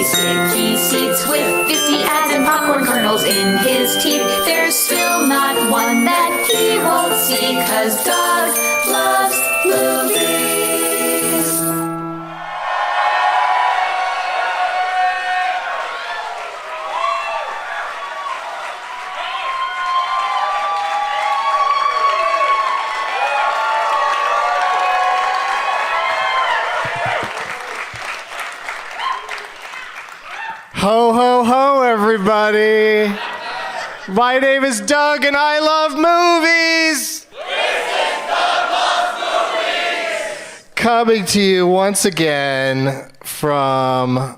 sticky seats with 50 ads and popcorn kernels in his teeth. There's still not one that he won't see, 'cause Doug loves movies. Ho, ho, ho, everybody. My name is Doug, and I love movies. This is Doug Loves Movies. Coming to you once again from...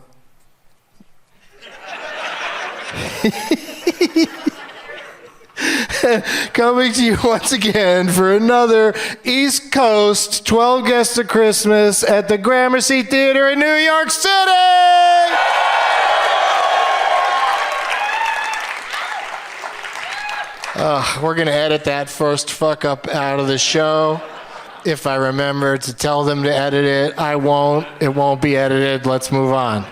Coming to you once again for another East Coast 12 Guests of Christmas at the Gramercy Theater in New York City. We're going to edit that first fuck up out of the show. If I remember to tell them to edit it, I won't. It won't be edited. Let's move on.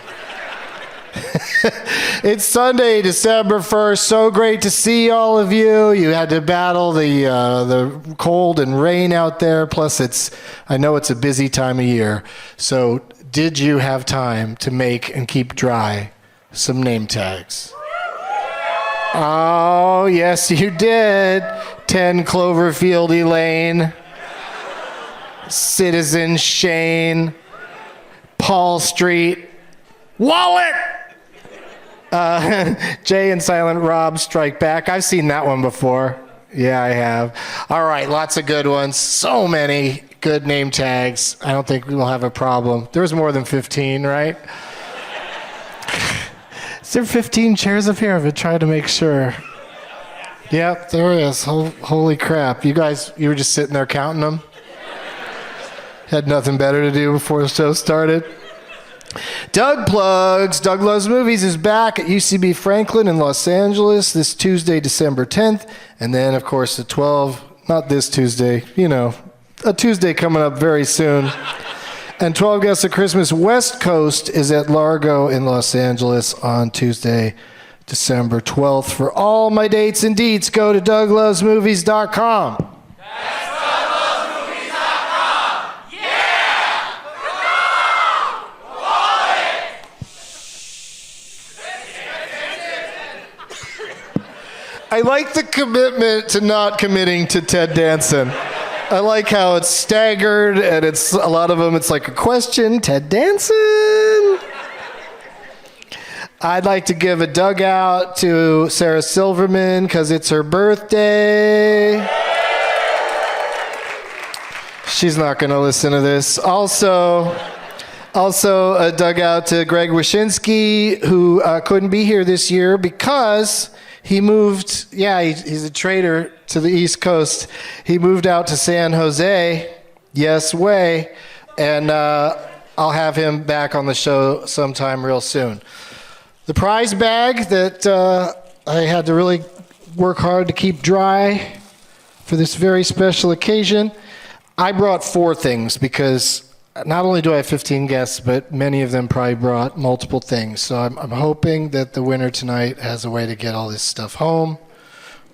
It's Sunday, December 1st. So great to see all of you. You had to battle the cold and rain out there. Plus, I know it's a busy time of year. So did you have time to make and keep dry some name tags? Oh, yes, you did. 10 Cloverfield Elaine, Citizen Shane, Paul Street, Wallet. Jay and Silent Rob Strike Back. I've seen that one before. Yeah, I have. All right, lots of good ones. So many good name tags. I don't think we'll have a problem. There was more than 15, right? Is there 15 chairs up here? I've been trying to make sure. Yep, there is. Holy crap. You guys, you were just sitting there counting them? Had nothing better to do before the show started? Doug Plugs. Doug Loves Movies is back at UCB Franklin in Los Angeles this Tuesday, December 10th. And then, of course, the 12, not this Tuesday, a Tuesday coming up very soon. And 12 Guests of Christmas West Coast is at Largo in Los Angeles on Tuesday, December 12th. For all my dates and deets, go to DougLovesMovies.com. That's DougLovesMovies.com. Yeah! I like the commitment to not committing to Ted Danson. I like how it's staggered, and it's a lot of them, it's like a question. Ted Danson. I'd like to give a Doug out to Sarah Silverman because it's her birthday. She's not going to listen to this. Also a Doug out to Greg Wyszynski, who couldn't be here this year because he moved. Yeah, he's a traitor to the East Coast. He moved out to San Jose. Yes way. And I'll have him back on the show sometime real soon. The prize bag that I had to really work hard to keep dry for this very special occasion. I brought 4 things because not only do I have 15 guests, but many of them probably brought multiple things. So I'm hoping that the winner tonight has a way to get all this stuff home,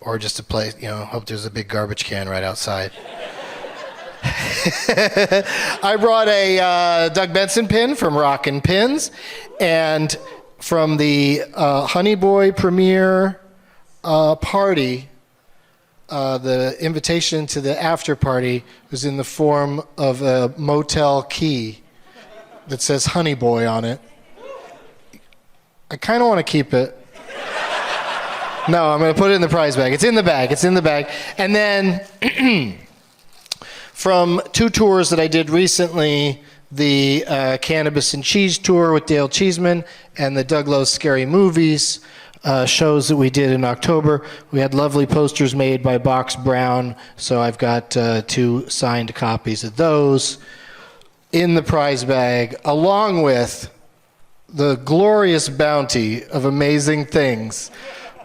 or just a place, hope there's a big garbage can right outside. I brought a Doug Benson pin from Rockin' Pins, and from the Honey Boy premiere party, the invitation to the after party was in the form of a motel key that says Honey Boy on it. I kind of want to keep it. No, I'm going to put it in the prize bag. It's in the bag. And then from 2 tours that I did recently, the Cannabis and Cheese tour with Dale Cheeseman and the Doug Loves Scary Movies shows that we did in October. We had lovely posters made by Box Brown, so I've got 2 signed copies of those in the prize bag, along with the glorious bounty of amazing things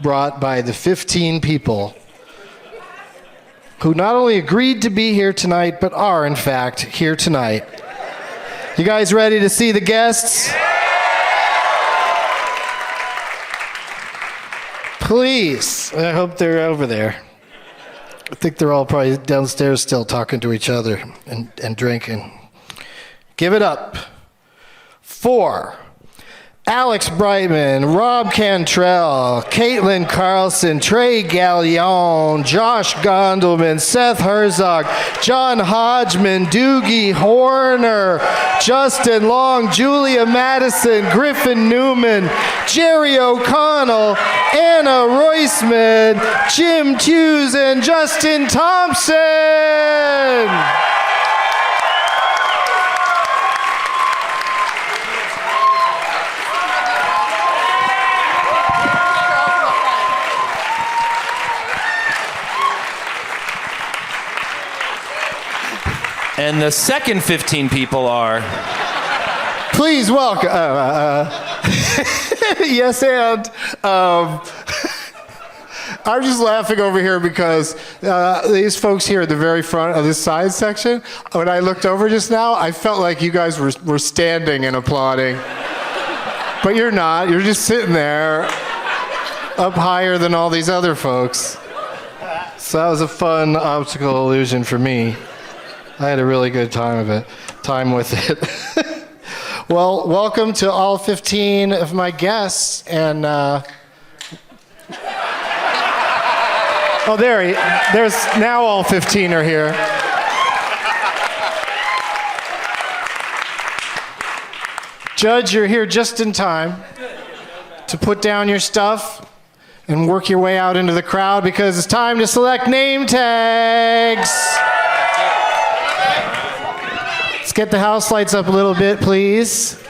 brought by the 15 people who not only agreed to be here tonight, but are, in fact, here tonight. You guys ready to see the guests? Please. I hope they're over there. I think they're all probably downstairs still talking to each other and drinking. Give it up for Alex Brightman, Rob Cantrell, Caitlin Carlson, Trey Gallion, Josh Gondelman, Seth Herzog, John Hodgman, Doogie Horner, Justin Long, Julia Madison, Griffin Newman, Jerry O'Connell, Anna Roisman, Jim Hughes, and Justin Thompson. And the second 15 people are... Please welcome... yes, and... I'm just laughing over here because these folks here at the very front of this side section, when I looked over just now, I felt like you guys were standing and applauding. But you're not. You're just sitting there up higher than all these other folks. So that was a fun optical illusion for me. I had a really good time with it. Well, welcome to all 15 of my guests, and there's now all 15 are here. Judge, you're here just in time to put down your stuff and work your way out into the crowd because it's time to select name tags. Get the house lights up a little bit, please.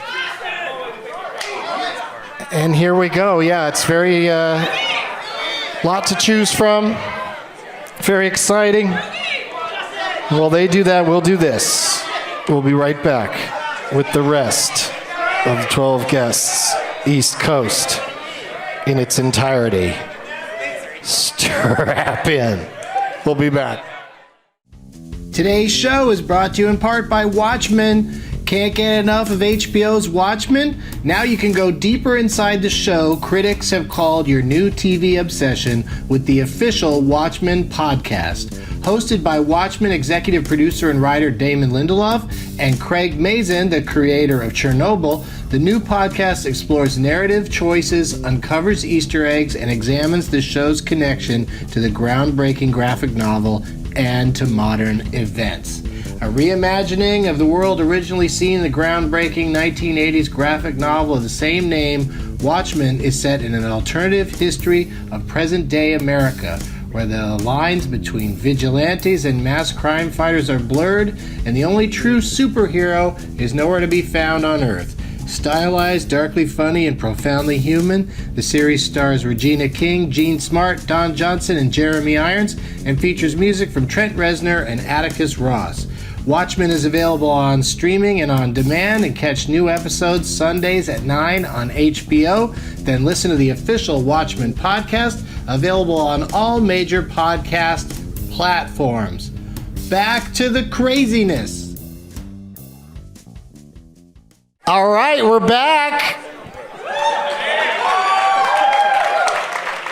And here we go. Yeah, it's very lot to choose from. Very exciting. While they do that, we'll do this. We'll be right back with the rest of the 12 guests, East Coast, in its entirety. Strap in. We'll be back. Today's show is brought to you in part by Watchmen. Can't get enough of HBO's Watchmen? Now you can go deeper inside the show critics have called your new TV obsession with the official Watchmen podcast. Hosted by Watchmen executive producer and writer Damon Lindelof and Craig Mazin, the creator of Chernobyl, the new podcast explores narrative choices, uncovers Easter eggs, and examines the show's connection to the groundbreaking graphic novel and to modern events. A reimagining of the world originally seen in the groundbreaking 1980s graphic novel of the same name, Watchmen is set in an alternative history of present-day America, where the lines between vigilantes and mass crime fighters are blurred, and the only true superhero is nowhere to be found on Earth. Stylized, darkly funny, and profoundly human, the series stars Regina King, Gene Smart, Don Johnson, and Jeremy Irons, and features music from Trent Reznor and Atticus Ross. Watchmen is available on streaming and on demand, and catch new episodes Sundays at 9 on HBO. Then listen to the official Watchmen podcast, available on all major podcast platforms. Back to the craziness. All right, we're back.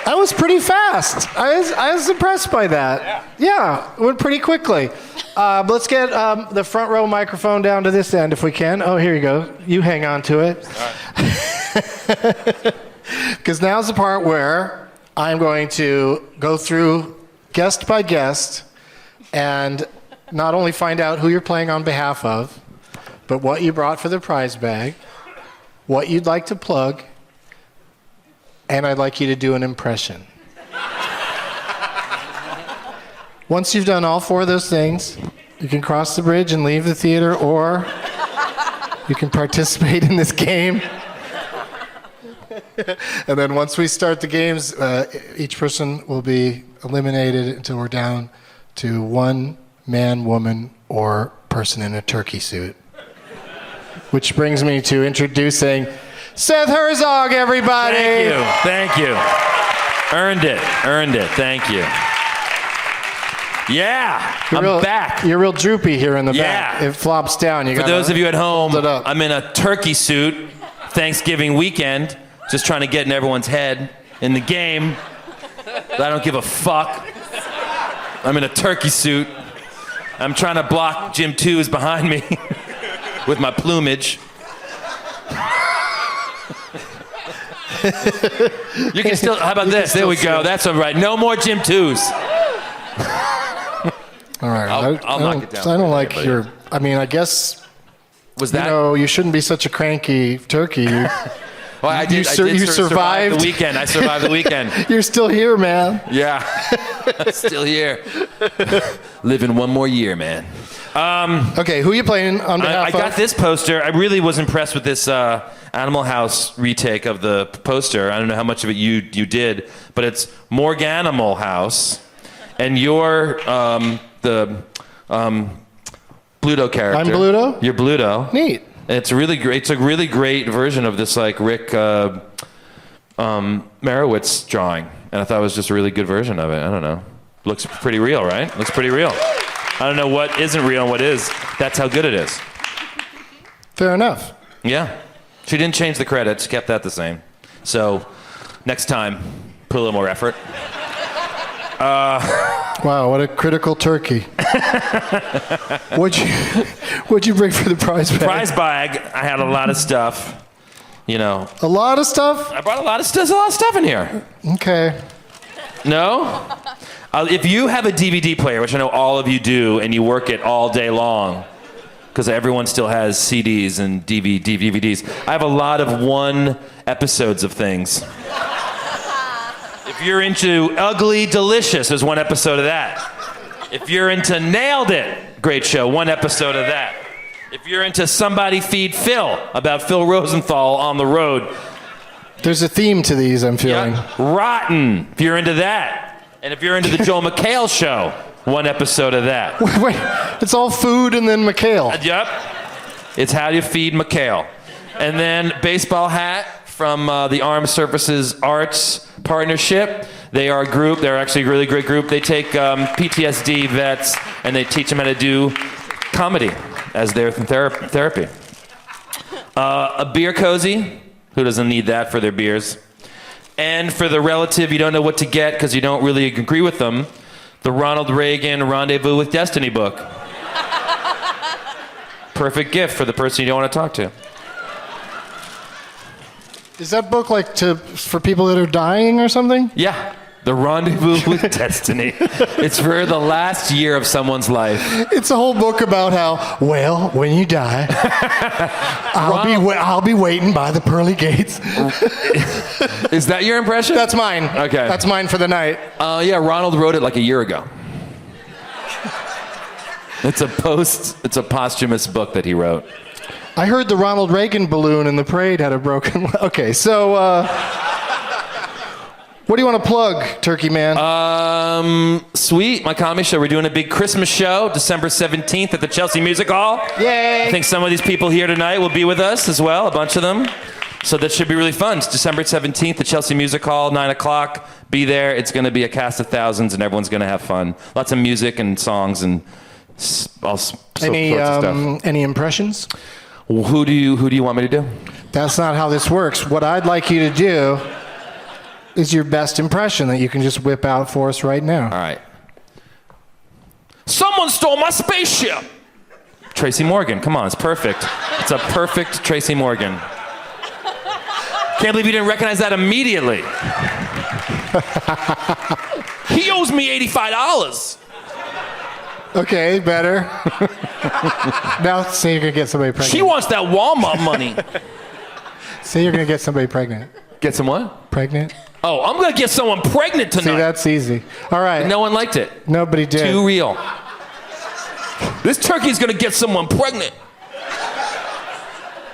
That was pretty fast. I was impressed by that. Yeah, it went pretty quickly. Let's get the front row microphone down to this end if we can. Oh, here you go. You hang on to it. Because now's the part where I'm going to go through guest by guest and not only find out who you're playing on behalf of, but what you brought for the prize bag, what you'd like to plug, and I'd like you to do an impression. Once you've done all four of those things, you can cross the bridge and leave the theater, or you can participate in this game. And then once we start the games, each person will be eliminated until we're down to one man, woman, or person in a turkey suit. Which brings me to introducing Seth Herzog, everybody. Thank you. Earned it. Thank you. Yeah, I'm back. You're real droopy here in the back. It flops down. For those of you at home, I'm in a turkey suit, Thanksgiving weekend, just trying to get in everyone's head in the game. I don't give a fuck. I'm in a turkey suit. I'm trying to block Jim 2's behind me with my plumage. You can still, how about this? There we go. That's all right. No more Jim 2's. All right. I'll knock it down. I don't like your, I mean, I guess, Was that? you know, you shouldn't be such a cranky turkey. Well, I did survive survived the weekend. I survived the weekend. You're still here, man. Yeah. Still here. Living one more year, man. Okay, who are you playing on behalf I of? got this poster. I really was impressed with this Animal House retake of the poster. I don't know how much of it you did, but it's Morganimal House, and you're the Bluto character. I'm Bluto? You're Bluto. Neat. It's really great. It's a really great version of this like Rick Marowitz drawing, and I thought it was just a really good version of it. I don't know. Looks pretty real, right? Looks pretty real. I don't know what isn't real and what is. That's how good it is. Fair enough. Yeah. She didn't change the credits, kept that the same. So next time, put a little more effort. Wow, what a critical turkey. What'd you bring for the prize bag? Prize bag, I had a lot of stuff. You know. A lot of stuff? I brought a lot of stuff. There's a lot of stuff in here. Okay. No? If you have a DVD player, which I know all of you do, and you work it all day long, because everyone still has CDs and DVDs. I have a lot of one episodes of things. If you're into Ugly Delicious, there's one episode of that. If you're into Nailed It, great show, one episode of that. If you're into Somebody Feed Phil, about Phil Rosenthal on the road. There's a theme to these, I'm feeling. Yep. Rotten, if you're into that. And if you're into the Joel McHale show, one episode of that. Wait, it's all food and then McHale. Yep. It's How You Feed McHale. And then baseball hat from the Armed Services Arts Partnership. They are a group. They're actually a really great group. They take PTSD vets and they teach them how to do comedy as their therapy. A beer cozy. Who doesn't need that for their beers? And for the relative you don't know what to get because you don't really agree with them, the Ronald Reagan Rendezvous with Destiny book. Perfect gift for the person you don't want to talk to. Is that book like for people that are dying or something? Yeah. The Rendezvous with Destiny. It's for the last year of someone's life. It's a whole book about how, well, when you die, I'll be waiting by the pearly gates. Is that your impression? That's mine. Okay. That's mine for the night. Yeah, Ronald wrote it like a year ago. It's a posthumous book that he wrote. I heard the Ronald Reagan balloon in the parade had a broken... Okay, so... what do you want to plug, Turkey Man? Sweet, my comedy show. We're doing a big Christmas show, December 17th at the Chelsea Music Hall. Yay! I think some of these people here tonight will be with us as well, a bunch of them. So that should be really fun. It's December 17th, the Chelsea Music Hall, 9 o'clock. Be there. It's going to be a cast of thousands, and everyone's going to have fun. Lots of music and songs and all sorts of stuff. Any impressions? Who do you want me to do? That's not how this works. What I'd like you to do is your best impression that you can just whip out for us right now. All right. Someone stole my spaceship. Tracy Morgan. Come on, it's perfect. It's a perfect Tracy Morgan. Can't believe you didn't recognize that immediately. He owes me $85. Okay, better. Now say you're going to get somebody pregnant. She wants that Walmart money. Say you're going to get somebody pregnant. Get some what? Pregnant? Oh, I'm going to get someone pregnant tonight. See, that's easy. All right. No one liked it. Nobody did. Too real. This turkey's going to get someone pregnant.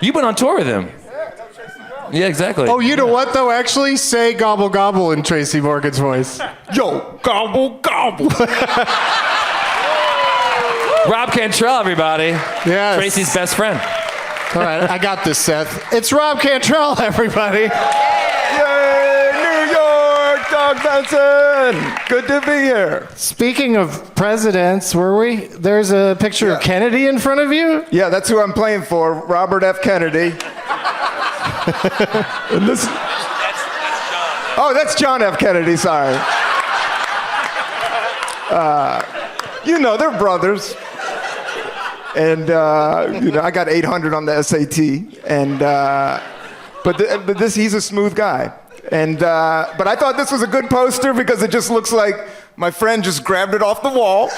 You've been on tour with him. Yeah, exactly. Oh, you know what, though? Actually, say gobble gobble in Tracy Morgan's voice. Yo, gobble gobble. Rob Cantrell, everybody. Yes. Tracy's best friend. All right, I got this, Seth. It's Rob Cantrell, everybody. Yay, New York, Doug Benson. Good to be here. Speaking of presidents, there's a picture of Kennedy in front of you? Yeah, that's who I'm playing for, Robert F. Kennedy. And this... Oh, that's John F. Kennedy, sorry. They're brothers. And I got 800 on the SAT, and he's a smooth guy. And but I thought this was a good poster because it just looks like my friend just grabbed it off the wall.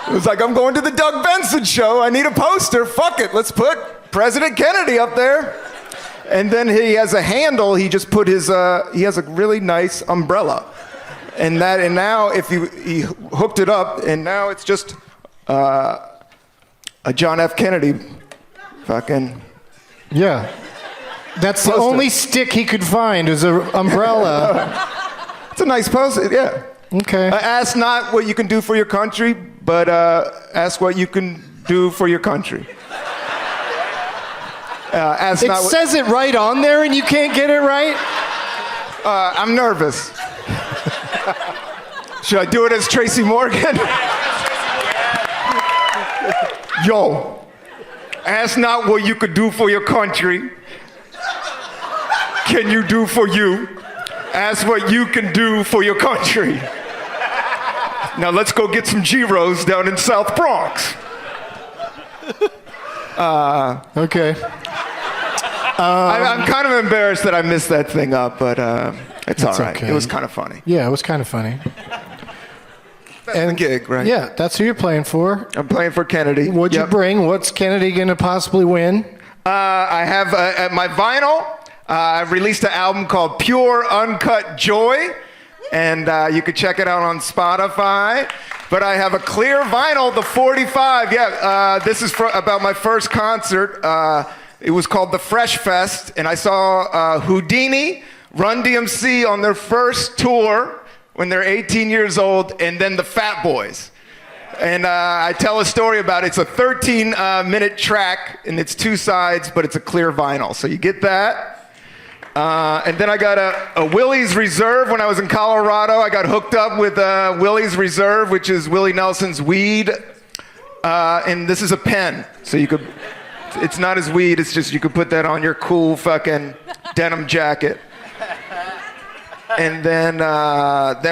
It was like, I'm going to the Doug Benson show. I need a poster. Fuck it. Let's put President Kennedy up there. And then he has a handle. He just put he has a really nice umbrella. And now if he hooked it up, and now it's just a John F. Kennedy fucking. Yeah. That's poster. The only stick he could find was an umbrella. It's a nice poster, yeah. Okay. Ask not what you can do for your country, but ask what you can do for your country. It says it right on there and you can't get it right? I'm nervous. Should I do it as Tracy Morgan? Yo, ask not what you could do for your country. Can you do for you? Ask what you can do for your country. Now let's go get some gyros down in South Bronx. Okay. I'm kind of embarrassed that I missed that thing up, but it's all right. Okay. It was kind of funny. Yeah, it was kind of funny. And gig, right? Yeah, that's who you're playing for. I'm playing for Kennedy. What'd you bring? What's Kennedy going to possibly win? I have my vinyl. I've released an album called Pure Uncut Joy, and you can check it out on Spotify. But I have a clear vinyl, the 45. This is about my first concert. It was called the Fresh Fest, and I saw Houdini, Run DMC on their first tour when they're 18 years old, and then the Fat Boys. And I tell a story about it. It's a 13-minute track, and it's two sides, but it's a clear vinyl. So you get that. And then I got a Willie's Reserve. When I was in Colorado, I got hooked up with Willie's Reserve, which is Willie Nelson's weed. And this is a pen. So it's not as weed, it's just you could put that on your cool fucking denim jacket. And then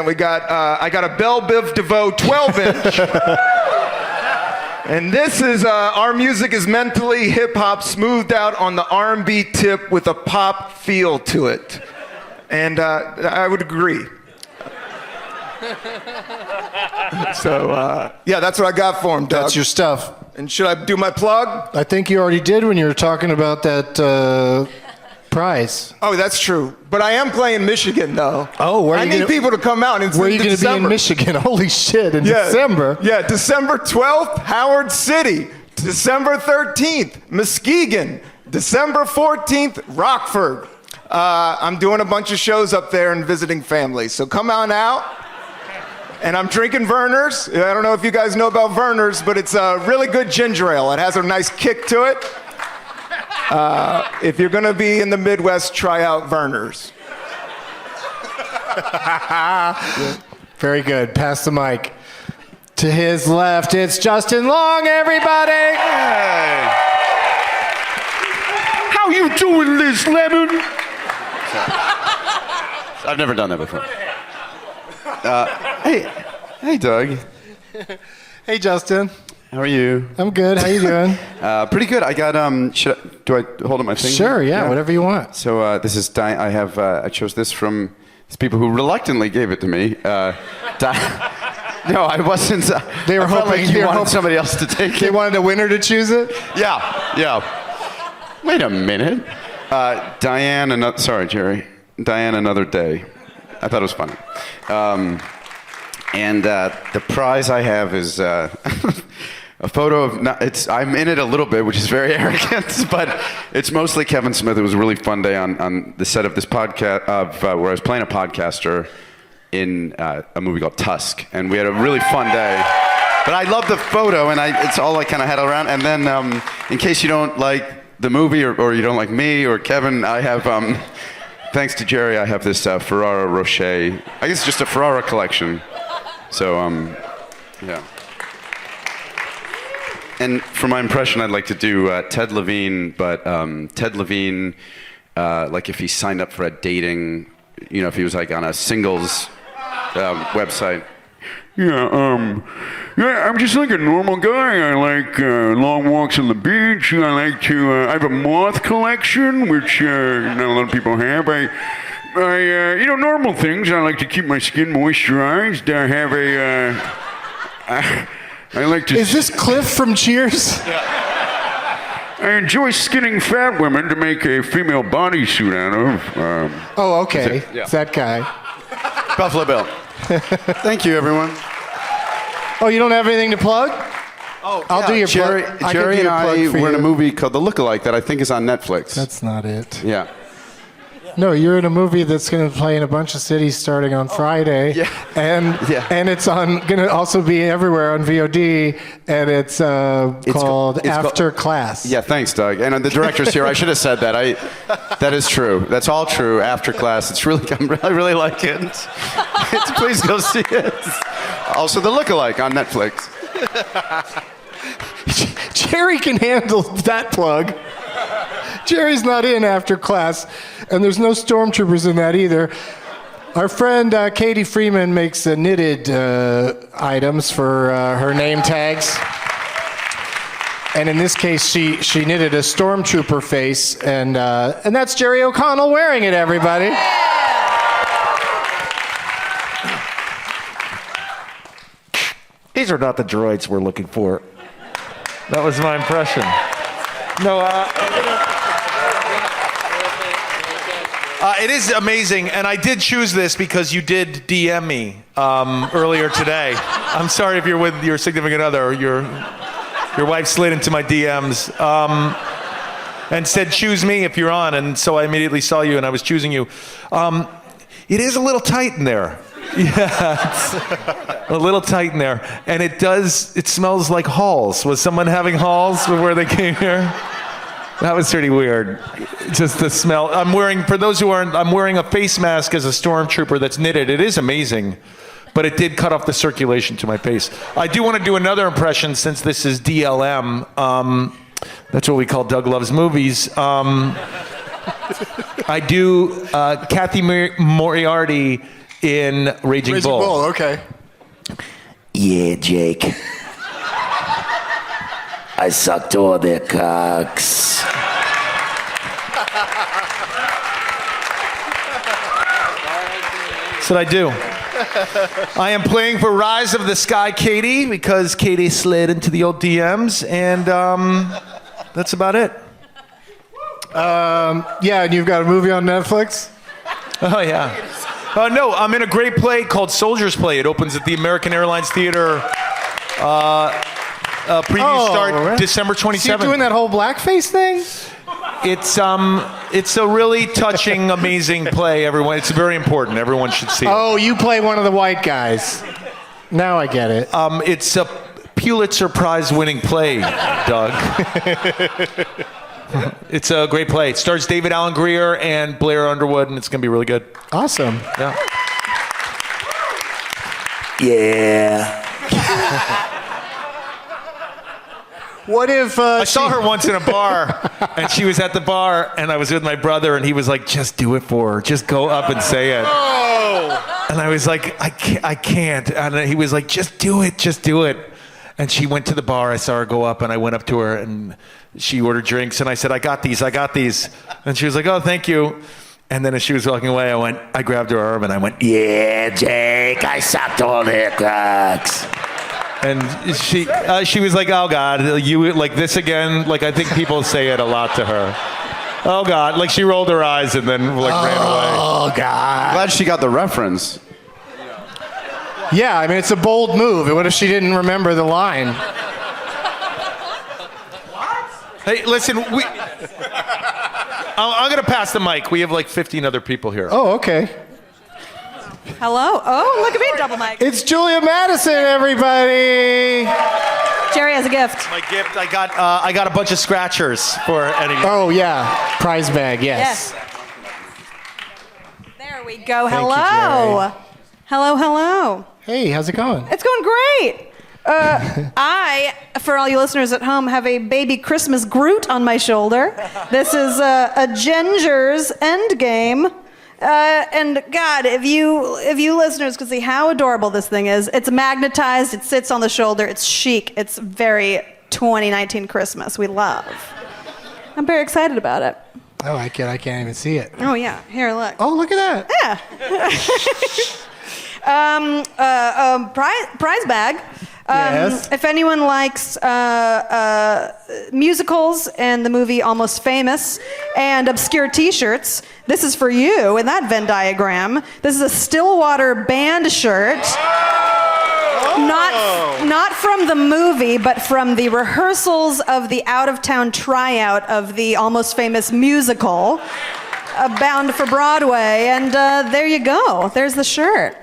we got, I got a Belle Biv DeVoe 12-inch. And this is, our music is mentally hip-hop smoothed out on the R&B tip with a pop feel to it. And I would agree. So, that's what I got for him, Doug. That's your stuff. And should I do my plug? I think you already did when you were talking about that prize. Oh, that's true. But I am playing Michigan, though. Oh, where are you I need people to come out. Where are you going to be in Michigan? Holy shit, in December. Yeah, December 12th, Howard City. December 13th, Muskegon. December 14th, Rockford. I'm doing a bunch of shows up there and visiting families. So come on out. And I'm drinking Verner's. I don't know if you guys know about Verner's, but it's a really good ginger ale. It has a nice kick to it. If you're going to be in the Midwest, try out Verner's. Very good. Pass the mic. To his left, it's Justin Long, everybody. Hey. How you doing, Liz Lemon? I've never done that before. Hey, Doug. Hey, Justin. How are you? I'm good. How you doing? Pretty good. I got do I hold up my finger? Sure. Yeah. Whatever you want. So this is I chose this from these people who reluctantly gave it to me. No, I wasn't. They were hoping like you wanted somebody else to take it. They wanted a winner to choose it. Yeah. Wait a minute. Diane. Sorry, Jerry. Diane, Another Day. I thought it was funny. And the prize I have is a photo of. I'm in it a little bit, which is very arrogant, but it's mostly Kevin Smith. It was a really fun day on the set of this podcast where I was playing a podcaster in a movie called Tusk, and we had a really fun day. But I love the photo, and it's all I kind of had around. And then, in case you don't like the movie or you don't like me or Kevin, I have. Thanks to Jerry, I have this Ferrara Rocher. I guess just a Ferrara collection. So, yeah. And for my impression, I'd like to do Ted Levine, but Ted Levine, like if he signed up for a dating, if he was like on a singles website. I'm just like a normal guy. I like long walks on the beach. I like to. I have a moth collection, which not a lot of people have. Normal things. I like to keep my skin moisturized. I have I like to. Is this Cliff from Cheers? I enjoy skinning fat women to make a female bodysuit out of. Oh, okay. It's that guy. Buffalo Bill. Thank you, everyone. Oh, you don't have anything to plug? Oh, I'll do your Jerry, plug. Jerry and I were in a movie called The Lookalike that I think is on Netflix. That's not it. Yeah. No, you're in a movie that's going to play in a bunch of cities starting on Friday. Yeah. And it's going to also be everywhere on VOD, and it's called After Class. Yeah, thanks, Doug. And the director's here. I should have said that. That is true. That's all true. After Class. I really like it. Please go see it. Also, The Lookalike on Netflix. Jerry can handle that plug. Jerry's not in After Class, and there's no stormtroopers in that either. Our friend Katie Freeman makes knitted items for her name tags. And in this case, she knitted a stormtrooper face, and that's Jerry O'Connell wearing it, everybody. These are not the droids we're looking for. That was my impression. No, it is amazing, and I did choose this because you did DM me earlier today. I'm sorry if you're with your significant other, your wife slid into my DMs and said, choose me if you're on, and so I immediately saw you and I was choosing you. It is a little tight in there. Yeah, it's a little tight in there, and it smells like halls. Was someone having halls before they came here? That was pretty weird. Just the smell. For those who aren't, I'm wearing a face mask as a stormtrooper that's knitted. It is amazing, but it did cut off the circulation to my face. I do want to do another impression since this is DLM. That's what we call Doug Loves Movies. I do Kathy Moriarty in Raging Bull. Okay. Yeah, Jake. I sucked all their cocks. That's what I do. I am playing for Rise of the Sky Katie because Katie slid into the old DMs, and that's about it. Yeah, and you've got a movie on Netflix? Oh, yeah. No, I'm in a great play called Soldier's Play. It opens at the American Airlines Theater. Previews start December 27th. So you're doing that whole blackface thing? It's a really touching, amazing play. Everyone, it's very important. Everyone should see it. Oh, you play one of the white guys. Now I get it. It's a Pulitzer Prize-winning play, Doug. It's a great play. It stars David Alan Grier and Blair Underwood, and it's going to be really good. Awesome. Yeah. Yeah. What if I saw her once in a bar, and she was at the bar, and I was with my brother, and he was like, just do it for her. Just go up and say it. Oh. And I was like, I can't. And he was like, just do it. Just do it. And she went to the bar. I saw her go up, and I went up to her, and she ordered drinks, and I said, I got these. And she was like, oh, thank you. And then as she was walking away, I grabbed her arm, and I went, Yeah, Jake, I sucked all their cocks. and she was like, oh, God, you like this again? Like, I think people say it a lot to her. Oh, God. Like, she rolled her eyes and then, ran away. Oh, God. Glad she got the reference. Yeah, I mean, it's a bold move. What if she didn't remember the line? Hey, listen, I'm going to pass the mic. We have like 15 other people here. Oh, okay. Hello. Oh, look at me, double mic. It's Julia Madison, everybody. Jerry has a gift. My gift, I got a bunch of scratchers for any. Oh, yeah. Prize bag, yes. There we go. Thank you, Hello. Jerry. Hello. Hey, how's it going? It's going great. I, for all you listeners at home, have a baby Christmas Groot on my shoulder. This is a Ginger's Endgame. And God, if you listeners could see how adorable this thing is, it's magnetized, it sits on the shoulder, it's chic, it's very 2019 Christmas. We love. I'm very excited about it. Oh, I can't even see it. Oh yeah, here, look. Oh, look at that. Yeah. Prize bag. Yes. If anyone likes musicals and the movie Almost Famous and obscure T-shirts, this is for you in that Venn diagram. This is a Stillwater band shirt. Not from the movie, but from the rehearsals of the out-of-town tryout of the Almost Famous musical, bound for Broadway. And there you go. There's the shirt.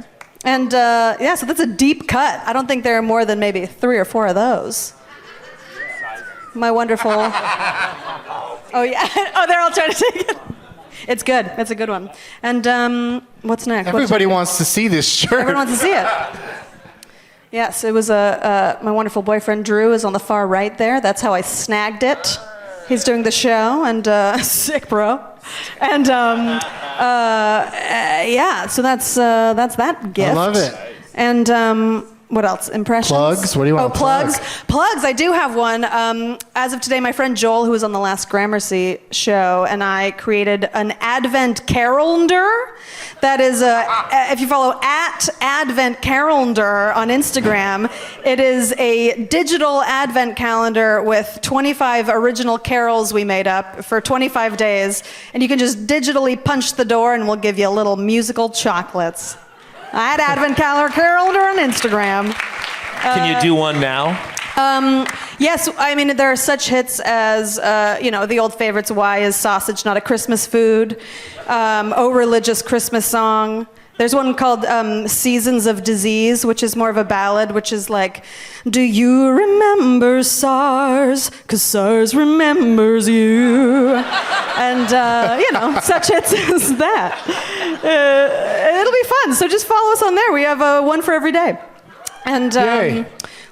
And so that's a deep cut. I don't think there are more than maybe 3 or 4 of those. My wonderful. Oh yeah. Oh, they're all trying to take it. It's good. It's a good one. And what's next? Everybody wants to see this shirt. Everyone wants to see it. Yes, it was my wonderful boyfriend Drew is on the far right there. That's how I snagged it. He's doing the show, and sick, bro. And so that's that gift. I love it. And what else? Impressions? Plugs? What do you want? Oh, plugs. Plugs. I do have one. As of today, my friend Joel, who was on the last Gramercy show, and I created an Advent calendar. That is, if you follow @Advent calendar on Instagram, it is a digital Advent calendar with 25 original carols we made up for 25 days. And you can just digitally punch the door and we'll give you little musical chocolates. @Advent calendar on Instagram. Can you do one now? Yes, I mean, there are such hits as, the old favorites, Why is Sausage Not a Christmas Food? Oh Religious Christmas Song. There's one called Seasons of Disease, which is more of a ballad, which is like, do you remember SARS? 'Cause SARS remembers you. And, such hits as that. It'll be fun, so just follow us on there. We have one for every day. And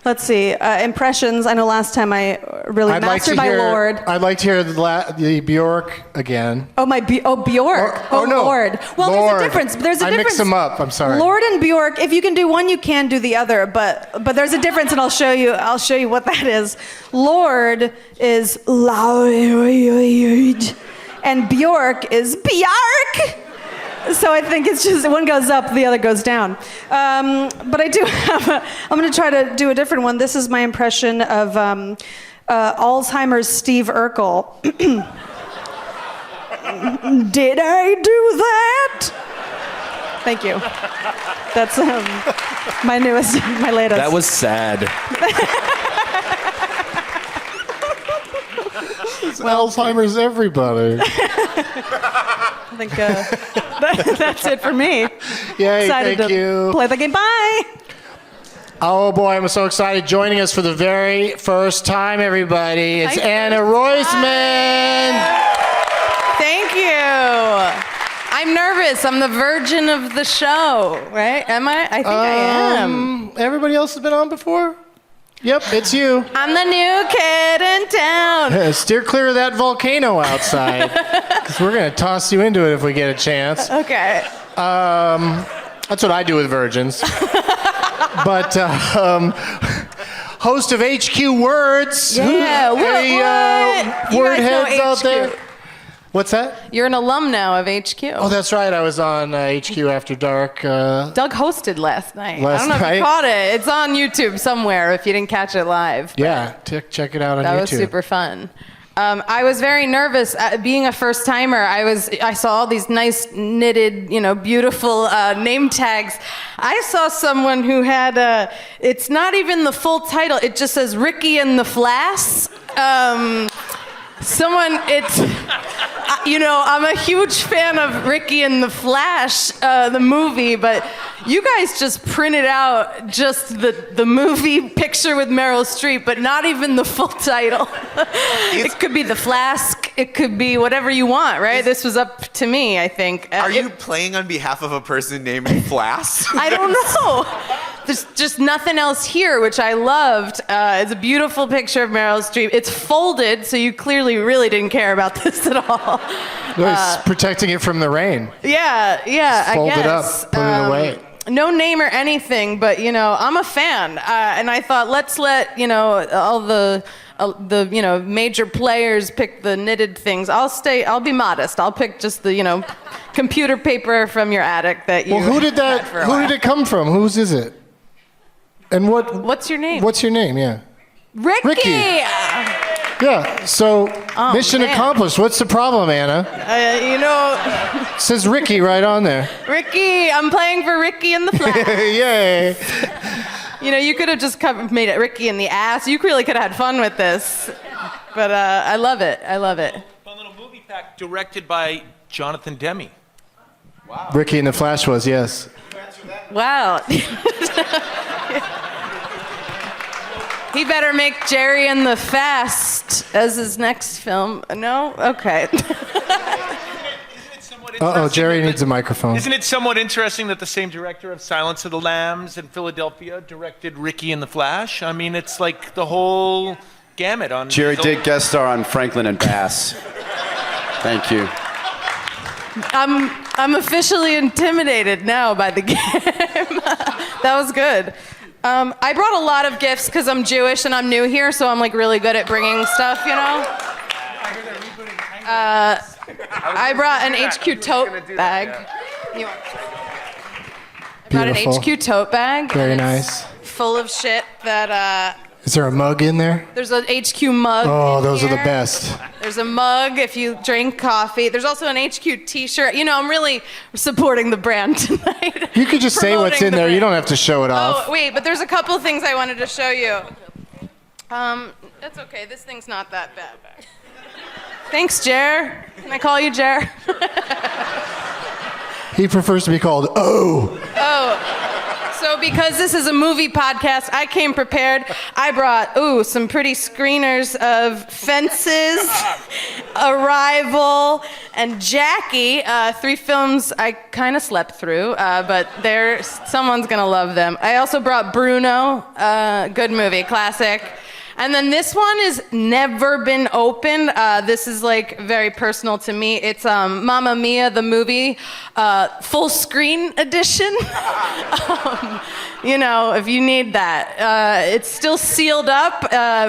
let's see, impressions. I know last time I really mastered my Lord. I'd like to hear the Bjork again. Oh, Bjork. No. Lord. Well, Lord. there's a difference. I mix them up. I'm sorry. Lord and Bjork. If you can do one, you can do the other. But there's a difference, and I'll show you what that is. Lord is loud, and Bjork is Bjark. So I think it's just one goes up, the other goes down. But I do have I'm going to try to do a different one. This is my impression of Alzheimer's Steve Urkel. Did I do that? Thank you. That's my latest. That was sad. Alzheimer's everybody. I think that's it for me. Yay, Excited thank to you. play the game. Bye. Oh boy, I'm so excited. Joining us for the very first time, everybody, it's Anna Roisman. Thank you. I'm nervous. I'm the virgin of the show, right? Am I? I think I am. Everybody else has been on before? Yep, it's you. I'm the new kid in town. Steer clear of that volcano outside, because we're going to toss you into it if we get a chance. Okay. That's what I do with virgins. But host of HQ Words. Yeah, Any word heads out there? What's that? You're an alum now of HQ. Oh, that's right. I was on HQ After Dark. Doug hosted last night. Last I don't know night? if you caught it. It's on YouTube somewhere if you didn't catch it live. Yeah, check it out on YouTube. That was super fun. I was very nervous. Being a first timer, I saw all these nice knitted, beautiful name tags. I saw someone who had it's not even the full title. It just says Ricky and the Flass. I'm a huge fan of Ricky and the Flash, the movie, but you guys just printed out just the movie picture with Meryl Streep, but not even the full title. It could be The Flask. It could be whatever you want, right? This was up to me, I think. Are you playing on behalf of a person named Flask? I don't know. there's just nothing else here, which I loved. It's a beautiful picture of Meryl Streep. It's folded, so you clearly really didn't care about this at all. It's protecting it from the rain. Yeah, I Fold it guess. up, put it away. No name or anything, but I'm a fan, and I thought let's let all the major players pick the knitted things. I'll be modest. I'll pick just the computer paper from your attic that you. Well, who did that? had for a Who while. did it come from? Whose is it? And What's your name? What's your name? Yeah. Ricky. Yeah. So mission man. accomplished. What's the problem, Anna? It says Ricky right on there. Ricky, I'm playing for Ricky in the Flash. Yay. You could have just made it Ricky in the ass. You really could have had fun with this. But I love it. I love it. Fun little movie pack directed by Jonathan Demme. Wow. Ricky in the Flash was, yes. Wow. He better make Jerry and the Fast as his next film. No? Okay. Uh-oh, Jerry needs a microphone. Isn't it somewhat interesting that the same director of Silence of the Lambs and Philadelphia directed Ricky and the Flash? I mean, it's like the whole gamut on. Jerry did guest star on Franklin and Bass. Thank you. I'm officially intimidated now by the game. That was good. I brought a lot of gifts because I'm Jewish and I'm new here, so I'm like really good at bringing stuff, I brought an HQ tote bag. I brought an Beautiful. HQ tote bag. Very nice. Full of shit that. Is there a mug in there? There's an HQ mug. Oh, in those are the here. best. There's a mug if you drink coffee. There's also an HQ t-shirt. I'm really supporting the brand tonight. You could just say what's Promoting in the there. You brand. don't have to show it off. Oh, wait, but there's a couple things I wanted to show you. That's okay. This thing's not that bad. Thanks, Jer. Can I call you Jer? He prefers to be called O. So because this is a movie podcast, I came prepared. I brought, some pretty screeners of Fences, Arrival, and Jackie. 3 films I kind of slept through, but someone's going to love them. I also brought Bruno, good movie, classic. And then this one has never been opened. This is like very personal to me. It's Mamma Mia, the movie, full screen edition. If you need that. It's still sealed up.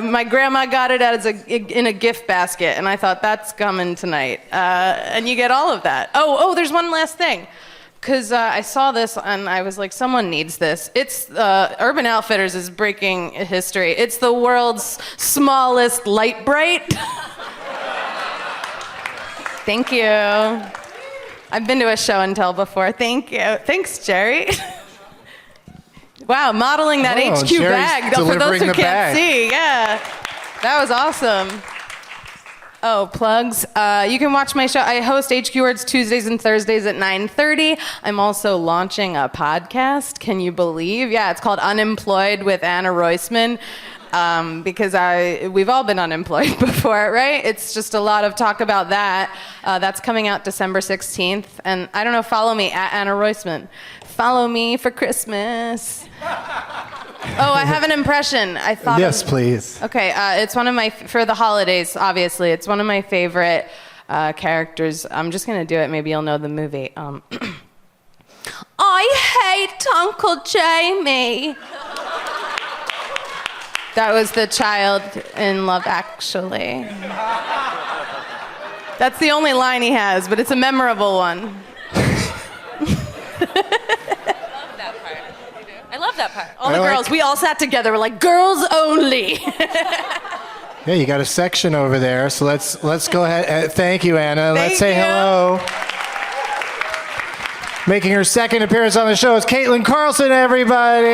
My grandma got it in a gift basket, and I thought that's coming tonight. And you get all of that. There's one last thing. Because I saw this and I was like, someone needs this. It's Urban Outfitters is breaking history. It's the world's smallest light bright. Thank you. I've been to a show and tell before. Thank you. Thanks, Jerry. Wow, modeling that HQ Jerry's bag. For those delivering who the can't bag. see, yeah. That was awesome. Oh, plugs. You can watch my show. I host HQ Words Tuesdays and Thursdays at 9:30. I'm also launching a podcast. Can you believe? Yeah, it's called Unemployed with Anna Roisman. Because we've all been unemployed before, right? It's just a lot of talk about that. That's coming out December 16th. And I don't know, follow me at Anna Roisman. Follow me for Christmas. I have an impression. I thought. Yes, please. Okay, it's one of for the holidays, obviously. It's one of my favorite characters. I'm just gonna do it. Maybe you'll know the movie. I hate Uncle Jamie. That was the child in Love Actually. That's the only line he has, but it's a memorable one. I love that part. All the girls, we all sat together. We're like, girls only. Yeah, you got a section over there, so let's go ahead. Thank you, Anna. Let's say hello. Making her second appearance on the show is Caitlin Carlson, everybody.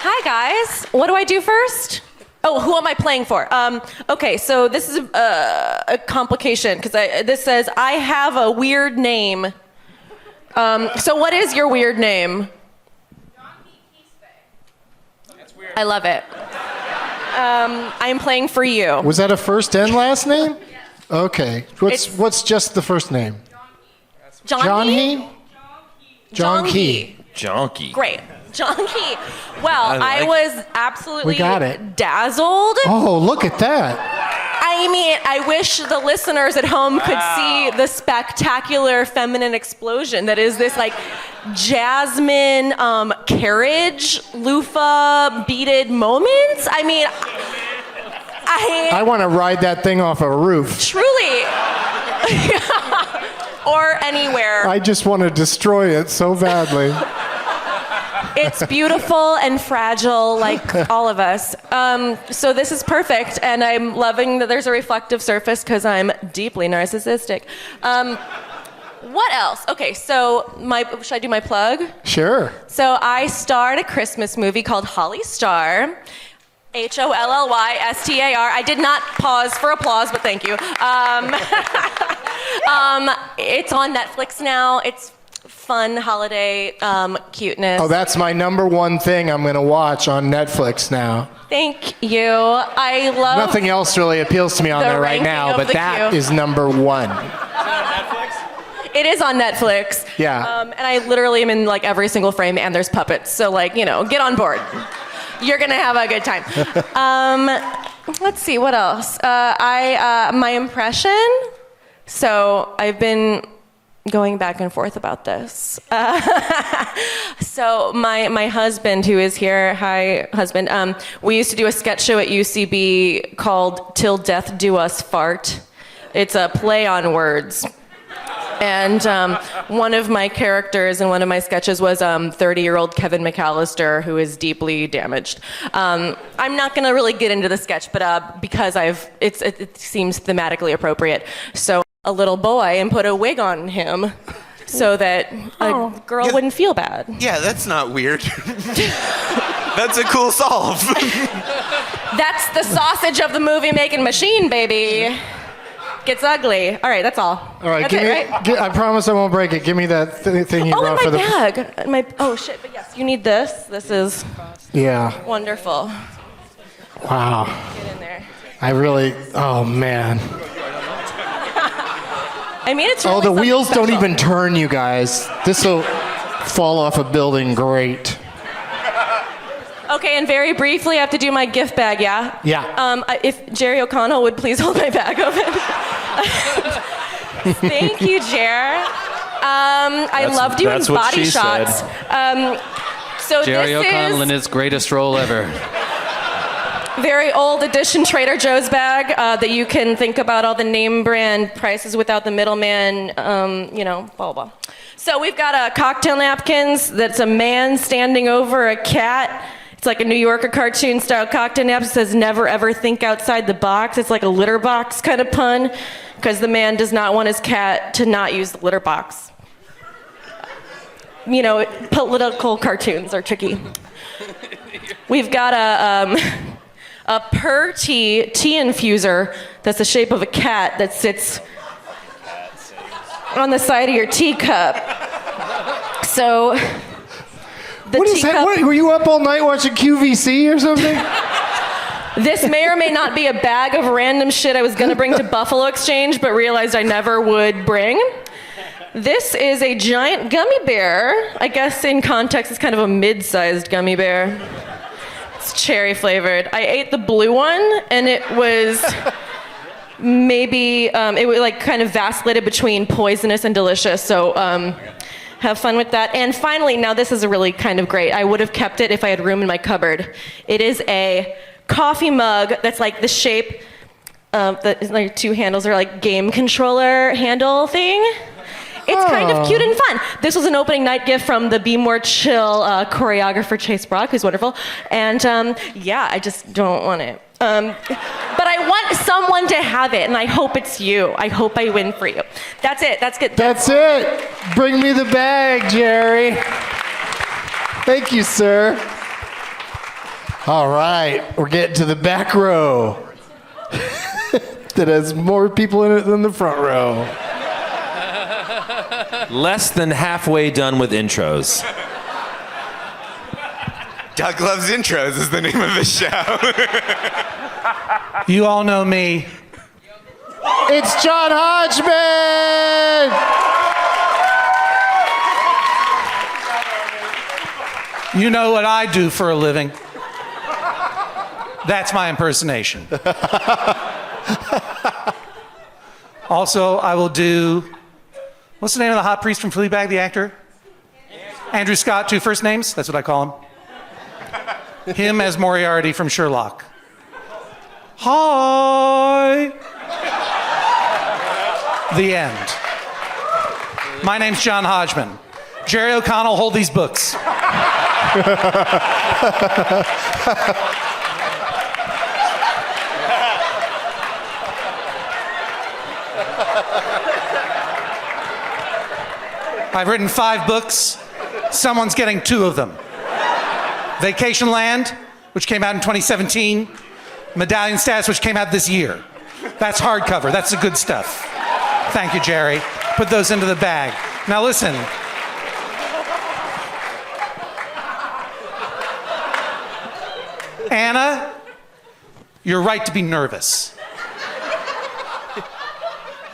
Hi, guys. What do I do first? Oh, who am I playing for? Okay, so this is a complication because this says I have a weird name. So what is your weird name? I love it. I'm playing for you. Was that a first and last name? Okay. What's just the first name? John John He? He? John Key. Jonky. Great. John Key. Well, I was absolutely We got it. dazzled. Oh, look at that. I mean, I wish the listeners at home could see the spectacular feminine explosion that is this like jasmine carriage loofah beaded moment. I mean, I want to ride that thing off a roof. truly. Or anywhere. I just want to destroy it so badly. It's beautiful and fragile, like all of us. So this is perfect, and I'm loving that there's a reflective surface because I'm deeply narcissistic. What else? Okay, so should I do my plug? Sure. So I starred a Christmas movie called Holly Star. HOLLYSTAR. I did not pause for applause, but thank you. It's on Netflix now. It's fun holiday cuteness. Oh, that's my number one thing I'm going to watch on Netflix now. Thank you. I love. Nothing else really appeals to me on the there right ranking now, of but the that queue. is number one. It is on Netflix. Yeah. And I literally am in like every single frame, and there's puppets. So like, get on board. You're gonna have a good time. Let's see, what else? My impression. So I've been going back and forth about this. So my husband, who is here, hi husband. We used to do a sketch show at UCB called "Till Death Do Us Fart." It's a play on words. And one of my characters in one of my sketches was 30-year-old Kevin McAllister, who is deeply damaged. I'm not going to really get into the sketch, but because it seems thematically appropriate. So a little boy and put a wig on him so that a girl wouldn't feel bad. Yeah, that's not weird. That's a cool solve. That's the sausage of the movie-making machine, baby. Gets ugly. All right, that's all. All right, that's right? I promise I won't break it. Give me that thing you brought for the. Bag. Oh shit! But yes, you need this. This is. Yeah. Wonderful. Wow. Get in there. Oh man. I mean, it's. Really the wheels special. don't even turn, you guys. This will fall off a building great. Okay, and very briefly, I have to do my gift bag, yeah? Yeah. If Jerry O'Connell would please hold my bag open. Thank you, Jer. I love doing that's what body she shots. So Jerry this O'Connell is in his greatest role ever. very old edition Trader Joe's bag that you can think about all the name brand prices without the middleman, blah, blah, blah. So we've got cocktail napkins that's a man standing over a cat. It's like a New Yorker cartoon style cocktail napkin. It says never ever think outside the box. It's like a litter box kind of pun because the man does not want his cat to not use the litter box. Political cartoons are tricky. We've got a Per tea infuser that's the shape of a cat that sits on the side of your teacup. So What is that? Were you up all night watching QVC or something? This may or may not be a bag of random shit I was gonna bring to Buffalo Exchange, but realized I never would bring. This is a giant gummy bear. I guess in context, it's kind of a mid-sized gummy bear. It's cherry flavored. I ate the blue one, and it was maybe, it was like kind of vacillated between poisonous and delicious, so have fun with that. And finally, now this is a really kind of great. I would have kept it if I had room in my cupboard. It is a coffee mug that's like the shape of like two handles are like game controller handle thing. It's kind of cute and fun. This was an opening night gift from the Be More Chill choreographer Chase Brock, who's wonderful. And I just don't want it. But I want someone to have it, and I hope it's you. I hope I win for you. That's it. That's good. That's it. Bring me the bag, Jerry. Thank you, sir. All right, we're getting to the back row. That has more people in it than the front row. Less than halfway done with intros. Doug Loves Intros is the name of the show. You all know me. It's John Hodgman! You know what I do for a living. That's my impersonation. Also, I will do, what's the name of the hot priest from Fleabag, the actor? Andrew Scott, 2 first names. That's what I call him. Him as Moriarty from Sherlock. Hi. The end. My name's John Hodgman. Jerry O'Connell, hold these books. I've written 5 books. Someone's getting 2 of them. Vacation Land, which came out in 2017. Medallion Status, which came out this year. That's hardcover. That's the good stuff. Thank you, Jerry. Put those into the bag. Now listen. Anna, you're right to be nervous.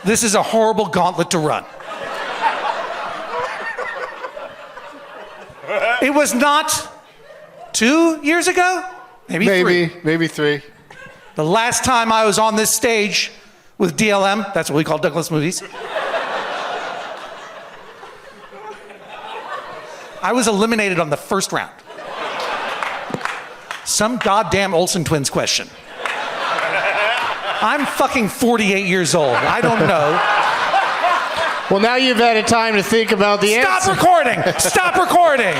This is a horrible gauntlet to run. It was not 2 years ago? Maybe 3. Maybe 3. The last time I was on this stage with DLM, that's what we call Douglas movies, I was eliminated on the first round. Some goddamn Olsen twins question. I'm fucking 48 years old. I don't know. Well, now you've had a time to think about the answer. Stop recording! Stop recording!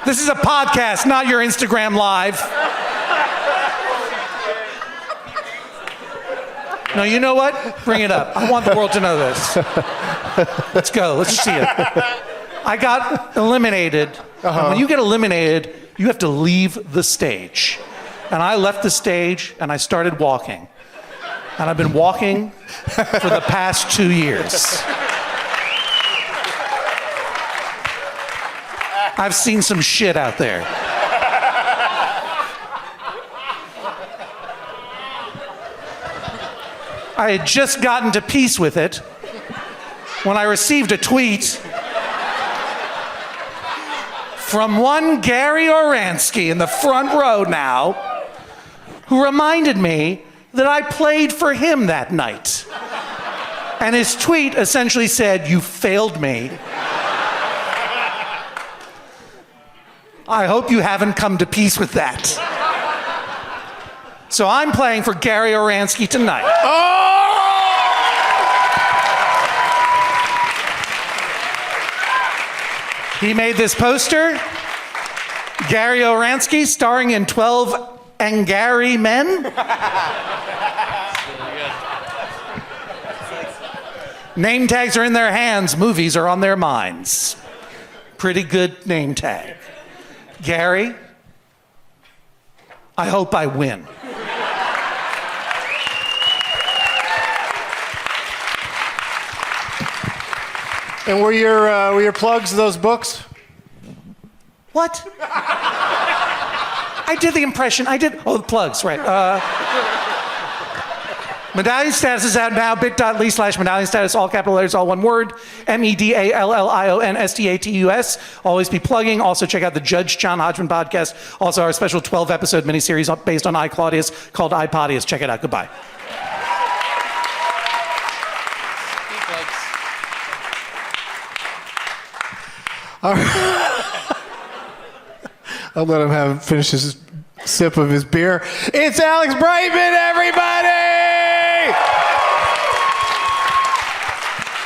This is a podcast, not your Instagram Live. No, you know what? Bring it up. I want the world to know this. Let's go. Let's see it. I got eliminated. And when you get eliminated, you have to leave the stage. And I left the stage and I started walking. And I've been walking for the past 2 years. I've seen some shit out there. I had just gotten to peace with it when I received a tweet from one Gary Oransky in the front row now, who reminded me that I played for him that night. And his tweet essentially said, "You failed me. I hope you haven't come to peace with that." So I'm playing for Gary Oransky tonight. He made this poster, Gary Oransky, starring in 12 Angry Men. Name tags are in their hands, movies are on their minds. Pretty good name tag. Gary, I hope I win. And were your plugs those books? What? I did the impression. The plugs, right. Medallion Status is out now, bit.ly/Medallion Status, all capital letters, all one word, MEDALLIONSTATUS. Always be plugging. Also check out the Judge John Hodgman podcast. Also our special 12-episode miniseries based on I, Claudius called I, Podius. Check it out. Goodbye. All right. I'll let him finish his sip of his beer. It's Alex Brightman, everybody!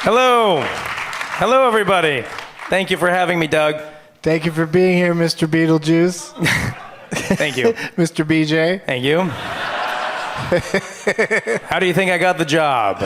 Hello. Hello, everybody. Thank you for having me, Doug. Thank you for being here, Mr. Beetlejuice. Thank you. Mr. BJ. Thank you. How do you think I got the job?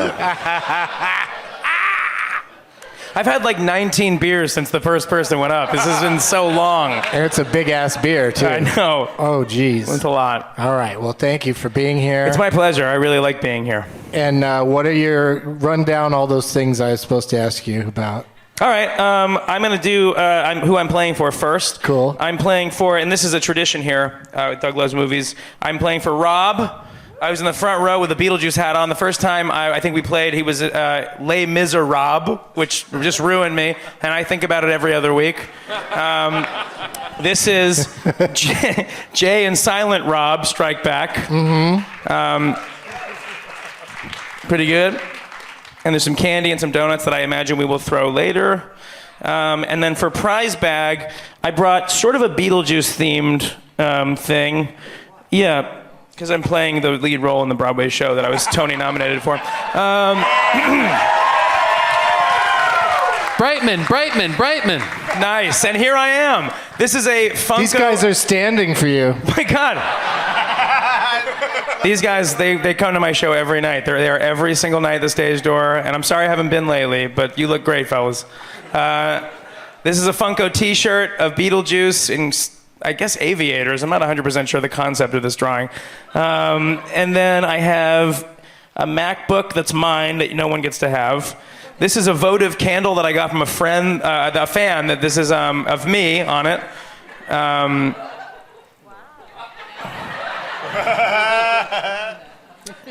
I've had like 19 beers since the first person went up. This has been so long. And it's a big-ass beer, too. I know. Oh, geez. It's a lot. All right. Well, thank you for being here. It's my pleasure. I really like being here. And what are your run down all those things I was supposed to ask you about? All right. I'm going to do who I'm playing for first. Cool. I'm playing for, and this is a tradition here with Doug Loves Movies, I'm playing for Rob, I was in the front row with a Beetlejuice hat on. The first time I think we played, he was Les Miserables, which just ruined me, and I think about it every other week. This is Jay and Silent Rob Strike Back. Pretty good. And there's some candy and some donuts that I imagine we will throw later. And then for prize bag, I brought sort of a Beetlejuice-themed thing. Yeah, because I'm playing the lead role in the Broadway show that I was Tony nominated for. Brightman. Nice, and here I am. This is a Funko... These guys are standing for you. My God. These guys, they come to my show every night. They're there every single night at the stage door, and I'm sorry I haven't been lately, but you look great, fellas. This is a Funko t-shirt of Beetlejuice in, I guess, aviators. I'm not 100% sure the concept of this drawing. And then I have a MacBook that's mine that no one gets to have. This is a votive candle that I got from a friend, a fan, that this is of me on it.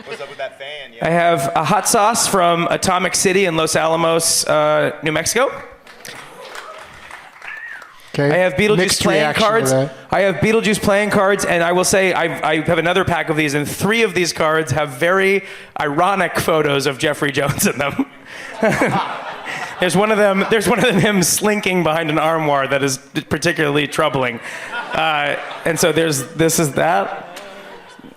What's up with that fan? I have a hot sauce from Atomic City in Los Alamos, New Mexico. Okay. I have Beetlejuice Mixed playing reaction cards. to that. I have Beetlejuice playing cards, and I will say I have another pack of these, and 3 of these cards have very ironic photos of Jeffrey Jones in them. There's one of them him slinking behind an armoire that is particularly troubling. And so this is that.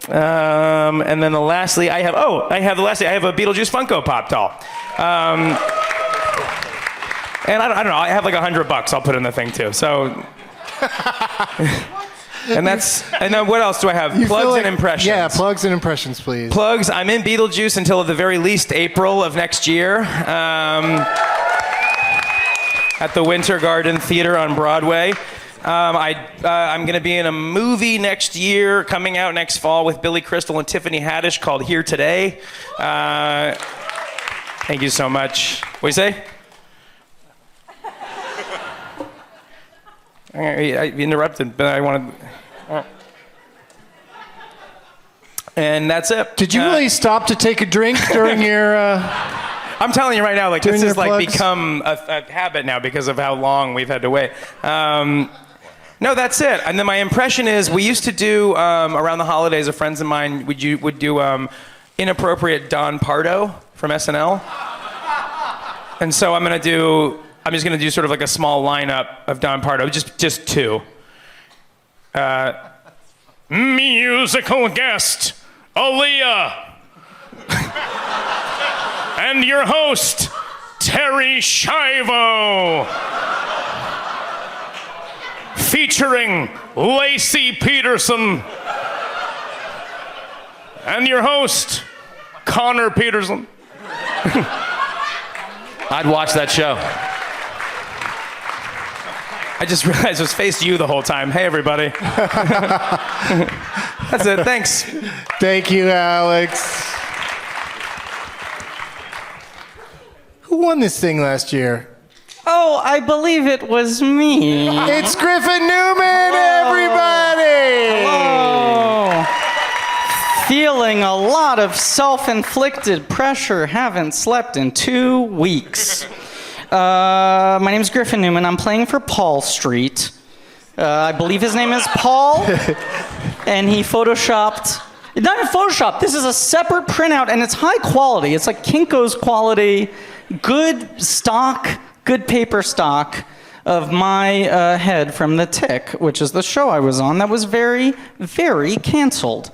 And then lastly, I have a Beetlejuice Funko Pop doll. And I don't know, I have like $100 I'll put in the thing too. So, and then what else do I have? Plugs and impressions. Yeah, plugs and impressions, please. Plugs, I'm in Beetlejuice until at the very least April of next year. At the Winter Garden Theater on Broadway. I'm going to be in a movie next year, coming out next fall with Billy Crystal and Tiffany Haddish called Here Today. Thank you so much. What do you say? I interrupted, but I wanted... And that's it. Did you really stop to take a drink during your... I'm telling you right now, like this During has your like plugs? become a habit now because of how long we've had to wait. No, that's it. And then my impression is we used to do around the holidays. Friends of mine would do inappropriate Don Pardo from SNL. And so I'm just gonna do sort of like a small lineup of Don Pardo, just 2. Musical guest, Aaliyah. And your host, Terry Schiavo. Featuring Lacey Peterson. And your host, Connor Peterson. I'd watch that show. I just realized I was faced you the whole time. Hey, everybody. That's it. Thanks. Thank you, Alex. Who won this thing last year? Oh, I believe it was me. It's Griffin Newman, everybody! Hello. Feeling a lot of self-inflicted pressure. Haven't slept in 2 weeks. My name is Griffin Newman. I'm playing for Paul Street. I believe his name is Paul. And he photoshopped... Not even Photoshop. This is a separate printout, and it's high quality. It's like Kinko's quality. Good stock, good paper stock of my head from The Tick, which is the show I was on that was very, very canceled.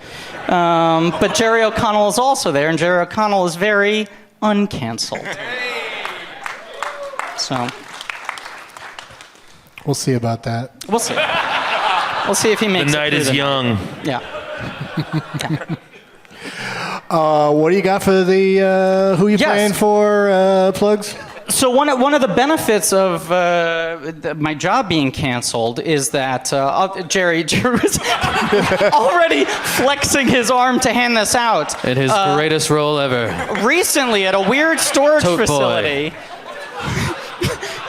But Jerry O'Connell is also there, and Jerry O'Connell is very uncanceled. So we'll see about that. We'll see. We'll see if he makes it. The night is young. Yeah. What do you got for the who you playing for plugs? So one of the benefits of my job being canceled is that Jerry was already flexing his arm to hand this out. In his greatest role ever. Recently at a weird storage Tote boy. facility.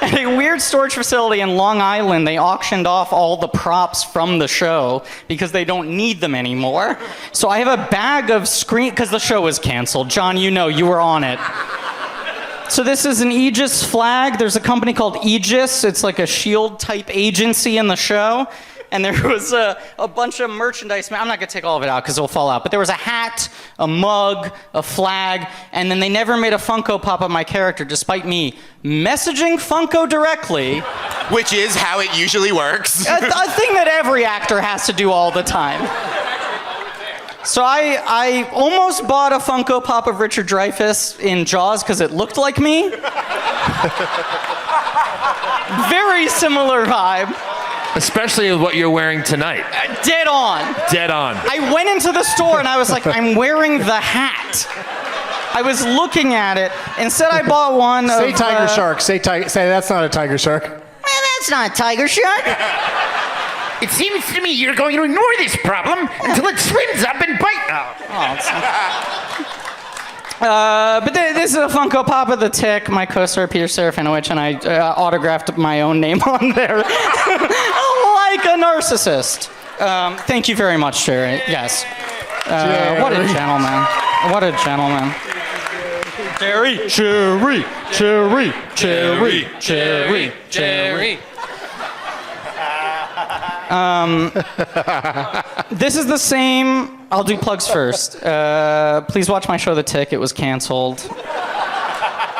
At a weird storage facility in Long Island, they auctioned off all the props from the show because they don't need them anymore. So I have a bag of because the show was canceled. John, you know, you were on it. So this is an Aegis flag. There's a company called Aegis. It's like a shield type agency in the show. And there was a bunch of merchandise. I'm not going to take all of it out because it'll fall out. But there was a hat, a mug, a flag, and then they never made a Funko Pop of my character, despite me messaging Funko directly. Which is how it usually works. a thing that every actor has to do all the time. So I almost bought a Funko Pop of Richard Dreyfuss in Jaws because it looked like me. Very similar vibe. Especially with what you're wearing tonight. Dead on. Dead on. I went into the store and I was like, I'm wearing the hat. I was looking at it. Instead, I bought one Say of... tiger shark. Say that's not a tiger shark. Well, that's not a tiger shark. It seems to me you're going to ignore this problem until it swims up and bites. But this is a Funko Pop of the Tick, my co-star Peter Serafinowicz, and I autographed my own name on there, like a narcissist. Thank you very much, Jerry. Yes. What a gentleman. What a gentleman. Jerry. Jerry. Jerry. Jerry. Jerry. Jerry. This is the same. I'll do plugs first. Please watch my show, The Tick. It was canceled.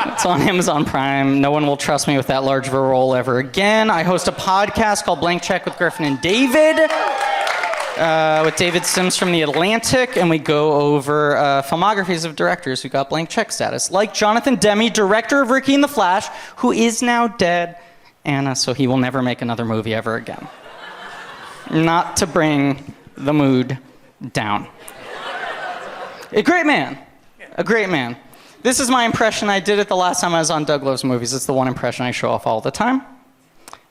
It's on Amazon Prime. No one will trust me with that large of a role ever again. I host a podcast called Blank Check with Griffin and David, with David Sims from The Atlantic, and we go over filmographies of directors who got blank check status, like Jonathan Demme, director of Ricky and the Flash, who is now dead, and so he will never make another movie ever again. Not to bring the mood down. A great man. A great man. This is my impression. I did it the last time I was on Doug Loves Movies. It's the one impression I show off all the time.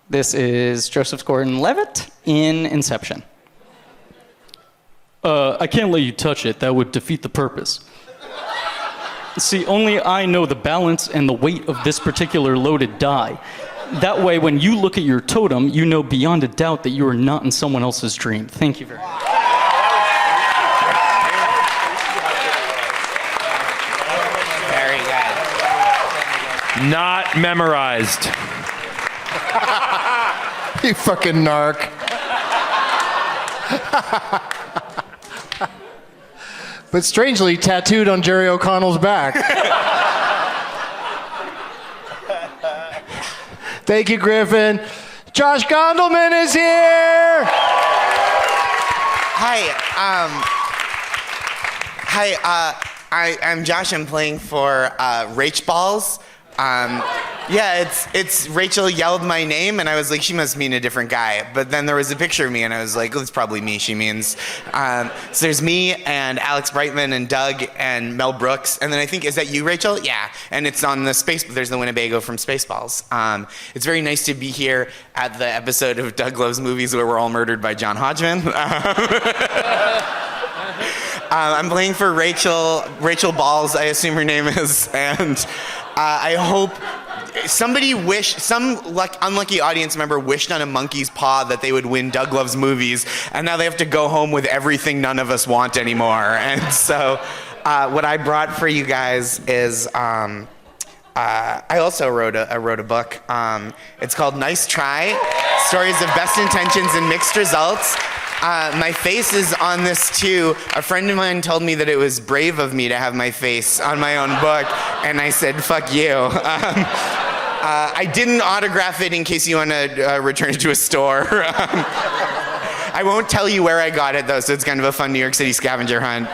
This is Joseph Gordon-Levitt in Inception. I can't let you touch it. That would defeat the purpose. See, only I know the balance and the weight of this particular loaded die. That way, when you look at your totem, you know beyond a doubt that you are not in someone else's dream. Thank you very much. Very good. Not memorized. You fucking narc. But strangely tattooed on Jerry O'Connell's back. Thank you, Griffin. Josh Gondelman is here. I'm Josh. I'm playing for Rach Balls. It's Rachel yelled my name, and I was like, she must mean a different guy. But then there was a picture of me, and I was like, it's probably me she means. So there's me and Alex Brightman and Doug and Mel Brooks, and then I think, is that you, Rachel? Yeah. And it's on there's the Winnebago from Spaceballs. It's very nice to be here at the episode of Doug Loves Movies where we're all murdered by John Hodgman. I'm playing for Rachel Balls, I assume her name is, and I hope some unlucky audience member wished on a monkey's paw that they would win Doug Loves Movies, and now they have to go home with everything none of us want anymore. And so what I brought for you guys is I also wrote a book. It's called Nice Try, Stories of Best Intentions and Mixed Results. My face is on this too. A friend of mine told me that it was brave of me to have my face on my own book, and I said, fuck you. I didn't autograph it in case you want to return it to a store. I won't tell you where I got it though, so it's kind of a fun New York City scavenger hunt.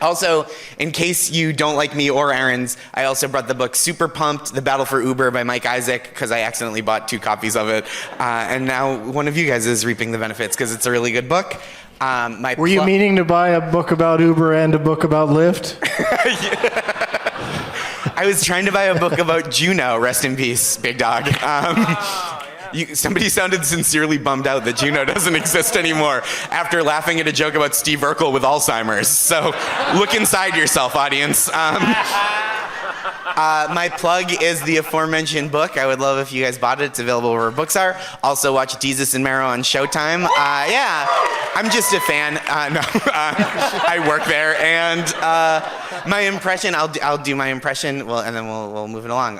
Also, in case you don't like me or Aaron's, I also brought the book Super Pumped, The Battle for Uber by Mike Isaac, because I accidentally bought 2 copies of it. And now one of you guys is reaping the benefits, because it's a really good book. Were you meaning to buy a book about Uber and a book about Lyft? I was trying to buy a book about Juno, rest in peace, big dog. Somebody sounded sincerely bummed out that Juno doesn't exist anymore after laughing at a joke about Steve Urkel with Alzheimer's. So look inside yourself, audience. My plug is the aforementioned book. I would love if you guys bought it. It's available where books are. Also, watch Jesus and Mero on Showtime. Yeah, I'm just a fan. I work there, and my impression. I'll do my impression. Well, and then we'll move it along.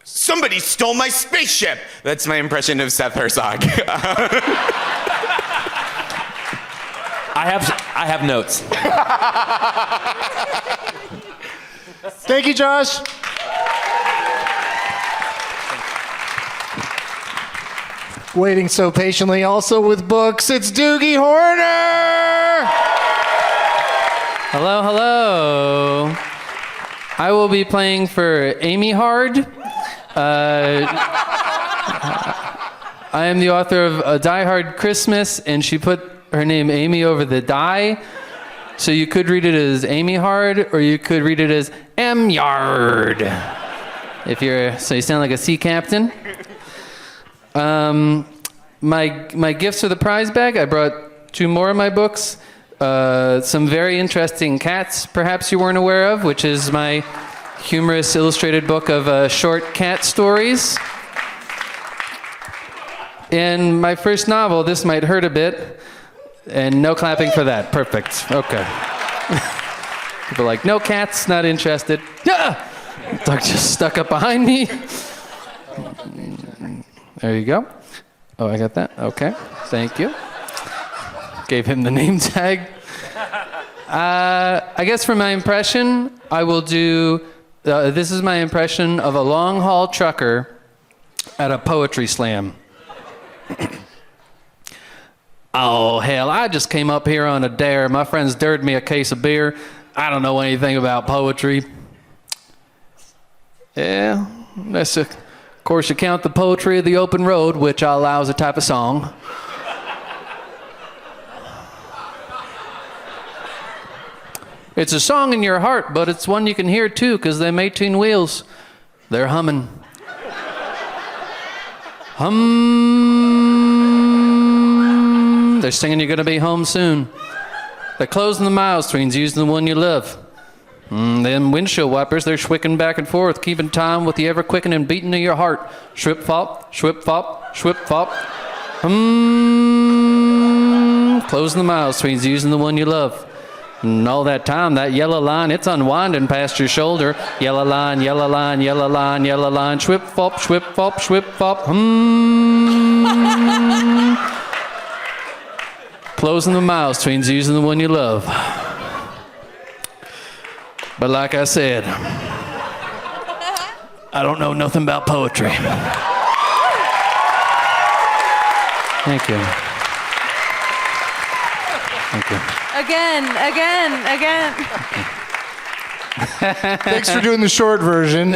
Somebody stole my spaceship. That's my impression of Seth Herzog. I have notes. Thank you, Josh. Waiting so patiently, also with books, it's Doogie Horner! Hello, hello. I will be playing for Amy Hard. I am the author of A Die Hard Christmas, and she put her name Amy over the die. So you could read it as Amy Hard, or you could read it as M Yard. So you sound like a sea captain. My gifts are the prize bag. I brought 2 more of my books. Some very interesting cats, perhaps you weren't aware of, which is my humorous illustrated book of short cat stories. And my first novel, This Might Hurt a Bit. And no clapping for that. Perfect. Okay. People are like, no cats, not interested. Yeah! Dog just stuck up behind me. There you go. Oh, I got that. Okay. Thank you. Gave him the name tag. I guess for my impression, I will do... this is my impression of a long-haul trucker at a poetry slam. Oh, hell, I just came up here on a dare. My friends dared me a case of beer. I don't know anything about poetry. Yeah, of course, you count the poetry of the open road, which I allow as a type of song. It's a song in your heart, but it's one you can hear too, because them 18 wheels, they're humming. They're singing you're gonna be home soon. They're closing the miles between using the one you love. Them windshield wipers, they're swicking back and forth, keeping time with the ever-quickening beating of your heart. Schwip-fop, schwip-fop, schwip-fop. Closing the miles between using the one you love. And all that time, that yellow line, it's unwinding past your shoulder. Yellow line, yellow line, yellow line, yellow line. Schwip-fop, schwip-fop, schwip-fop. Closing the miles between using the one you love. But like I said, I don't know nothing about poetry. Thank you. Thank you. Again. Thanks for doing the short version.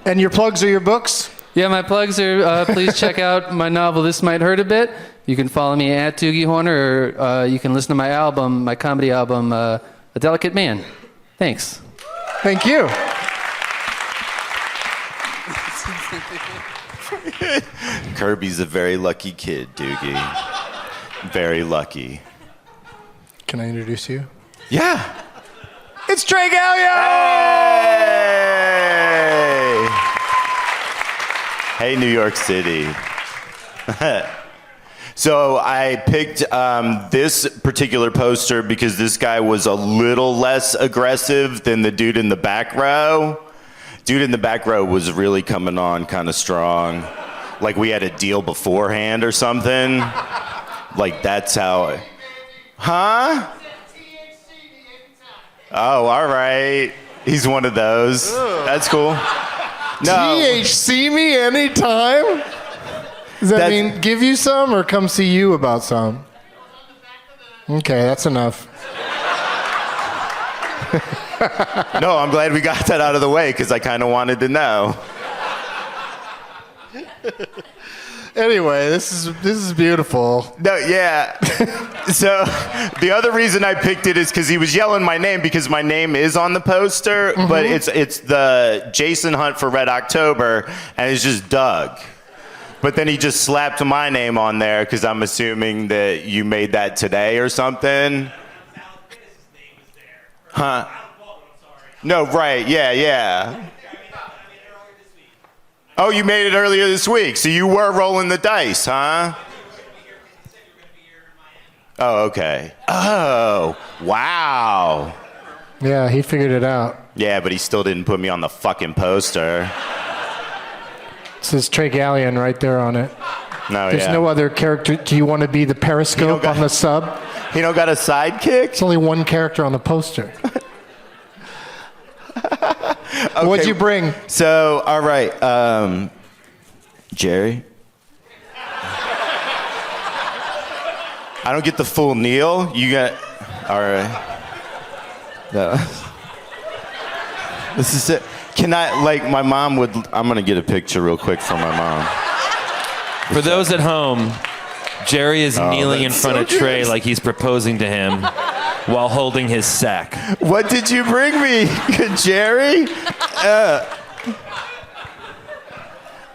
And your plugs are your books? Yeah, my plugs are, please check out my novel, This Might Hurt a Bit. You can follow me at Doogie Horner, or you can listen to my album, my comedy album, A Delicate Man. Thanks. Thank you. Kirby's a very lucky kid, Doogie. Very lucky. Can I introduce you? Yeah. It's Trey Gallion! Hey, New York City. So I picked this particular poster because this guy was a little less aggressive than the dude in the back row. Dude in the back row was really coming on kind of strong. Like we had a deal beforehand or something. Like that's how... Huh? Oh, all right. He's one of those. That's cool. No. THC me anytime? Does that mean give you some or come see you about some? Okay, that's enough. No, I'm glad we got that out of the way because I kind of wanted to know. Anyway, this is beautiful. No, yeah. So the other reason I picked it is because he was yelling my name because my name is on the poster, but it's the Jason Hunt for Red October, and it's just Doug. But then he just slapped my name on there because I'm assuming that you made that today or something. Huh? No, right. Yeah. Oh, you made it earlier this week, so you were rolling the dice, huh? Oh, okay. Oh, wow. Yeah, he figured it out. Yeah, but he still didn't put me on the fucking poster. It says Trey Gallion right there on it. No, There's no other character. Do you want to be the Periscope on the sub? He don't got a sidekick? It's only one character on the poster. What'd you bring? So, all right, Jerry? I don't get the full kneel. You got, all right. No. This is it. Can I, like, my mom would, I'm going to get a picture real quick from my mom. For those at home, Jerry is kneeling in front of Trey like he's proposing to him while holding his sack. What did you bring me, Jerry?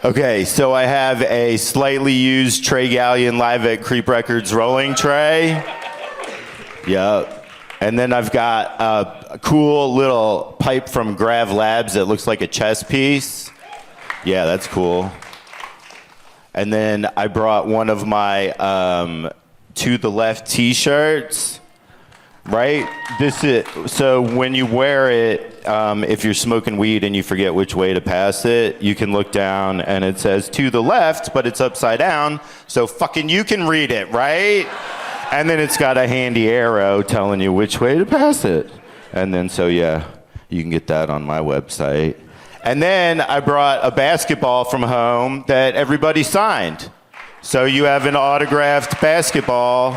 Okay, so I have a slightly used Trey Gallion Live at Creep Records rolling tray. Yep. And then I've got a cool little pipe from Grav Labs that looks like a chess piece. Yeah, that's cool. And then I brought one of my To the Left t-shirts. Right? So when you wear it, if you're smoking weed and you forget which way to pass it, you can look down and it says to the left, but it's upside down. So fucking you can read it, right? And then it's got a handy arrow telling you which way to pass it. And then, so yeah, you can get that on my website. And then I brought a basketball from home that everybody signed. So you have an autographed basketball.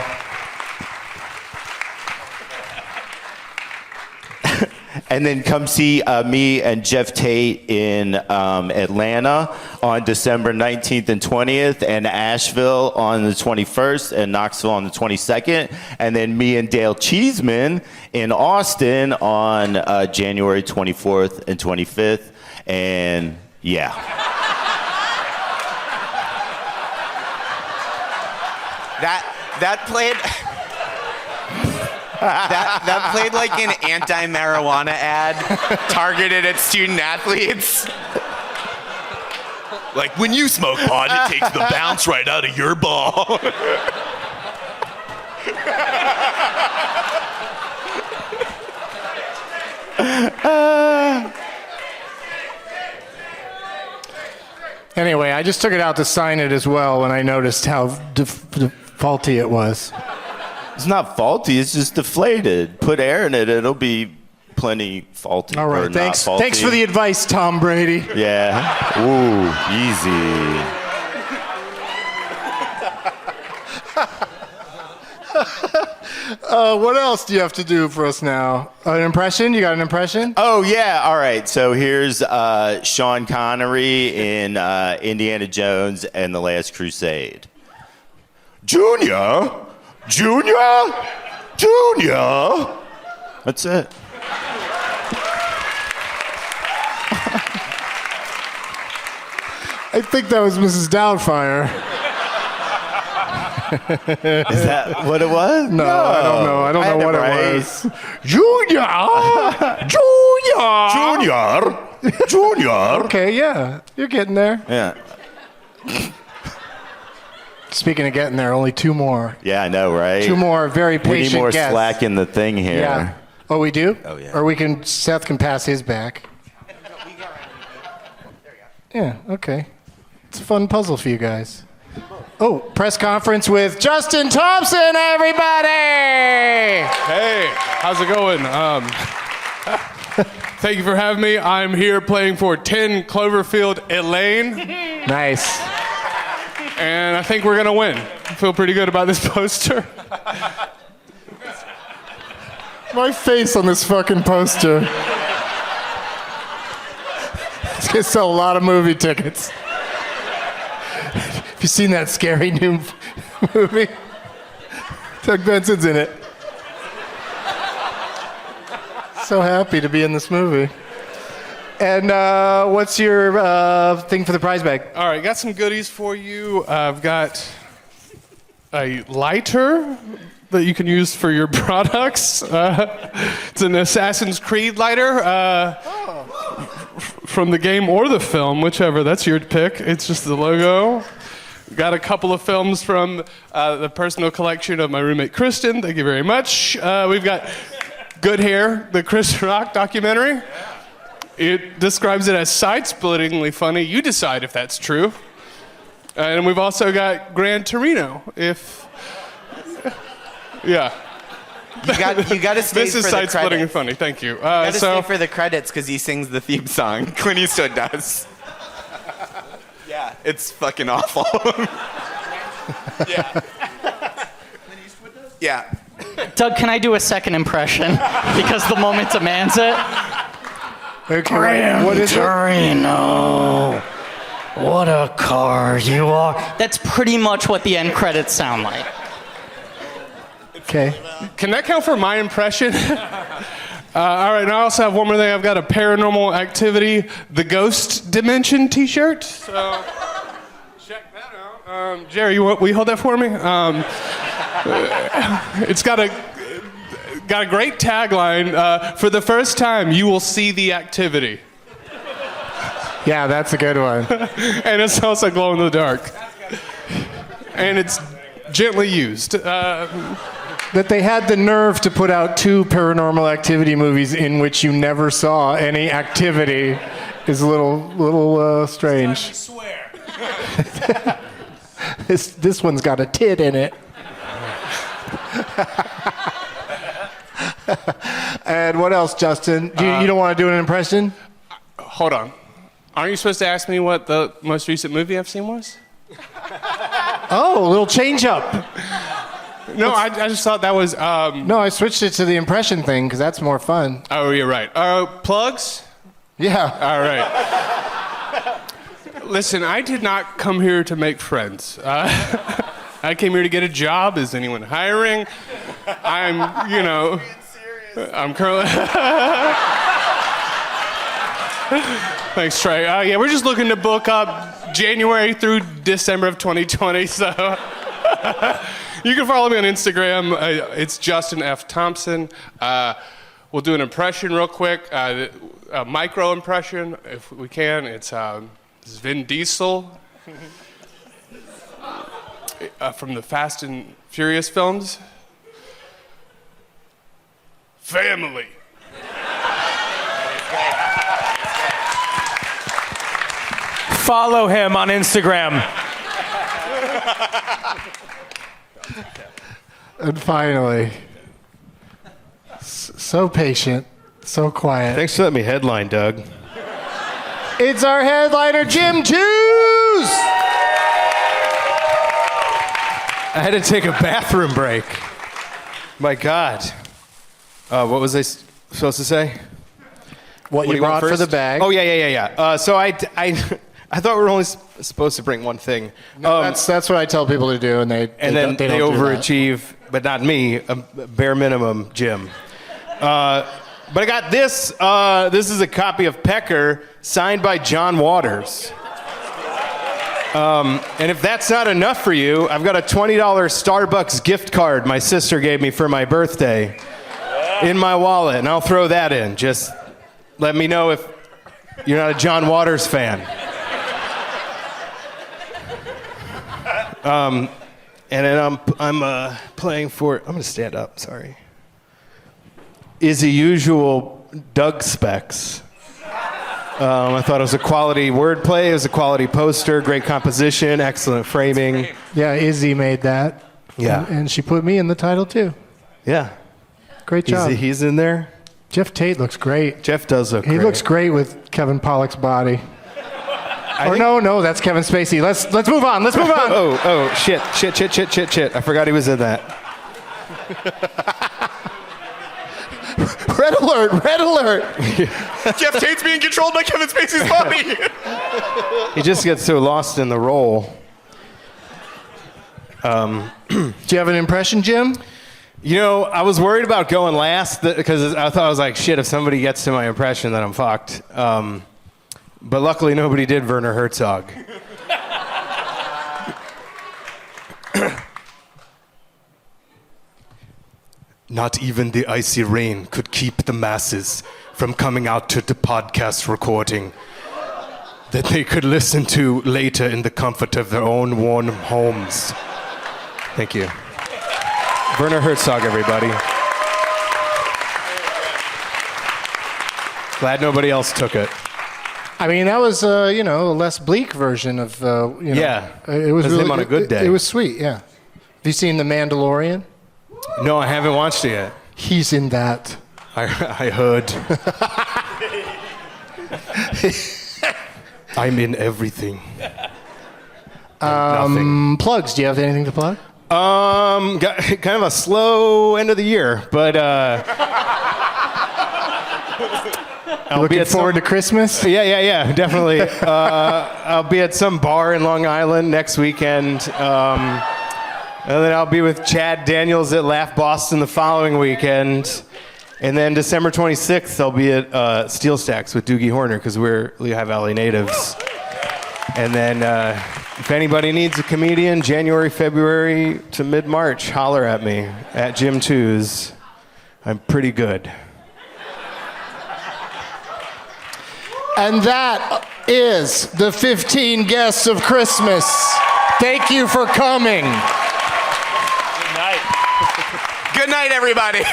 And then come see me and Jeff Tate in Atlanta on December 19th and 20th, and Asheville on the 21st, and Knoxville on the 22nd. And then me and Dale Cheeseman in Austin on January 24th and 25th. And yeah. That played... that played like an anti-marijuana ad targeted at student athletes. Like, when you smoke pot, it takes the bounce right out of your ball. Anyway, I just took it out to sign it as well when I noticed how faulty it was. It's not faulty, it's just deflated. Put air in it, it'll be plenty faulty. All right, thanks for the advice, Tom Brady. Yeah. Ooh, easy. What else do you have to do for us now? An impression? You got an impression? Oh, yeah. All right. So here's Sean Connery in Indiana Jones and the Last Crusade. Junior? That's it. I think that was Mrs. Doubtfire. Is that what it was? No, I don't know. I don't know what it was. Junior. Okay, yeah. You're getting there. Yeah. Speaking of getting there, only two more. Yeah, I know, right? Two more very patient We need more guests. slack in the thing here. Yeah. Oh, we do? Oh, yeah. Or Seth can pass his back. Yeah, okay. It's a fun puzzle for you guys. Oh, press conference with Justin Thompson, everybody! Hey, how's it going? Thank you for having me. I'm here playing for 10 Cloverfield Elaine. Nice. And I think we're going to win. I feel pretty good about this poster. My face on this fucking poster. It's going to sell a lot of movie tickets. Have you seen that scary new movie? Doug Benson's in it. So happy to be in this movie. And what's your thing for the prize bag? All right, got some goodies for you. I've got a lighter that you can use for your products. It's an Assassin's Creed lighter from the game or the film, whichever. That's your pick. It's just the logo. Got a couple of films from the personal collection of my roommate Kristen. Thank you very much. We've got Good Hair, the Chris Rock documentary. It describes it as side-splittingly funny. You decide if that's true. And we've also got Gran Torino. Yeah. You got to stay This is for the side-splitting credits. and funny. Thank you. You got to stay for the credits because he sings the theme song. Clint Eastwood does. Yeah, it's fucking awful. Yeah. Yeah. Doug, can I do a second impression? Because the moment demands it. What is it? Torino. What a car you are. That's pretty much what the end credits sound like. Okay. Can that count for my impression? All right, and I also have one more thing. I've got a Paranormal Activity, The Ghost Dimension t-shirt. So check that out. Jerry, will you hold that for me? It's got a great tagline. For the first time, you will see the activity. Yeah, that's a good one. And it's also glow in the dark. And it's gently used. That they had the nerve to put out 2 Paranormal Activity movies in which you never saw any activity is a little strange. This one's got a tit in it. And what else, Justin? You don't want to do an impression? Hold on. Aren't you supposed to ask me what the most recent movie I've seen was? Oh, a little change up. No, I just thought that was... No, I switched it to the impression thing because that's more fun. Oh, you're right. Plugs? Yeah. All right. Listen, I did not come here to make friends. I came here to get a job. Is anyone hiring? I'm currently... Thanks, Trey. Yeah, we're just looking to book up January through December of 2020, so... You can follow me on Instagram. It's Justin F. Thompson. We'll do an impression real quick, a micro impression, if we can. It's Vin Diesel from the Fast and Furious films. Family. Follow him on Instagram. And finally, so patient, so quiet. Thanks for letting me headline, Doug. It's our headliner, Jim Tews! I had to take a bathroom break. My God. What was I supposed to say? What you brought for the bag. Oh, yeah. So I thought we were only supposed to bring one thing. No, that's what I tell people to do, and they don't do overachieve, but not me. Bare minimum, Jim. But I got this. This is a copy of Pecker, signed by John Waters. And if that's not enough for you, I've got a $20 Starbucks gift card my sister gave me for my birthday in my wallet, and I'll throw that in. Just let me know if you're not a John Waters fan. And then I'm playing for... I'm going to stand up, sorry. Is the usual Doug Specs. I thought it was a quality wordplay. It was a quality poster, great composition, excellent framing. Yeah, Izzy made that. Yeah. And she put me in the title, too. Yeah. Great job. He's in there. Jeff Tate looks great. Jeff does look great. He looks great with Kevin Pollak's body. No, that's Kevin Spacey. Let's move on. Let's move on. Oh, shit. I forgot he was in that. Red alert. Jeff Tate's being controlled by Kevin Spacey's body. He just gets so lost in the role. Do you have an impression, Jim? You know, I was worried about going last because I thought I was like, shit, if somebody gets to my impression, then I'm fucked. But luckily, nobody did Werner Herzog. Not even the icy rain could keep the masses from coming out to the podcast recording that they could listen to later in the comfort of their own warm homes. Thank you. Werner Herzog, everybody. Glad nobody else took it. I mean, that was a less bleak version of Yeah, It was that's really him on a good day. It was sweet. Yeah. Have you seen The Mandalorian? No, I haven't watched it yet. He's in that. I heard. I'm in everything. Nothing. Plugs. Do you have anything to plug? Got kind of a slow end of the year, but Looking forward to Christmas? Yeah, definitely. I'll be at some bar in Long Island next weekend. And then I'll be with Chad Daniels at Laugh Boston the following weekend. And then December 26th, I'll be at Steel Stacks with Doogie Horner because we're Lehigh Valley natives. And then if anybody needs a comedian, January, February to mid-March, holler at me at Jim 2's. I'm pretty good. And that is the 15 Guests of Christmas. Thank you for coming. Good night, everybody.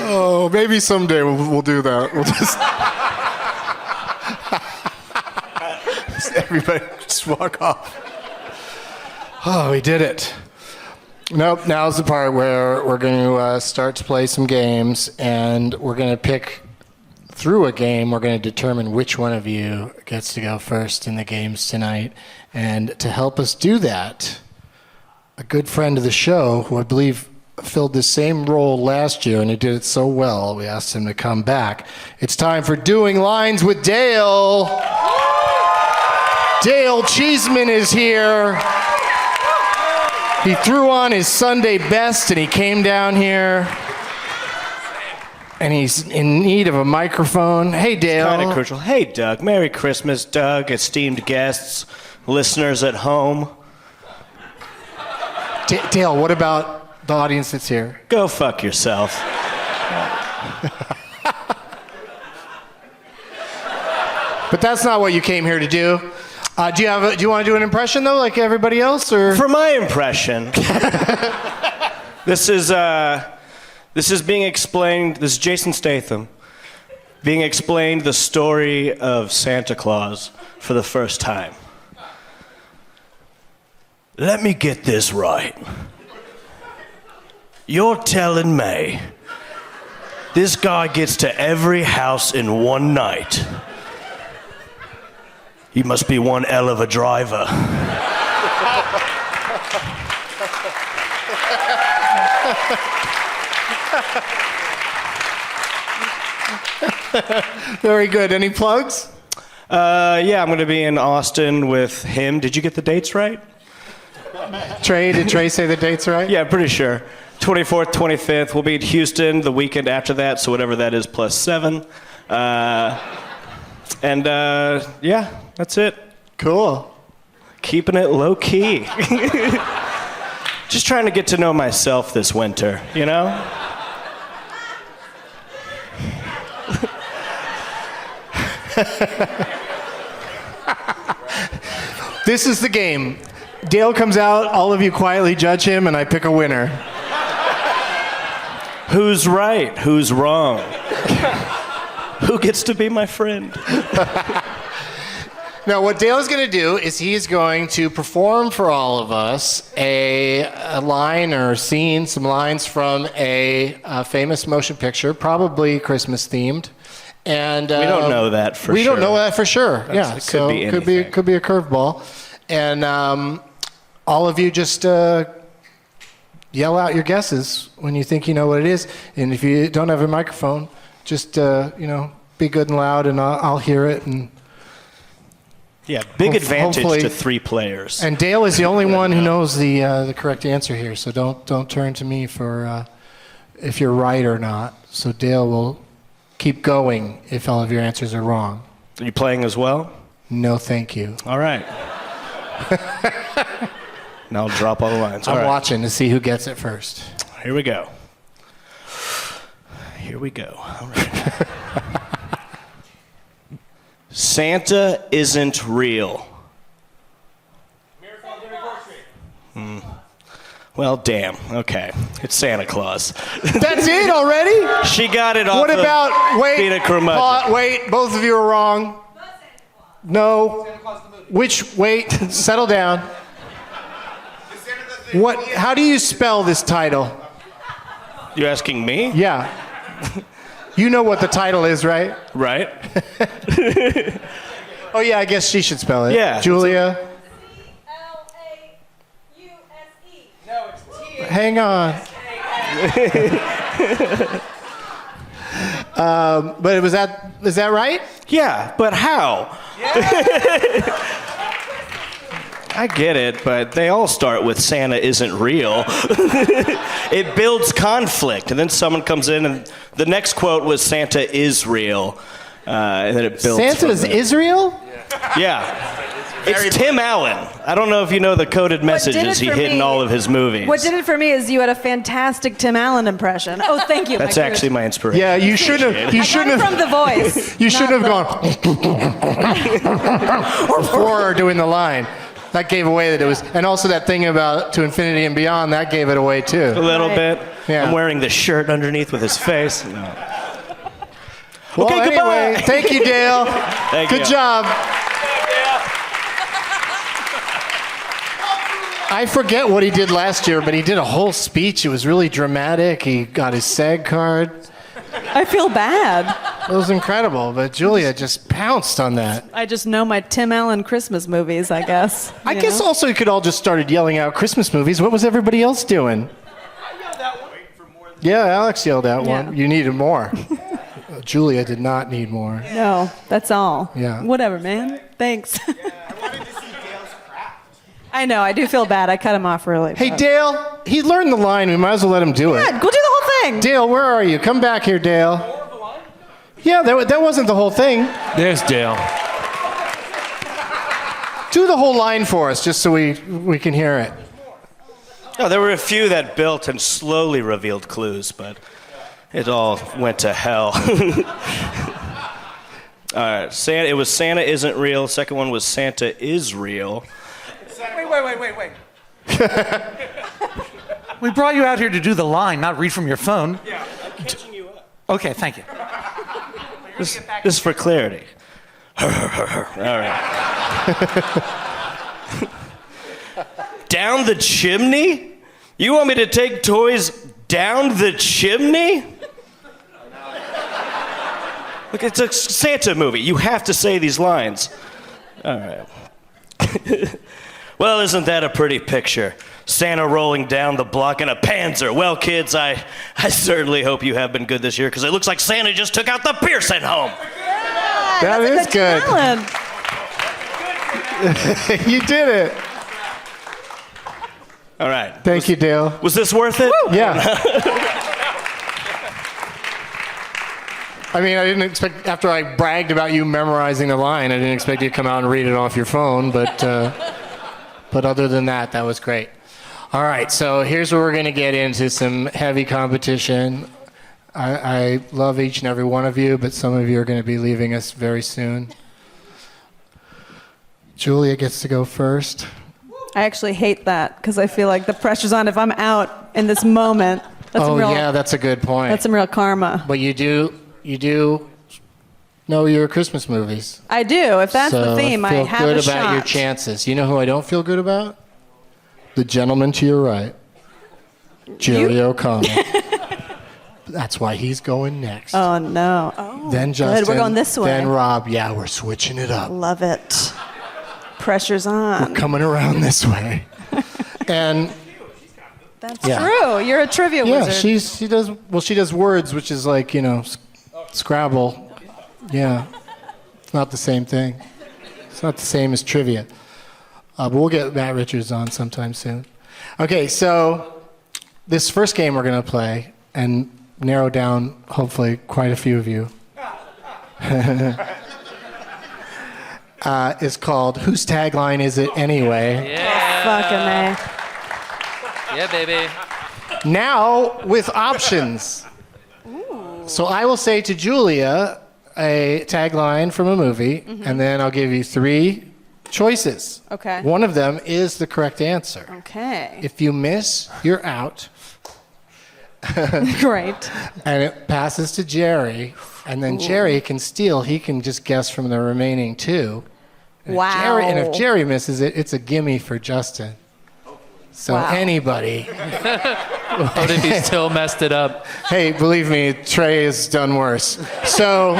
Oh, maybe someday we'll do that. We'll just everybody just walk off. Oh, we did it. Nope, now's the part where we're going to start to play some games, and we're going to pick through a game. We're going to determine which one of you gets to go first in the games tonight. And to help us do that, a good friend of the show, who I believe filled the same role last year, and he did it so well, we asked him to come back. It's time for Doing Lines with Dale. Dale Cheeseman is here. He threw on his Sunday best and he came down here. And he's in need of a microphone. Hey, Dale. Kind of crucial. Hey, Doug. Merry Christmas, Doug. Esteemed guests, listeners at home. Dale, what about the audience that's here? Go fuck yourself. But that's not what you came here to do. Do you want to do an impression though, like everybody else, or? For my impression, this is being explained. This is Jason Statham being explained the story of Santa Claus for the first time. Let me get this right. You're telling me this guy gets to every house in one night. He must be one hell of a driver. Very good. Any plugs? Yeah, I'm going to be in Austin with him. Did you get the dates right? Did Trey say the dates right? Yeah, pretty sure. 24th, 25th. We'll be in Houston the weekend after that, so whatever that is plus 7. Yeah, that's it. Cool. Keeping it low key. Just trying to get to know myself this winter, you know? This is the game. Dale comes out, all of you quietly judge him, and I pick a winner. Who's right? Who's wrong? Who gets to be my friend? Now, what Dale's going to do is he's going to perform for all of us a line or scene, some lines from a famous motion picture, probably Christmas themed. And we don't know that for sure. We don't know that for sure. Yeah, it could be anything. could be a curveball. And all of you just yell out your guesses when you think you know what it is. And if you don't have a microphone, just be good and loud, and I'll hear it. And yeah, big advantage hopefully, to 3 players. And Dale is the only one who knows the correct answer here, so don't turn to me for if you're right or not. So Dale will keep going if all of your answers are wrong. Are you playing as well? No, thank you. All right. Now I'll drop all the lines. I'm All right. watching to see who gets it first. Here we go. Here we go. All right. Santa isn't real. Well, damn. Okay. It's Santa Claus. That's it already? She got it off What of about, Peter Curmudgeon. wait, both of you are wrong. No. Wait, settle down. What? How do you spell this title? You asking me? Yeah. You know what the title is, right? Right. Oh, yeah, I guess she should spell it. Yeah. Julia? Hang on. But is that right? Yeah, but how? I get it, but they all start with Santa isn't real. It builds conflict, and then someone comes in, and the next quote was Santa is real, and then it builds. Santa is Israel? Yeah. It's Tim Allen. I don't know if you know the coded messages he hid in all of his movies. What did it for me is you had a fantastic Tim Allen impression. Oh, thank you. That's my actually my inspiration. Yeah, you should have. You I should got it have. from the voice. You should not have gone before doing the line. That gave away that it was, and also that thing about to infinity and beyond. That gave it away too. A little bit. Yeah. I'm wearing the shirt underneath with his face. No. Well, Okay, goodbye. anyway, thank you, Dale. Thank Good you. job. I forget what he did last year, but he did a whole speech. It was really dramatic. He got his SAG card. I feel bad. It was incredible, but Julia just pounced on that. I just know my Tim Allen Christmas movies, I guess. I guess also you could all just started yelling out Christmas movies. What was everybody else doing? Yeah, Alex yelled out one. You needed more. Julia did not need more. No, that's all. Yeah. Whatever, man. Thanks. I know, I do feel bad. I cut him off early. Hey, Dale, he learned the line. We might as well let him do it. Yeah, go do the whole thing. Dale, where are you? Come back here, Dale. Yeah, that wasn't the whole thing. There's Dale. Do the whole line for us, just so we can hear it. No, there were a few that built and slowly revealed clues, but it all went to hell. All right, it was Santa isn't real. Second one was Santa is real. Wait. We brought you out here to do the line, not read from your phone. Yeah, I'm catching you up. Okay, thank you. This is for clarity. All right. Down the chimney? You want me to take toys down the chimney? Look, it's a Santa movie. You have to say these lines. All right. Well, isn't that a pretty picture? Santa rolling down the block in a Panzer. Well, kids, I certainly hope you have been good this year, because it looks like Santa just took out the Pearson home. That is good. You did it. All right. Thank you, Dale. Was this worth it? Yeah. I mean, I didn't expect, after I bragged about you memorizing the line, I didn't expect you to come out and read it off your phone, but other than that, that was great. All right, so here's where we're going to get into some heavy competition. I love each and every one of you, but some of you are going to be leaving us very soon. Julia gets to go first. I actually hate that because I feel like the pressure's on if I'm out in this moment. That's Yeah, that's a good point. That's some real karma. But you do know your Christmas movies. I do. If that's the theme, I have feel a good about your shot. chances. You know who I don't feel good about? The gentleman to your right, Jerry O'Connell. That's why he's going next. Oh, no. Oh, Then Justin. good. We're going this way. Then Rob. Yeah, we're switching it up. Love it. Pressure's on. We're coming around this way. And That's true. You're a trivia yeah, wizard. she does words, which is like, Scrabble. Yeah. It's not the same thing. It's not the same as trivia. But we'll get Matt Richards on sometime soon. Okay, so this first game we're going to play and narrow down, hopefully, quite a few of you. is called Whose Tagline Is It Anyway? Fucking A. Yeah, baby. Now with options. So I will say to Julia a tagline from a movie, and then I'll give you 3 choices. Okay. One of them is the correct answer. Okay. If you miss, you're out. Great. And it passes to Jerry, and then Jerry can steal. He can just guess from the remaining 2. And Wow. If Jerry misses it, it's a gimme for Justin. So Wow. anybody. What if he still messed it up? Hey, believe me, Trey has done worse. So.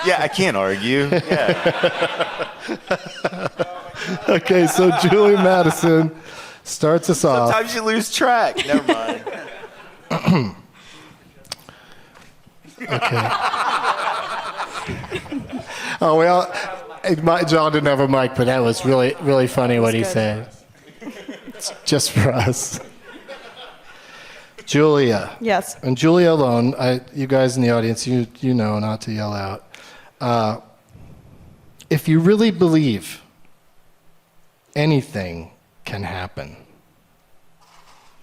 Yeah, I can't argue. Yeah. Okay, so Julie Madison starts us off. Sometimes you lose track. Never mind. Okay. Oh, well, John didn't have a mic, but that was really, really funny what he said. Just for us. Julia. Yes. And Julia alone, you guys in the audience, you know not to yell out. If you really believe anything can happen,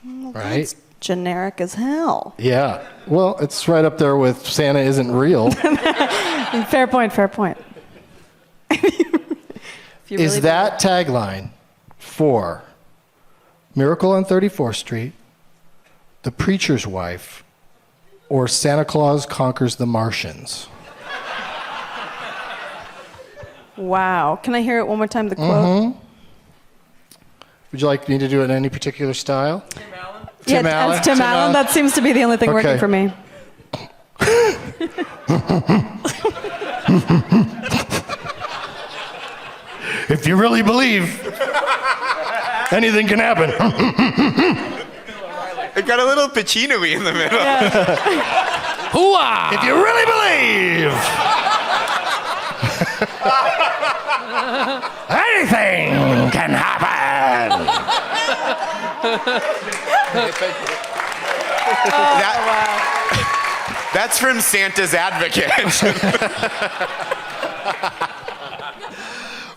right? That's generic as hell. Yeah. Well, it's right up there with Santa isn't real. Fair point, fair point. Is that tagline for Miracle on 34th Street, The Preacher's Wife, or Santa Claus Conquers the Martians? Wow. Can I hear it one more time, the quote? Would you like me to do it in any particular style? Tim Allen? It's Tim Allen. That seems to be the only thing working Okay. for me. If you really believe anything can happen. It got a little Pacino-y in the middle. Hooah! If you really believe anything can happen. That's from Santa's Advocate.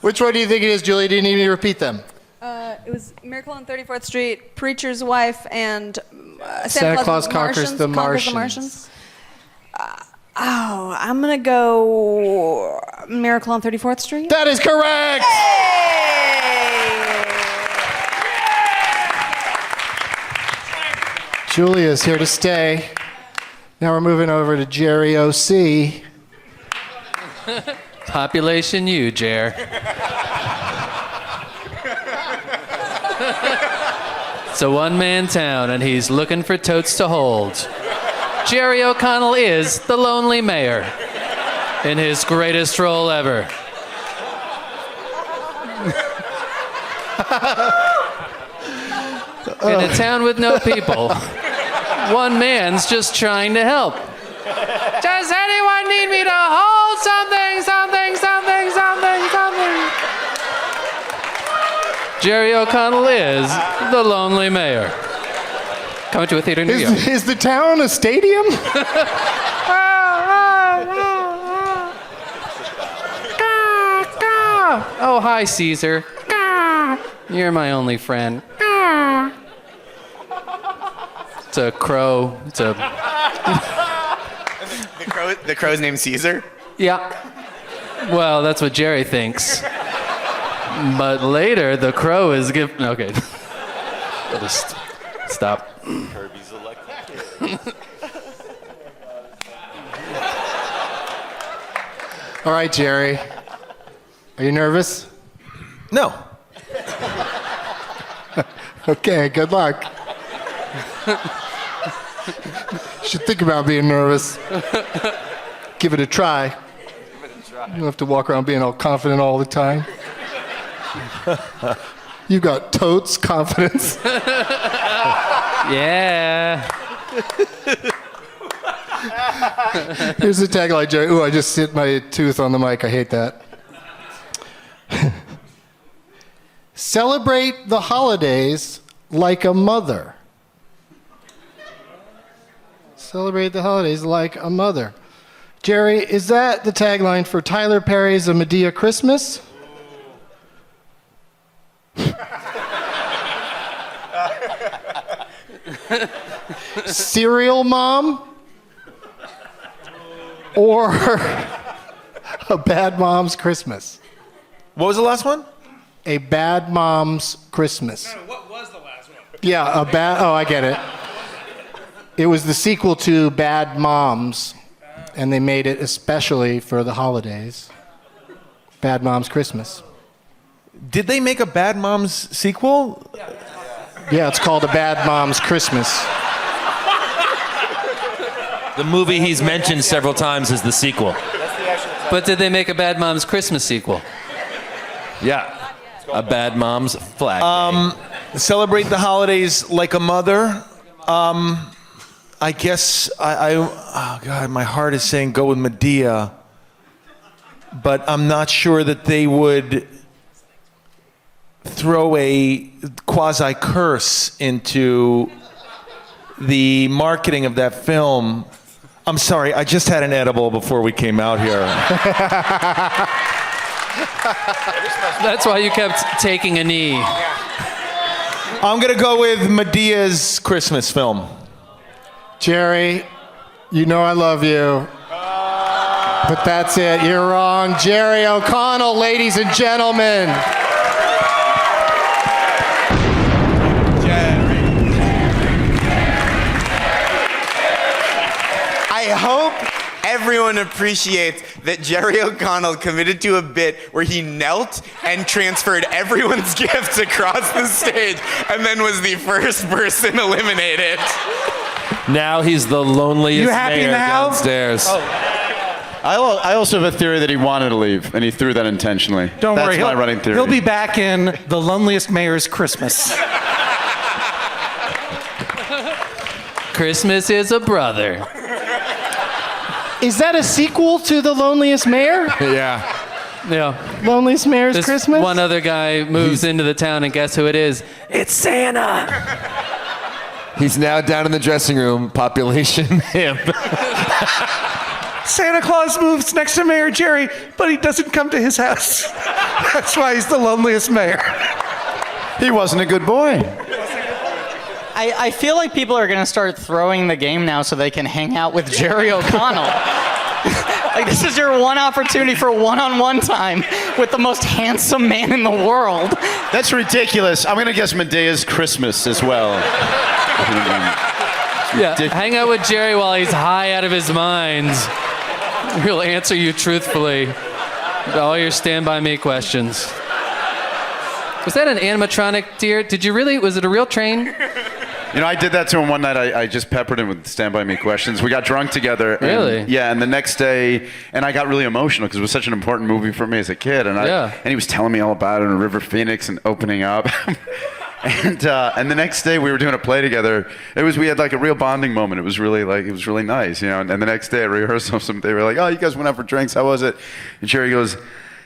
Which one do you think it is, Julie? Do you need me to repeat them? It was Miracle on 34th Street, Preacher's Wife, and Santa Claus Conquers the Martians. I'm going to go Miracle on 34th Street. That is correct! Julia's here to stay. Now we're moving over to Jerry O.C. Population U, Jer. It's a one-man town, and he's looking for totes to hold. Jerry O'Connell is the lonely mayor in his greatest role ever. In a town with no people, one man's just trying to help. Does anyone need me to hold something, something, something, something, something? Jerry O'Connell is the lonely mayor. Coming to a theater near you. Is the town a stadium? Oh, hi, Caesar. You're my only friend. It's a crow. It's a... The crow's named Caesar? Yeah. Well, that's what Jerry thinks. But later, the crow is given... Okay. Just stop. Kirby's elected. All right, Jerry. Are you nervous? No. Okay, good luck. You should think about being nervous. Give it a try. You don't have to walk around being all confident all the time. You got totes confidence. Yeah. Here's the tagline, Jerry. Ooh, I just hit my tooth on the mic. I hate that. Celebrate the holidays like a mother. Celebrate the holidays like a mother. Jerry, is that the tagline for Tyler Perry's A Medea Christmas? Cereal Mom? Or A Bad Mom's Christmas? What was the last one? A Bad Mom's Christmas. What was the last one? Yeah, oh, I get it. It was the sequel to Bad Moms, and they made it especially for the holidays. Bad Mom's Christmas. Did they make a Bad Moms sequel? Yeah, it's called A Bad Mom's Christmas. The movie he's mentioned several times is the sequel. But did they make a Bad Moms Christmas sequel? Yeah. A Bad Mom's Flag Day. Celebrate the holidays like a mother. I guess oh God, my heart is saying go with Medea. But I'm not sure that they would throw a quasi-curse into the marketing of that film. I'm sorry, I just had an edible before we came out here. That's why you kept taking a knee. I'm going to go with Medea's Christmas film. Jerry, you know I love you. But that's it. You're wrong. Jerry O'Connell, ladies and gentlemen. I hope everyone appreciates that Jerry O'Connell committed to a bit where he knelt and transferred everyone's gifts across the stage and then was the first person eliminated. Now he's the loneliest You happy mayor now? downstairs. I also have a theory that he wanted to leave, and he threw that intentionally. Don't worry. That's my running theory. He'll be back in The Loneliest Mayor's Christmas. Christmas is a brother. Is that a sequel to The Loneliest Mayor? Yeah. Loneliest Mayor's This Christmas? one other guy moves into the town, and guess who it is? It's Santa. He's now down in the dressing room. Population him. Santa Claus moves next to Mayor Jerry, but he doesn't come to his house. That's why he's the loneliest mayor. He wasn't a good boy. I feel like people are going to start throwing the game now so they can hang out with Jerry O'Connell. Like, this is your one opportunity for one-on-one time with the most handsome man in the world. That's ridiculous. I'm going to guess Medea's Christmas as well. Yeah, hang out with Jerry while he's high out of his mind. He'll answer you truthfully to all your Stand By Me questions. Was that an animatronic deer? Did you really? Was it a real train? You know, I did that to him one night. I just peppered him with Stand By Me questions. We got drunk together. And, Really? yeah, and the next day, and I got really emotional because it was such an important movie for me as a kid. And and he was telling me all about it in River Phoenix and opening up. And the next day we were doing a play together. We had like a real bonding moment. It was really nice, you know. And the next day at rehearsal, they were like, "Oh, you guys went out for drinks. How was it?" And Jerry goes,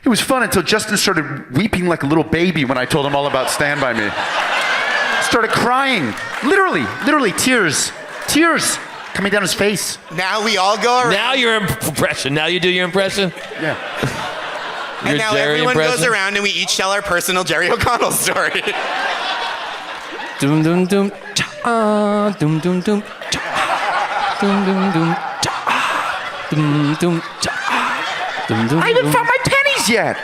"It was fun until Justin started weeping like a little baby when I told him all about Stand By Me. Started crying, literally tears coming down his face." Now we all go around. Now your impression. Now you do your impression? Yeah. And now Jerry everyone impression? goes around and we each tell our personal Jerry O'Connell story. Doom doom doom, cha, doom doom doom, cha, doom doom doom, cha, doom doom, cha, doom doom. I haven't found my pennies yet.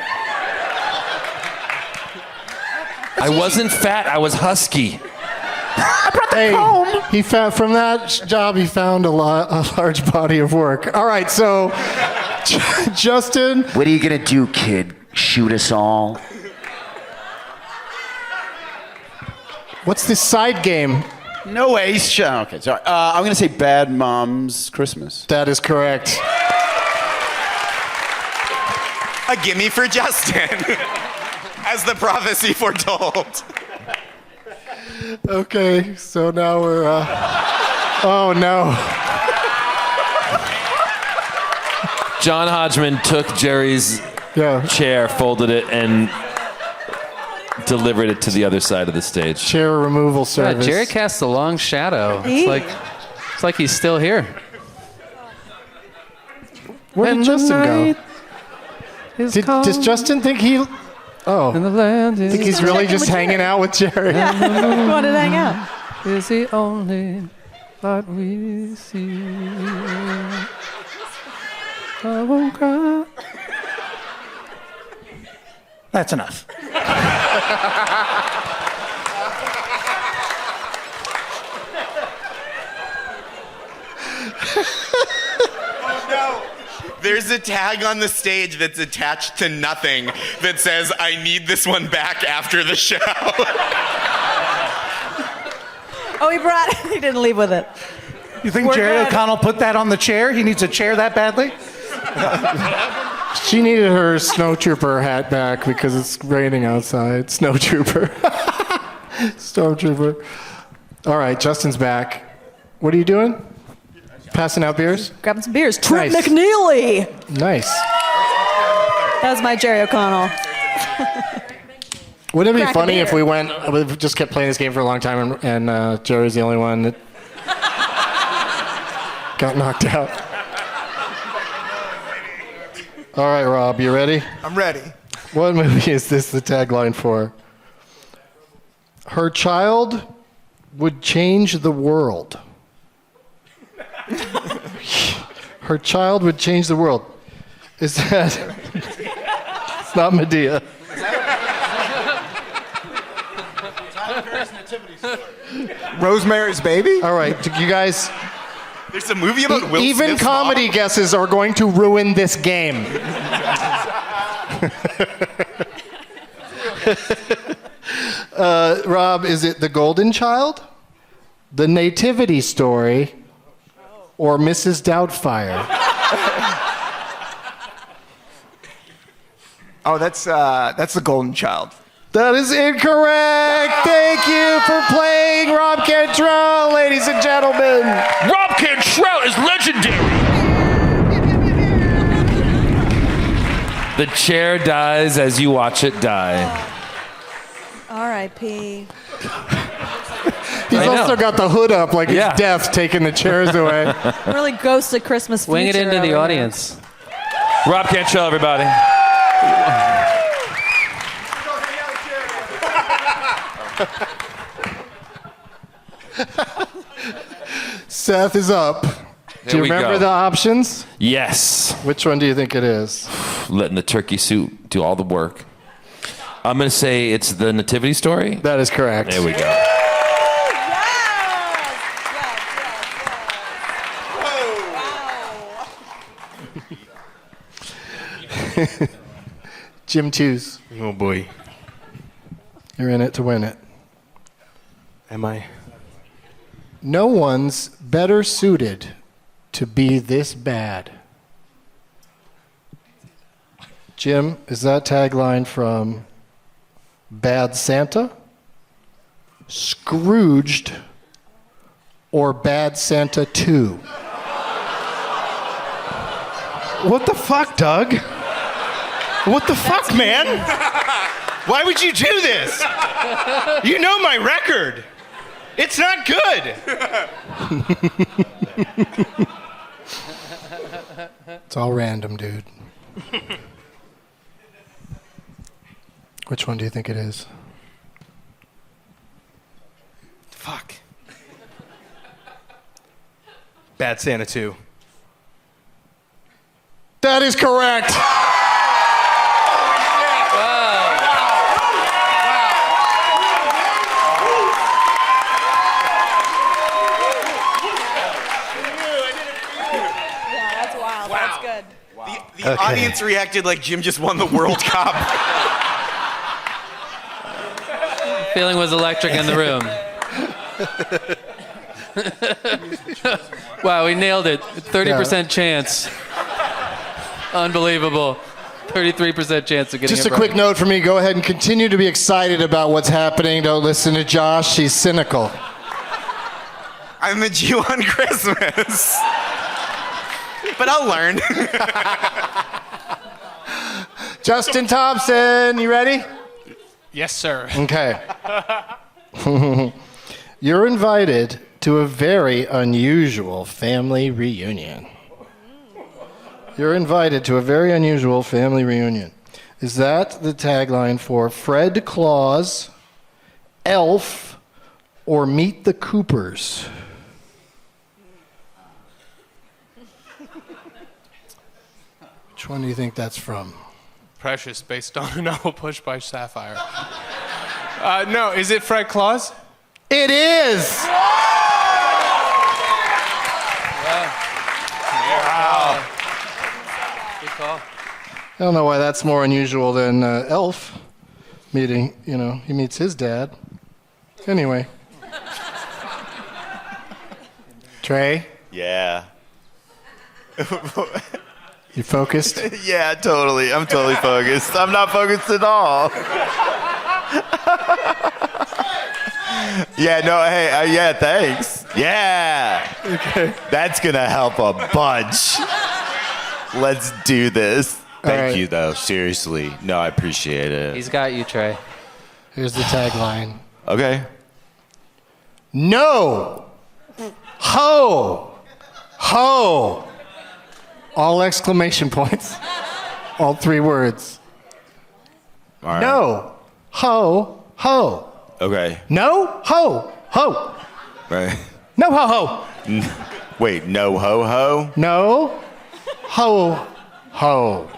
I wasn't fat. I was husky. I brought them home. He found from that job. He found a large body of work. All right, so Justin, What are you gonna do, kid? Shoot us all? what's this side game? No way. Okay, sorry. I'm going to say Bad Mom's Christmas. That is correct. A gimme for Justin, as the prophecy foretold. Okay, so now we're. Oh no. John Hodgman took Jerry's chair, folded it, and delivered it to the other side of the stage. Chair removal Yeah, service. Jerry casts a long shadow. It's like he's still here. Where did And Justin the go? night is Does Justin think he? Oh, And the land is think he's really just hanging out with Jerry? Yeah. Wanted to hang out. is the only light we see. I won't cry. That's enough. There's a tag on the stage that's attached to nothing that says, I need this one back after the show. Oh, he didn't leave with it. You think We're Jerry good. O'Connell put that on the chair? He needs a chair that badly? She needed her snowtrooper hat back because it's raining outside. Snowtrooper. Stormtrooper. All right, Justin's back. What are you doing? Passing out beers? Grabbing some beers. Trip Nice. McNeely. Nice. That was my Jerry O'Connell. Wouldn't it be Crack a funny beer. if we just kept playing this game for a long time and Jerry's the only one that got knocked out? All right, Rob, you ready? I'm ready. What movie is this the tagline for? Her child would change the world. Her child would change the world. Is that? It's not Medea. Rosemary's Baby? All right, you guys. There's a movie about Will Even Smith's comedy mom. guesses are going to ruin this game. Rob, is it The Golden Child, The Nativity Story, or Mrs. Doubtfire? Oh, that's The Golden Child. That is incorrect. Thank you for playing Rob Cantrell, ladies and gentlemen. Rob Cantrell is legendary. The chair dies as you watch it die. R.I.P. He's I know. also got the hood up like Yeah. he's deaf, taking the chairs away. Really ghosted Christmas future. Wing it into the over here. audience. Rob Cantrell, everybody. Seth is up. Do Here you we remember go. the options? Yes. Which one do you think it is? Letting the turkey suit do all the work. I'm going to say it's the Nativity Story. That is correct. There we go. Jim Tews. Oh boy. You're in it to win it. Am I? No one's better suited to be this bad. Jim, is that tagline from Bad Santa, Scrooged, or Bad Santa 2? What the fuck, Doug? What the fuck, man? Why would you do this? You know my record. It's not good. It's all random, dude. Which one do you think it is? Fuck. Bad Santa 2. That is correct. Yeah, that's wild. That's good. The audience reacted like Jim just won the World Cup. Feeling was electric in the room. Wow, we nailed it. 30% chance. Unbelievable. 33% chance of getting Just it a quick right. note for me. Go ahead and continue to be excited about what's happening. Don't listen to Josh. She's cynical. I'm a Jew on Christmas. But I'll learn. Justin Thompson, you ready? Yes, sir. Okay. You're invited to a very unusual family reunion. You're invited to a very unusual family reunion. Is that the tagline for Fred Claus, Elf, or Meet the Coopers? Which one do you think that's from? Precious, based on a novel Push by Sapphire. No, is it Fred Claus? It is! Wow. Good call. I don't know why that's more unusual than Elf meeting, he meets his dad. Anyway. Trey, Yeah. you focused? Yeah, totally. I'm totally focused. I'm not focused at all. Yeah, no, hey, yeah, thanks. Yeah. Okay. That's going to help a bunch. Let's do this. Thank right. you, though. Seriously. No, I appreciate it. He's got you, Trey. Here's the tagline. Okay. No! Ho! Ho! All exclamation points. All 3 words. All right. No! Ho! Ho! Okay. No! Ho! Ho! Right. No ho ho! Wait, no ho-ho? No! Ho! Ho!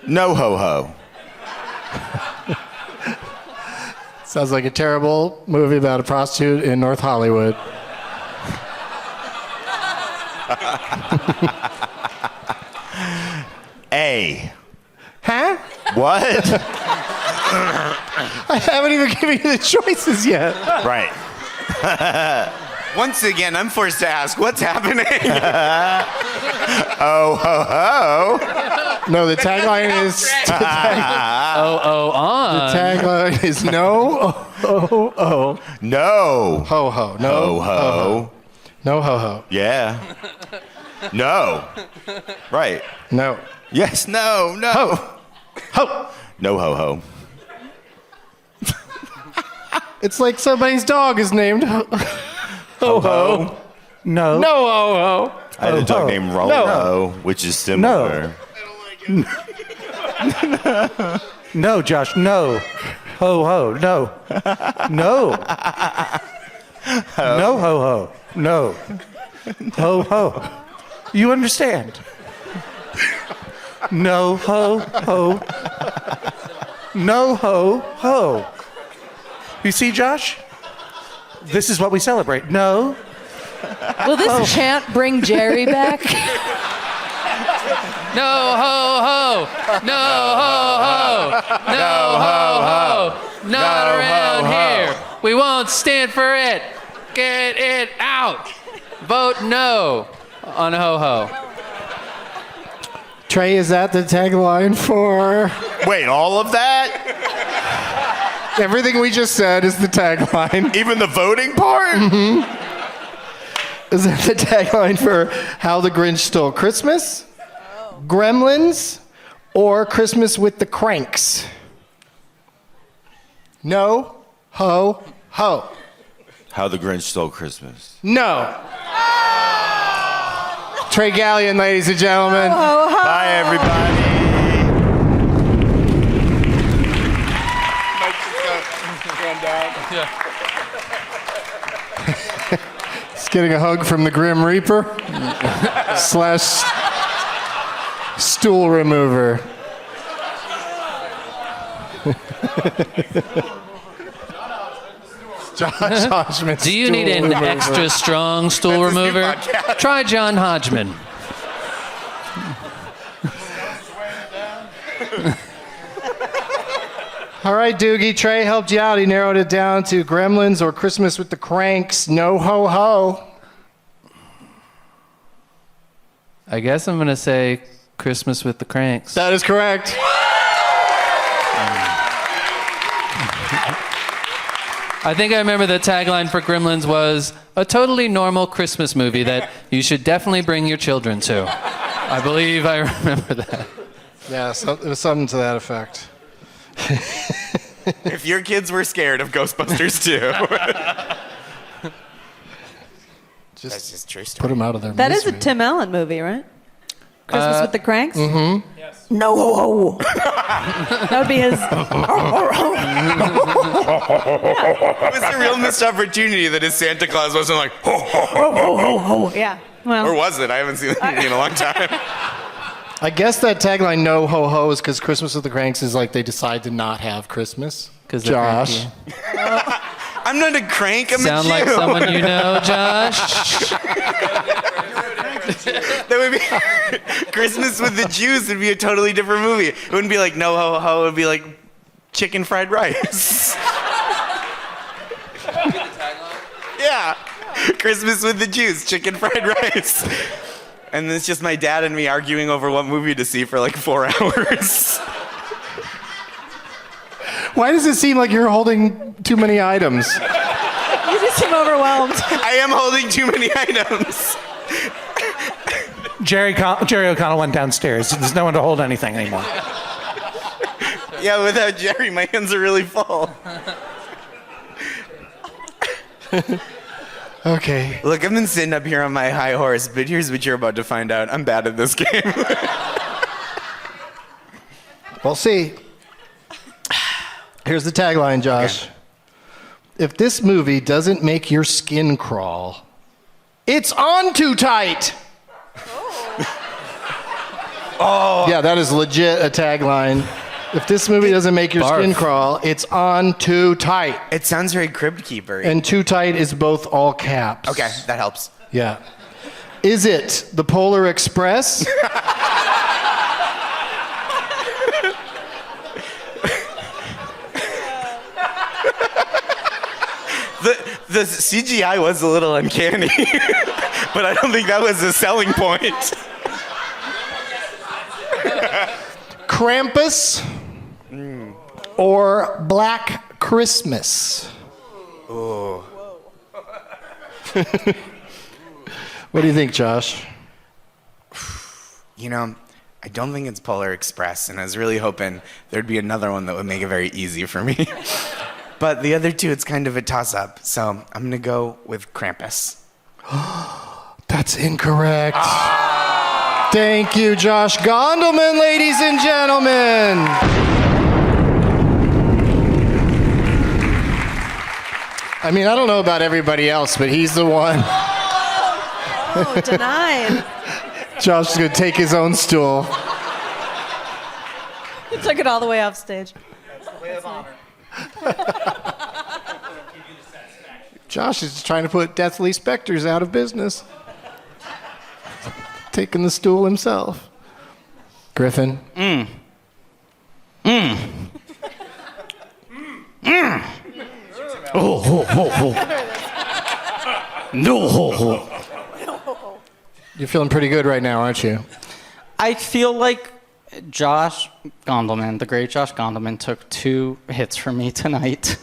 No ho-ho. Sounds like a terrible movie about a prostitute in North Hollywood. A. Huh? What? I haven't even given you the choices yet. Right. Once again, I'm forced to ask, what's happening? Oh ho ho. No, the tagline is. On. The tagline is no. Oh. No. Ho ho. No. Ho ho. No ho ho. Yeah. No. Right. No. Yes, no, no. Ho. Ho. No ho ho. It's like somebody's dog is named Ho Ho. No. No Ho Ho. I had a dog named Rolo, which is similar. No, Josh, no. Ho, ho, no. No. No, ho, ho. No. Ho, ho. You understand? No, ho, ho. No, ho, ho. You see, Josh? This is what we celebrate. No. Will this chant bring Jerry back? No ho ho! No ho ho! No ho ho! Not around here. We won't stand for it. Get it out. Vote no on ho ho. Trey, is that the tagline for? Wait, all of that? Everything we just said is the tagline. Even the voting part? Mm-hmm. Is that the tagline for How the Grinch Stole Christmas, Gremlins, or Christmas with the Cranks? No, ho, ho. How the Grinch Stole Christmas. No. Trey Gallion, ladies and gentlemen. Ho, ho. Bye, everybody. He's getting a hug from the Grim Reaper / stool remover. Josh Hodgman. Do you need an extra strong stool remover? Try John Hodgman. All right, Doogie. Trey helped you out. He narrowed it down to Gremlins or Christmas with the Cranks. No ho ho. I guess I'm going to say Christmas with the Cranks. That is correct. I think I remember the tagline for Gremlins was a totally normal Christmas movie that you should definitely bring your children to. I believe I remember that. Yeah, it was something to that effect. If your kids were scared of Ghostbusters too. That's just true story. Put them out of their That is misery. a Tim Allen movie, right? Christmas with the Cranks? Mm-hmm. No ho ho. That would be his. It was a real missed opportunity that his Santa Claus wasn't like, ho, ho, ho, ho, ho, ho. Yeah. Well. Or was it? I haven't seen that movie in a long time. I guess that tagline, no ho ho, is because Christmas with the Cranks is like they decide to not have Christmas. Josh. I'm not a crank, I'm Sound a Jew. like someone you know, Josh? That would be Christmas with the Jews would be a totally different movie. It wouldn't be like no ho ho, it would be like chicken fried rice. Yeah. Christmas with the Jews, chicken fried rice. And it's just my dad and me arguing over what movie to see for like 4 hours. Why does it seem like you're holding too many items? You just seem overwhelmed. I am holding too many items. Jerry O'Connell went downstairs. There's no one to hold anything anymore. Yeah, without Jerry, my hands are really full. Okay. Look, I've been sitting up here on my high horse, but here's what you're about to find out. I'm bad at this game. We'll see. Here's the tagline, Josh. Okay. If this movie doesn't make your skin crawl, it's on too tight. Oh. Yeah, that is legit a tagline. If this movie doesn't make your skin crawl, it's on too tight. It sounds very Crypt Keeper. And too tight is both all caps. Okay, that helps. Yeah. Is it the Polar Express? The CGI was a little uncanny, but I don't think that was a selling point. Krampus or Black Christmas? Oh. What do you think, Josh? You know, I don't think it's Polar Express, and I was really hoping there'd be another one that would make it very easy for me. But the other two, it's kind of a toss-up, so I'm going to go with Krampus. That's incorrect. Thank you, Josh Gondelman, ladies and gentlemen. I mean, I don't know about everybody else, but he's the one. Oh, denied. Josh is going to take his own stool. He took it all the way off stage. That's the way of honor. Josh is trying to put Deathly Specters out of business. Taking the stool himself. Griffin. No. You're feeling pretty good right now, aren't you? I feel like Josh Gondelman, the great Josh Gondelman, took 2 hits from me tonight.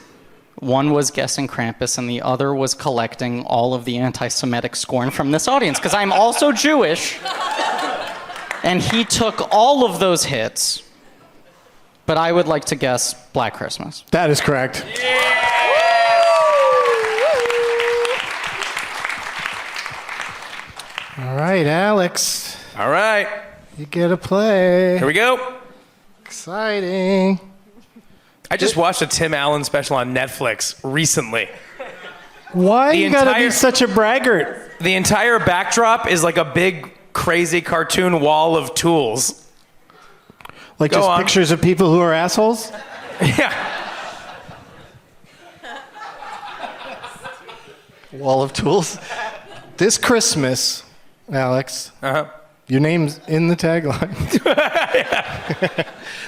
One was guessing Krampus, and the other was collecting all of the anti-Semitic scorn from this audience, because I'm also Jewish. And he took all of those hits, but I would like to guess Black Christmas. That is correct. All right, Alex. All right. You get to play. Here we go. Exciting. I just watched a Tim Allen special on Netflix recently. Why you gotta be such a braggart? The entire backdrop is like a big, crazy cartoon wall of tools. Like Go just on. pictures of people who are assholes? Yeah. Wall of tools. This Christmas, Alex, your name's in the tagline.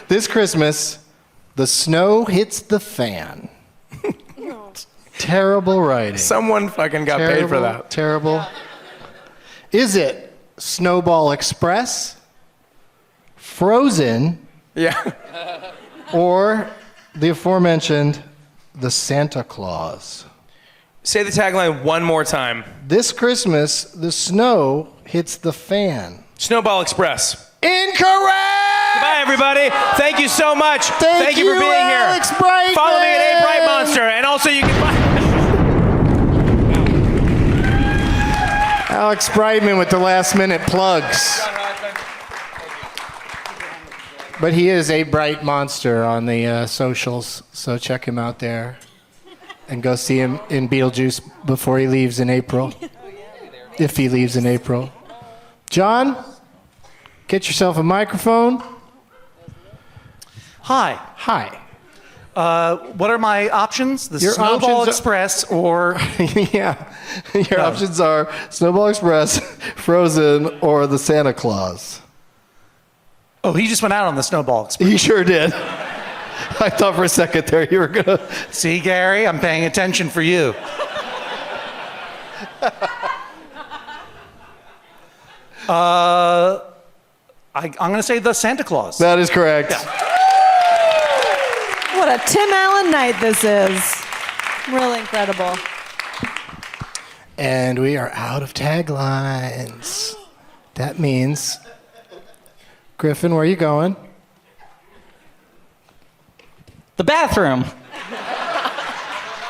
This Christmas, the snow hits the fan. Terrible writing. Someone fucking got paid for that. Terrible. Is it Snowball Express, Frozen, or the aforementioned The Santa Claus? Say the tagline one more time. This Christmas, the snow hits the fan. Snowball Express. Incorrect! Goodbye, everybody. Thank you so much. Thank you for you, being Alex here. Brightman. Follow me at A Bright Monster, and also you can find. Alex Brightman with the last minute plugs. But he is a bright monster on the socials, so check him out there. And go see him in Beetlejuice before he leaves in April. If he leaves in April. John, get yourself a microphone. Hi. Hi. What are my options? The Your Snowball options Express or... Yeah. Your options are Snowball Express, Frozen, or the Santa Claus. Oh, he just went out on the Snowball Express. He sure did. I thought for a second there you were going to... See, Gary, I'm paying attention for you. I'm going to say the Santa Claus. That is correct. Yeah. What a Tim Allen night this is. Really incredible. And we are out of taglines. That means... Griffin, where are you going? The bathroom.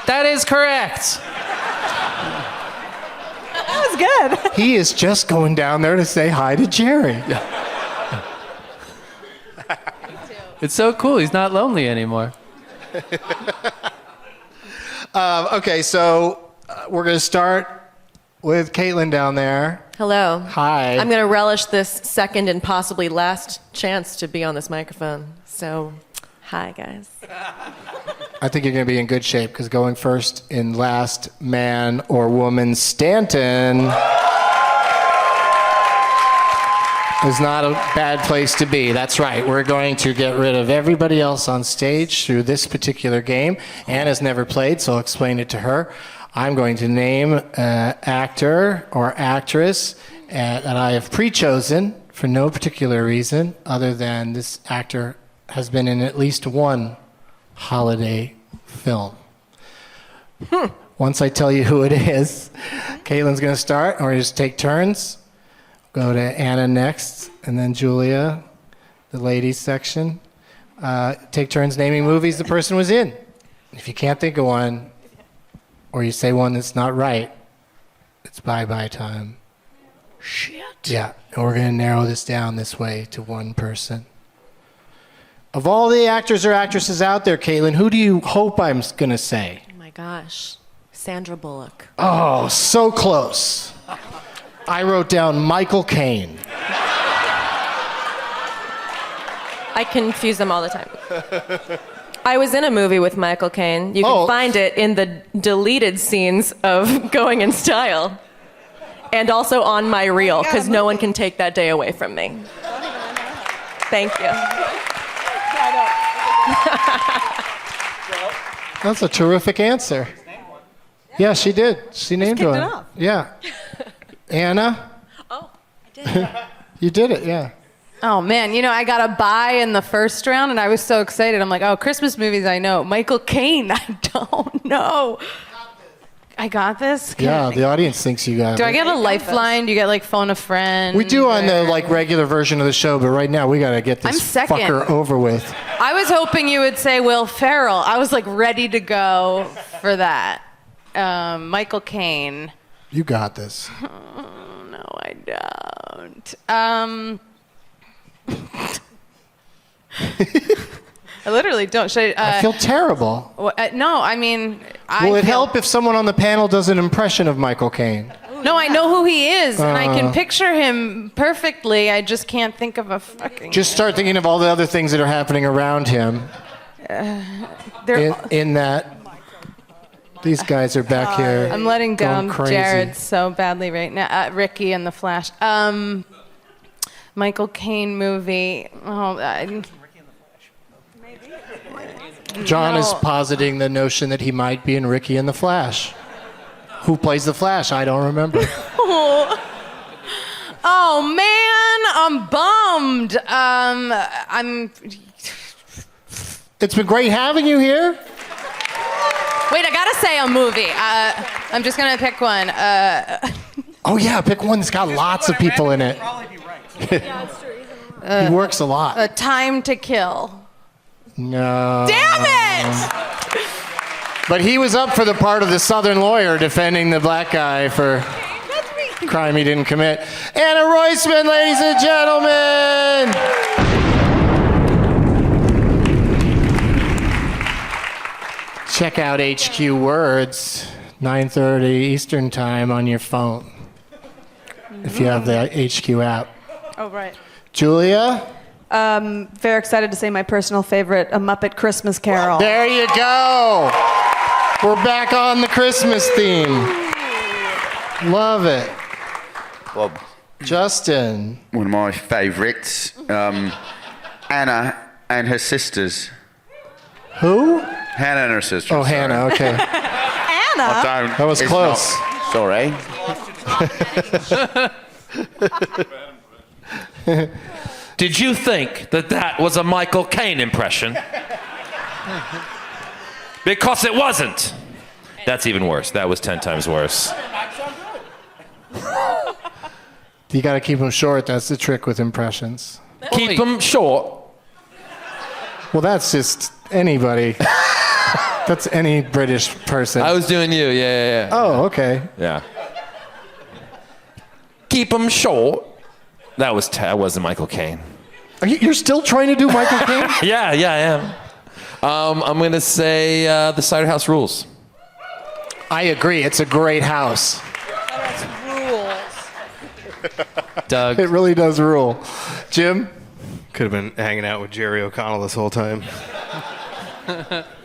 That is correct. That was good. He is just going down there to say hi to Jerry. It's so cool. He's not lonely anymore. Okay, so we're going to start with Caitlin down there. Hello. Hi. I'm going to relish this second and possibly last chance to be on this microphone. So, hi, guys. I think you're going to be in good shape because going first in last man or woman Stanton is not a bad place to be. That's right. We're going to get rid of everybody else on stage through this particular game. Anna's never played, so I'll explain it to her. I'm going to name an actor or actress that I have pre-chosen for no particular reason other than this actor has been in at least one holiday film. Once I tell you who it is, Caitlin's going to start, or just take turns. Go to Anna next, and then Julia, the ladies section. Take turns naming movies the person was in. If you can't think of one, or you say one that's not right, it's bye-bye time. Shit. Yeah, and we're going to narrow this down this way to one person. Of all the actors or actresses out there, Caitlin, who do you hope I'm going to say? Oh my gosh. Sandra Bullock. Oh, so close. I wrote down Michael Caine. I confuse them all the time. I was in a movie with Michael Caine. You can find it in the deleted scenes of Going in Style. And also on my reel, because no one can take that day away from me. Thank you. That's a terrific answer. Yeah, she did. She named kicked one. it off. Yeah. Anna? Oh, I did. You did it, yeah. Oh man, you know, I got a bye in the first round and I was so excited. I'm like, oh, Christmas movies I know. Michael Caine, I don't know. I got this? Yeah, the audience thinks you got Do it. I get a lifeline? Do you get like phone a friend? We do on the regular version of the show, but right now we got to get I'm this second. fucker over with. I was hoping you would say Will Ferrell. I was like ready to go for that. Michael Caine. You got this. Oh, no, I don't. I literally don't. Should I feel terrible. No, I mean, Will it help if someone on the panel does an impression of Michael Caine? No, I know who he is, and I can picture him perfectly. I just can't think of a fucking. Just start thinking of all the other things that are happening around him. In that, these guys are back here. I'm letting down going crazy. Jared so badly right now. Ricky and the Flash. Michael Caine movie. Oh, John is positing the notion that he might be in Ricky and the Flash. Who plays the Flash? I don't remember. Oh man, I'm bummed. I'm. It's been great having you here. Wait, I gotta say a movie. I'm just gonna pick one. Oh yeah, pick one that's got lots of people in it. He works a lot. Time to Kill. No. Damn it! But he was up for the part of the Southern lawyer defending the black guy for crime he didn't commit. Anna Roisman, ladies and gentlemen! check out HQ Words, 9:30 Eastern Time on your phone. If you have the HQ app. Oh, right. Julia? Very excited to say my personal favorite, A Muppet Christmas Carol. There you go. We're back on the Christmas theme. Love it. Well, Justin. one of my favorites, Anna and her sisters. Who? Hannah and her sisters. Oh, Hannah, okay. Anna? That was close. Sorry. Did you think that that was a Michael Caine impression? Because it wasn't. That's even worse. That was 10 times worse. You got to keep them short. That's the trick with impressions. Keep them short. Well, that's just anybody. That's any British person. I was doing you, yeah. Oh, okay. Yeah. Keep them short. That wasn't Michael Caine. You're still trying to do Michael Caine? Yeah, I am. I'm going to say the Cider House rules. I agree. It's a great house. Doug. It really does rule. Jim? Could have been hanging out with Jerry O'Connell this whole time.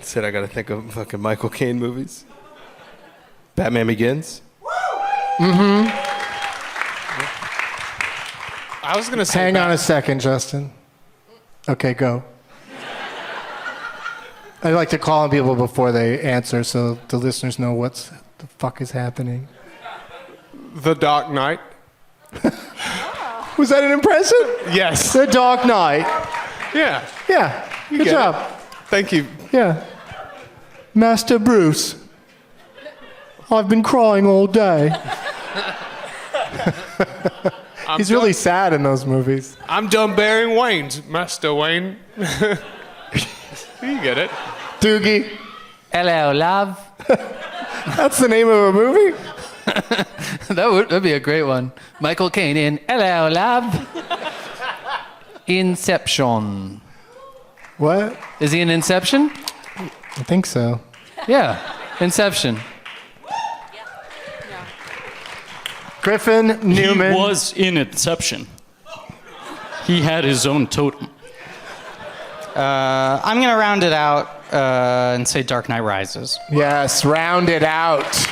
Said I got to think of fucking Michael Caine movies. Batman Begins. Mm-hmm. I was going to say. Hang on a second, Justin. Okay, go. I like to call on people before they answer so the listeners know what the fuck is happening. The Dark Knight. Was that an impression? Yes. The Dark Knight. Yeah. Yeah. You Good get job. it. Thank you. Yeah. Master Bruce. I've been crying all day. He's really sad in those movies. I'm done bearing Wayne's, Master Wayne. You get it. Doogie. Hello, love. That's the name of a movie? That'd be a great one. Michael Caine in Hello, love. Inception. What? Is he in Inception? I think so. Yeah, Inception. Griffin Newman. He was in Inception. He had his own totem. I'm going to round it out and say Dark Knight Rises. Yes, round it out.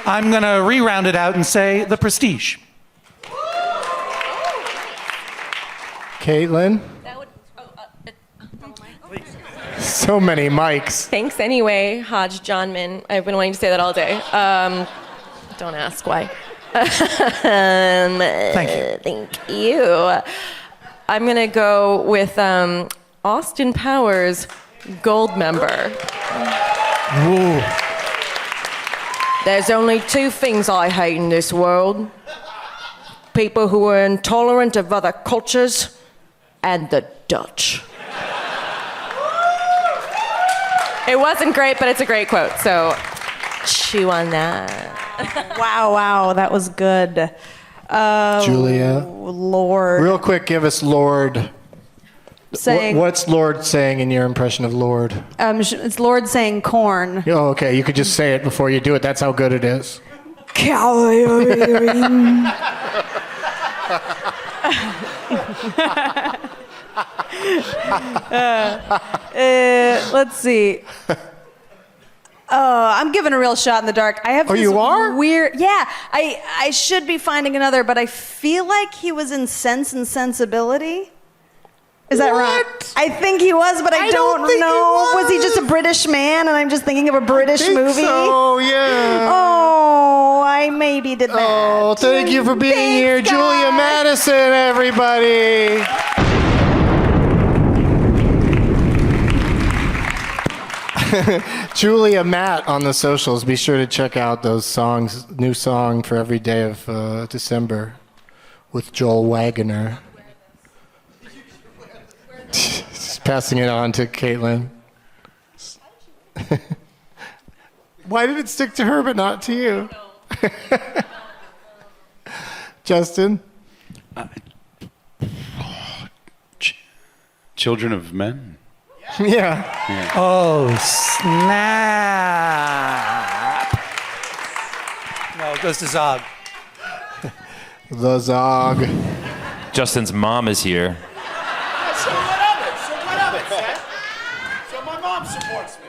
I'm going to re-round it out and say The Prestige. Caitlin? So many mics. Thanks anyway, Hodge Johnman. I've been wanting to say that all day. Don't ask why. Thank you. Thank you. I'm going to go with Austin Powers, Gold Member. Ooh. There's only two things I hate in this world. People who are intolerant of other cultures and the Dutch. It wasn't great, but it's a great quote, so chew on that. Wow, that was good. Julia. Lord. Real quick, give us Lord. Saying, What's Lord saying in your impression of Lord? it's Lord saying corn. Oh, okay. You could just say it before you do it. That's how good it is. Let's see. I'm giving a real shot in the dark. I have this you are? weird. Yeah, I should be finding another, but I feel like he was in Sense and Sensibility. Is that right? I think he was, but I don't think know. he Was he just a British man, and I'm just thinking of a British movie? So, yeah. Oh, I maybe did that. Oh, thank you for being Thanks, here, guys. Julia Madison, everybody. Julia Matt on the socials. Be sure to check out those songs. New song for every day of December with Joel Wagoner. Just passing it on to Caitlin. Why did it stick to her but not to you? Justin? Children of Men? Yeah. Oh, snap. No, it goes to Zog. The Zog. Justin's mom is here. So what of it? Seth? So my mom supports me.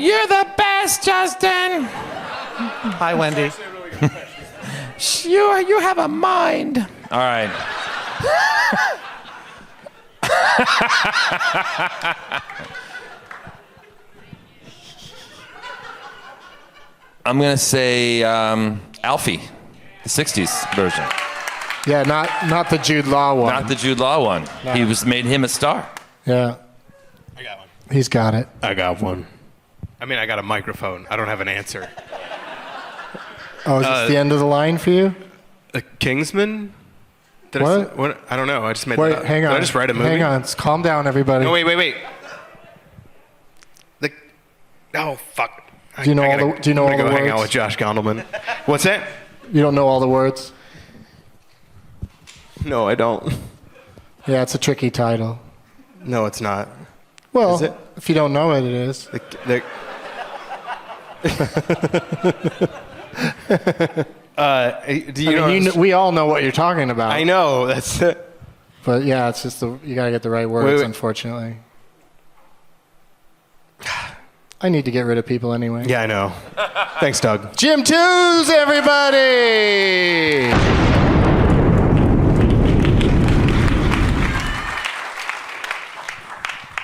You're the best, Justin. Hi, Wendy. You have a mind. All right. I'm gonna say Alfie, the '60s version. Yeah, not the Jude Law one. Not the Jude Law one. No. He made him a star. Yeah. I got one. He's got it. I got one. I mean, I got a microphone. I don't have an answer. Oh, is this the end of the line for you? Kingsman? What? I don't know. I just made Wait, that up. hang on. Did I just write a movie? Hang on. Calm down, everybody. No, wait. Oh, fuck. Do you know all the words? Hang out with Josh Gondelman. What's that? You don't know all the words? No, I don't. Yeah, it's a tricky title. No, it's not. Well, Is it? if you don't know it, it is. We all know what you're talking about. I know. That's it. But yeah, it's just you gotta get the right words, Wait. unfortunately. I need to get rid of people anyway. Yeah, I know. Thanks, Doug. Jim Twos, everybody!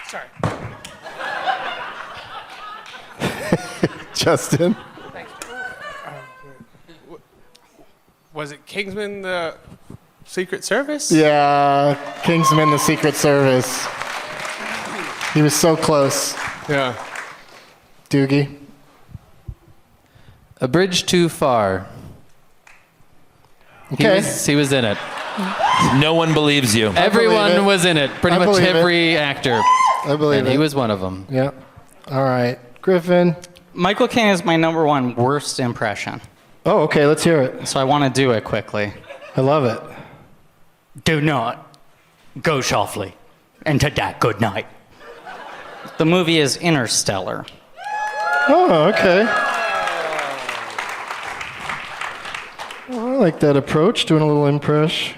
Sorry. Justin. Was it Kingsman the Secret Service? Yeah, Kingsman, the Secret Service. He was so close. Yeah. Doogie. A Bridge Too Far. Okay. He was in it. No one believes you. Everyone was in it. Pretty much every actor. I believe and it. he was one of them. Yeah. All right. Griffin. Michael Caine is my number one worst impression. Oh, okay. Let's hear it. So I want to do it quickly. I love it. Do not go softly. And to that, good night. The movie is Interstellar. Oh, okay. Well, I like that approach, doing a little impress.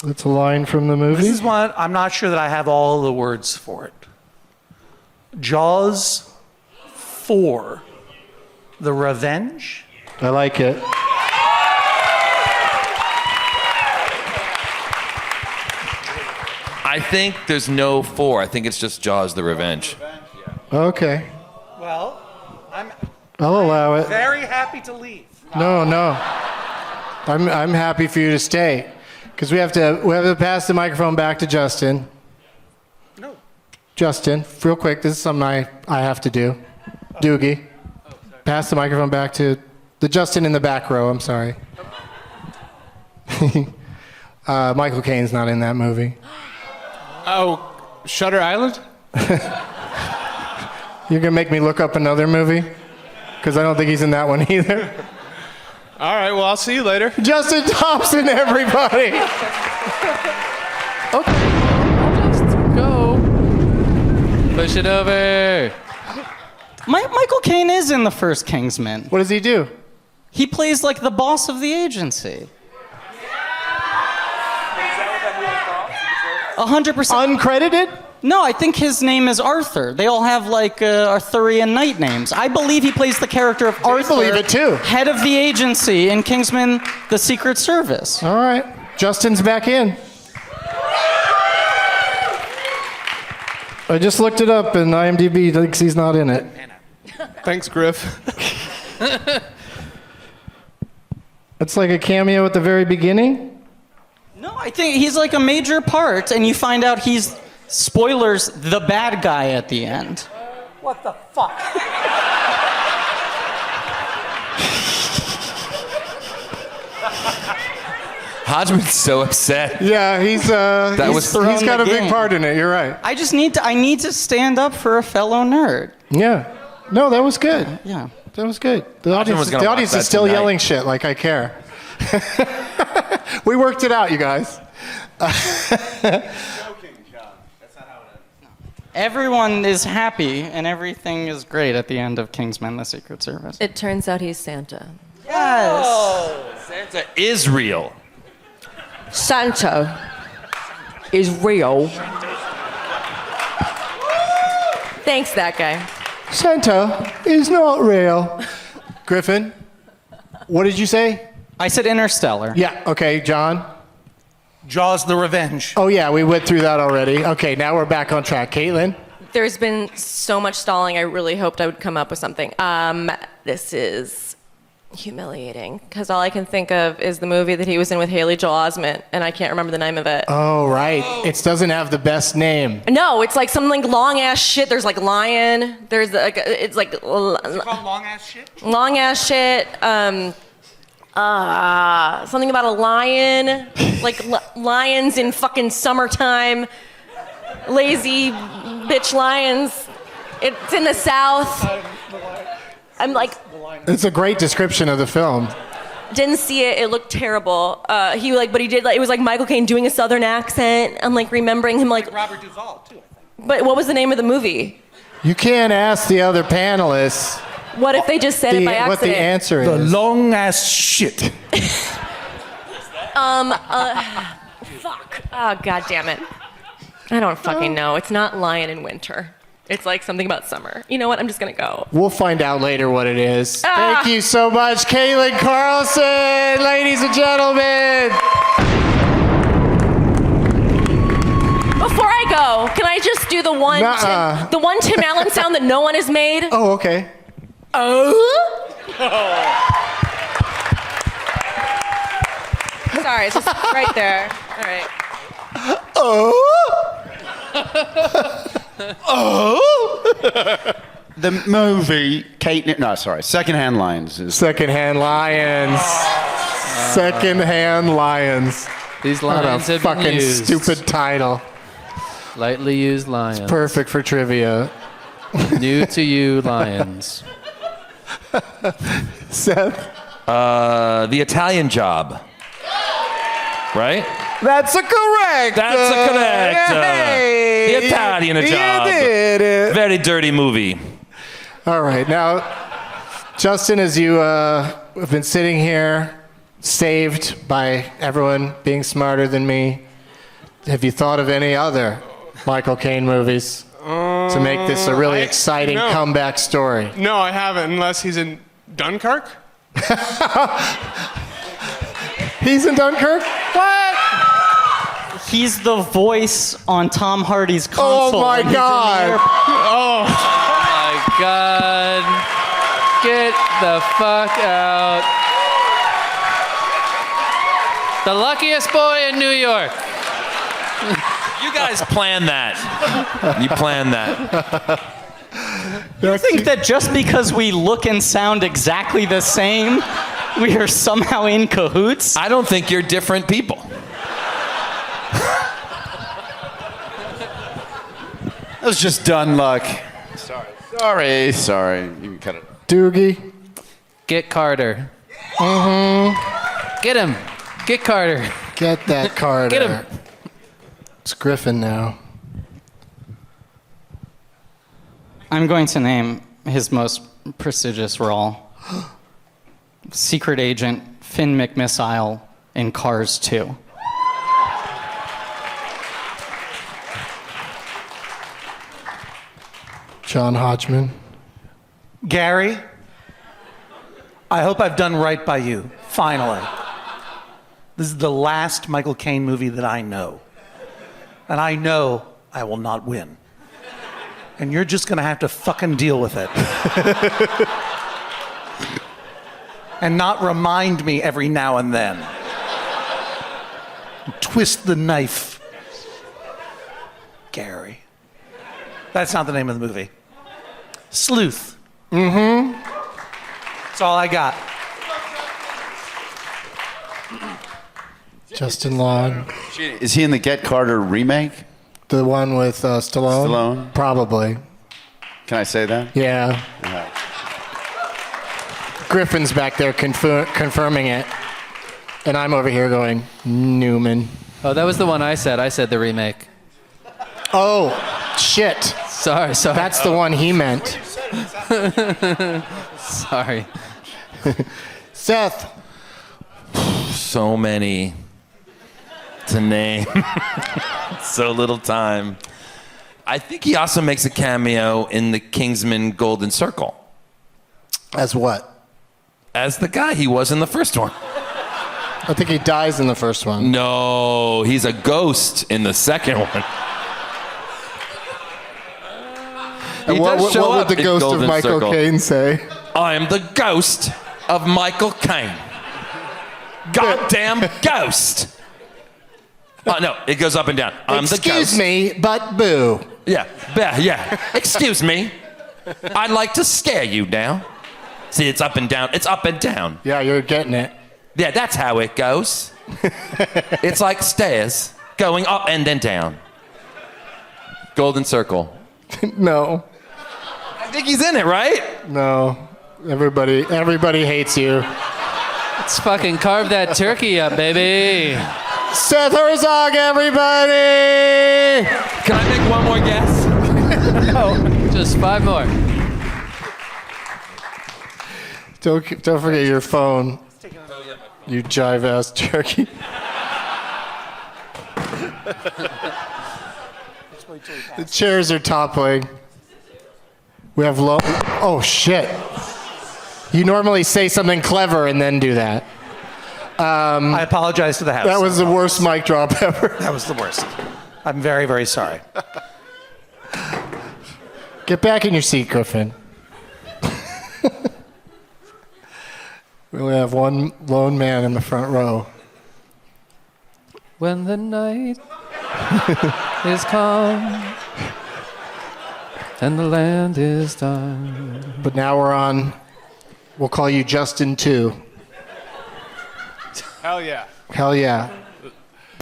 That's a line from the movie. This is one, I'm not sure that I have all the words for it. Jaws 4, The Revenge. I like it. I think there's no 4. I think it's just Jaws: The Revenge. Okay. Well, I'm I'll allow it. very happy to leave. No. I'm happy for you to stay. Because we have to pass the microphone back to Justin. No. Justin, real quick, this is something I have to do. Doogie. Pass the microphone back to the Justin in the back row, I'm sorry. Michael Caine's not in that movie. Oh, Shutter Island? You're going to make me look up another movie? Because I don't think he's in that one either. All right, well, I'll see you later. Justin Thompson, everybody! Okay. Go. Push it over. Michael Caine is in the first Kingsman. What does he do? He plays like the boss of the agency. 100%. Uncredited? No, I think his name is Arthur. They all have like Arthurian knight names. I believe he plays the character of Arthur. I believe it too. Head of the agency in Kingsman: The Secret Service. All right. Justin's back in. I just looked it up and IMDb thinks he's not in it. Thanks, Griff. It's like a cameo at the very beginning? No, I think he's like a major part, and you find out he's, spoilers, the bad guy at the end. What the fuck? Hodgman's so upset. Yeah, he's got a big part in it. You're right. I just need to stand up for a fellow nerd. Yeah. No, that was good. Yeah. That was good. The Hodgman was audience, gonna the watch audience that is still tonight. yelling shit like I care. We worked it out, you guys. Everyone is happy and everything is great at the end of Kingsman: The Secret Service. It turns out he's Santa. Yes. Santa is real. Santa is real. Thanks, that guy. Santa is not real. Griffin, what did you say? I said Interstellar. Yeah, okay, John? Jaws the Revenge. Oh, yeah, we went through that already. Okay, now we're back on track. Caitlin? There's been so much stalling. I really hoped I would come up with something. This is humiliating because all I can think of is the movie that he was in with Haley Joel Osment, and I can't remember the name of it. Oh, right. It doesn't have the best name. No, it's like some like long ass shit. There's like lion. There's like it's like Is it called long ass shit? long ass shit. Something about a lion, like lions in fucking summertime. Lazy bitch lions. It's in the South. I'm like, It's a great description of the film. didn't see it. It looked terrible. But he did like it was like Michael Caine doing a Southern accent. I'm like remembering him like. Robert Duvall too. But what was the name of the movie? You can't ask the other panelists What if they just said it by accident? what the answer is. The long ass shit. Fuck. Oh, god damn it. I don't fucking know. It's not lion in winter. It's like something about summer. You know what? I'm just gonna go. We'll find out later what it is. Ah. Thank you so much, Caitlin Carlson, ladies and gentlemen. Before I go, can I just do the one Tim Allen sound that no one has made? Oh, okay. Sorry, it's just right there. All right. The movie Secondhand Lions is Secondhand Lions. Secondhand Lions. These What a lions have fucking been used. stupid title. Lightly used lions. Perfect for trivia. New to you lions. Seth? The Italian Job. Right? That's a correct. That's a correct. Hey, The Italian Job. You did it. Very dirty movie. All right. Now, Justin, as you have been sitting here, saved by everyone being smarter than me, have you thought of any other Michael Caine movies to make this a really exciting no. comeback story? No, I haven't, unless he's in Dunkirk. He's in Dunkirk? What? He's the voice on Tom Hardy's console. Oh my when he's in the God. airport. Oh my God. Get the fuck out. The luckiest boy in New York. You guys planned that. You planned that. You think that just because we look and sound exactly the same, we are somehow in cahoots? I don't think you're different people. That was just done luck. Sorry. You can cut it. Doogie. Get Carter. Mm-hmm. Get him. Get Carter. Get that Carter. Get him. It's Griffin now. I'm going to name his most prestigious role. Secret Agent Finn McMissile in Cars 2. John Hodgman. Gary, I hope I've done right by you, finally. This is the last Michael Caine movie that I know. And I know I will not win. And you're just gonna have to fucking deal with it. And not remind me every now and then. Twist the knife. Gary. That's not the name of the movie. Sleuth. Mm-hmm. That's all I got. Justin Long. Is he in the Get Carter remake? The one with Stallone? Stallone? Probably. Can I say that? Yeah. Griffin's back there confirming it. And I'm over here going, Newman. Oh, that was the one I said. I said the remake. Oh, shit. Sorry. That's the one he meant. Sorry. Seth. So many to name. So little time. I think he also makes a cameo in the Kingsman Golden Circle. As what? As the guy he was in the first one. I think he dies in the first one. No, he's a ghost in the second one. And what would the ghost of Michael Caine say? I am the ghost of Michael Caine. Goddamn ghost. Oh, no, it goes up and down. I'm the ghost. Excuse me, but boo. Yeah. Excuse me. I'd like to scare you now. See, it's up and down. It's up and down. Yeah, you're getting it. Yeah, that's how it goes. It's like stairs going up and then down. Golden Circle. No. I think he's in it, right? No. Everybody hates you. Let's fucking carve that turkey up, baby. Seth Herzog, everybody! Can I make one more guess? No. Just 5 more. Don't forget your phone. You jive-ass turkey. The chairs are toppling. We have low. Oh, shit. You normally say something clever and then do that. I apologize to the house. That was the worst mic drop ever. That was the worst. I'm very, very sorry. Get back in your seat, Griffin. We only have one lone man in the front row. When the night is calm and the land is dark. But now we're on, we'll call you Justin 2. Hell yeah. Hell yeah.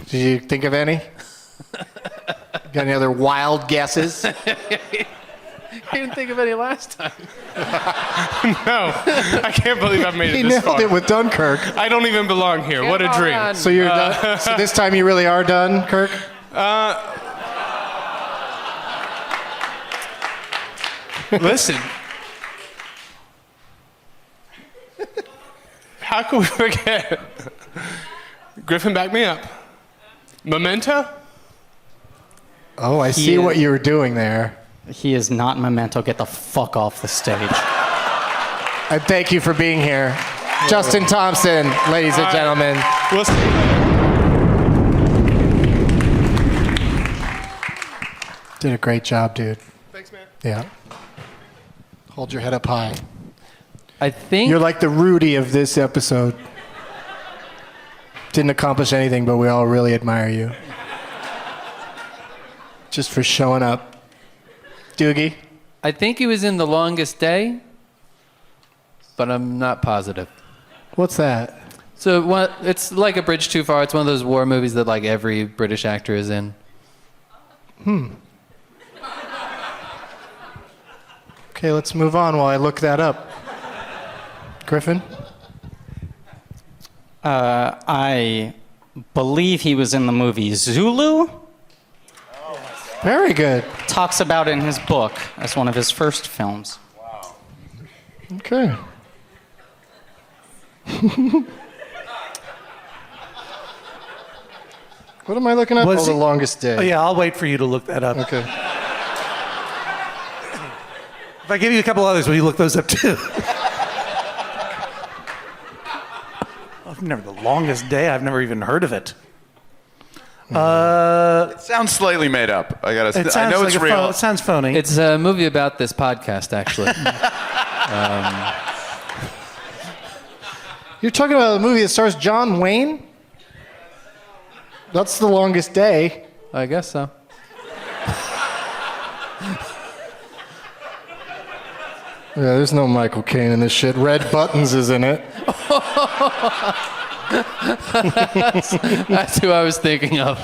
Did you think of any? Got any other wild guesses? I didn't think of any last time. No, I can't believe I've made it He this far. nailed it with Dunkirk. I don't even belong here. What a dream. So you're done? So this time you really are done, Kirk? Listen. How can we forget? Griffin, back me up. Memento? Oh, I see what you were doing there. He is not Memento. Get the fuck off the stage. And thank you for being here. Justin Thompson, ladies and gentlemen. We'll see. Did a great job, dude. Thanks, man. Yeah. Hold your head up high. I think You're like the Rudy of this episode. Didn't accomplish anything, but we all really admire you. Just for showing up. Doogie? I think he was in The Longest Day, but I'm not positive. What's that? So it's like A Bridge Too Far. It's one of those war movies that like every British actor is in. Okay, let's move on while I look that up. Griffin? I believe he was in the movie Zulu. Very good. Talks about it in his book as one of his first films. Okay. What am I looking at? Was The he- Longest Day. Oh, yeah, I'll wait for you to look that up. Okay. If I give you a couple others, will you look those up too? I've never, The Longest Day, I've never even heard of it. It sounds slightly made up. I know it's real. It sounds phony. It's a movie about this podcast, actually. You're talking about a movie that stars John Wayne? That's The Longest Day. I guess so. Yeah, there's no Michael Caine in this shit. Red Buttons is in it. That's who I was thinking of.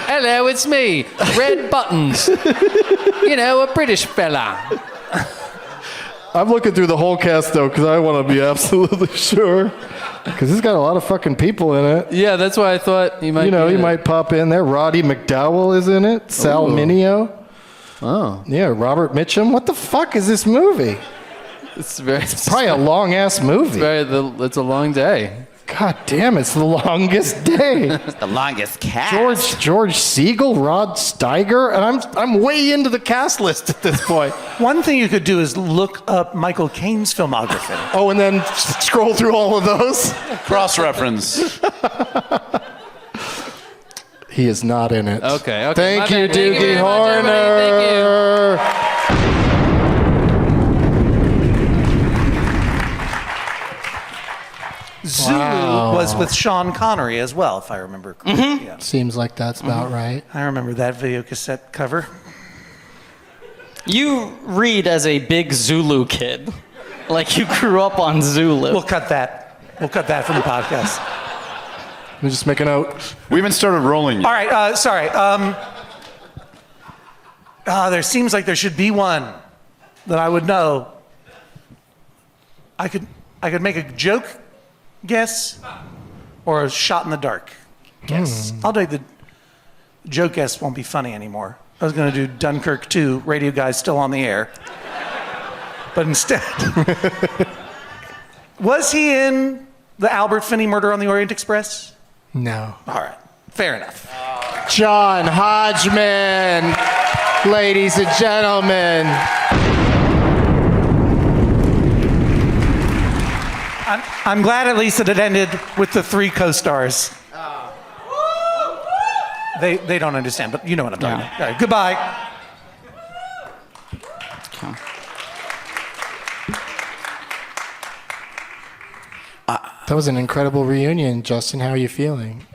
Hello, it's me, Red Buttons. You know, a British fella. I'm looking through the whole cast, though, because I want to be absolutely sure. Because it's got a lot of fucking people in it. Yeah, that's why I thought you might. You know, be he in it. might pop in there. Roddy McDowell is in it. Sal Ooh. Mineo. Oh. Yeah, Robert Mitchum. What the fuck is this movie? It's probably a long ass movie. It's a long day. God damn, it's the longest day. The longest cast. George Siegel, Rod Steiger, and I'm way into the cast list at this point. One thing you could do is look up Michael Caine's filmography. Oh, and then scroll through all of those. Cross-reference. He is not in it. Okay. Thank you, Thank you Doogie very much, Horner. Zulu was with Sean Connery as well, if I remember correctly. Yeah. Seems like that's about right. I remember that video cassette cover. You read as a big Zulu kid. Like you grew up on Zulu. We'll cut that. We'll cut that from the podcast. Let me just make a note. We haven't started rolling yet. All right, sorry. There seems like there should be one that I would know. I could make a joke guess or a shot in the dark guess. I'll take the joke guess. Won't be funny anymore. I was going to do Dunkirk 2, Radio Guys Still on the Air. But instead, was he in the Albert Finney Murder on the Orient Express? No. All right, fair enough. John Hodgman, ladies and gentlemen. I'm glad at least that it ended with the 3 co-stars. They don't understand, but you know what I'm talking about. All right, goodbye. That was an incredible reunion, Justin. How are you feeling?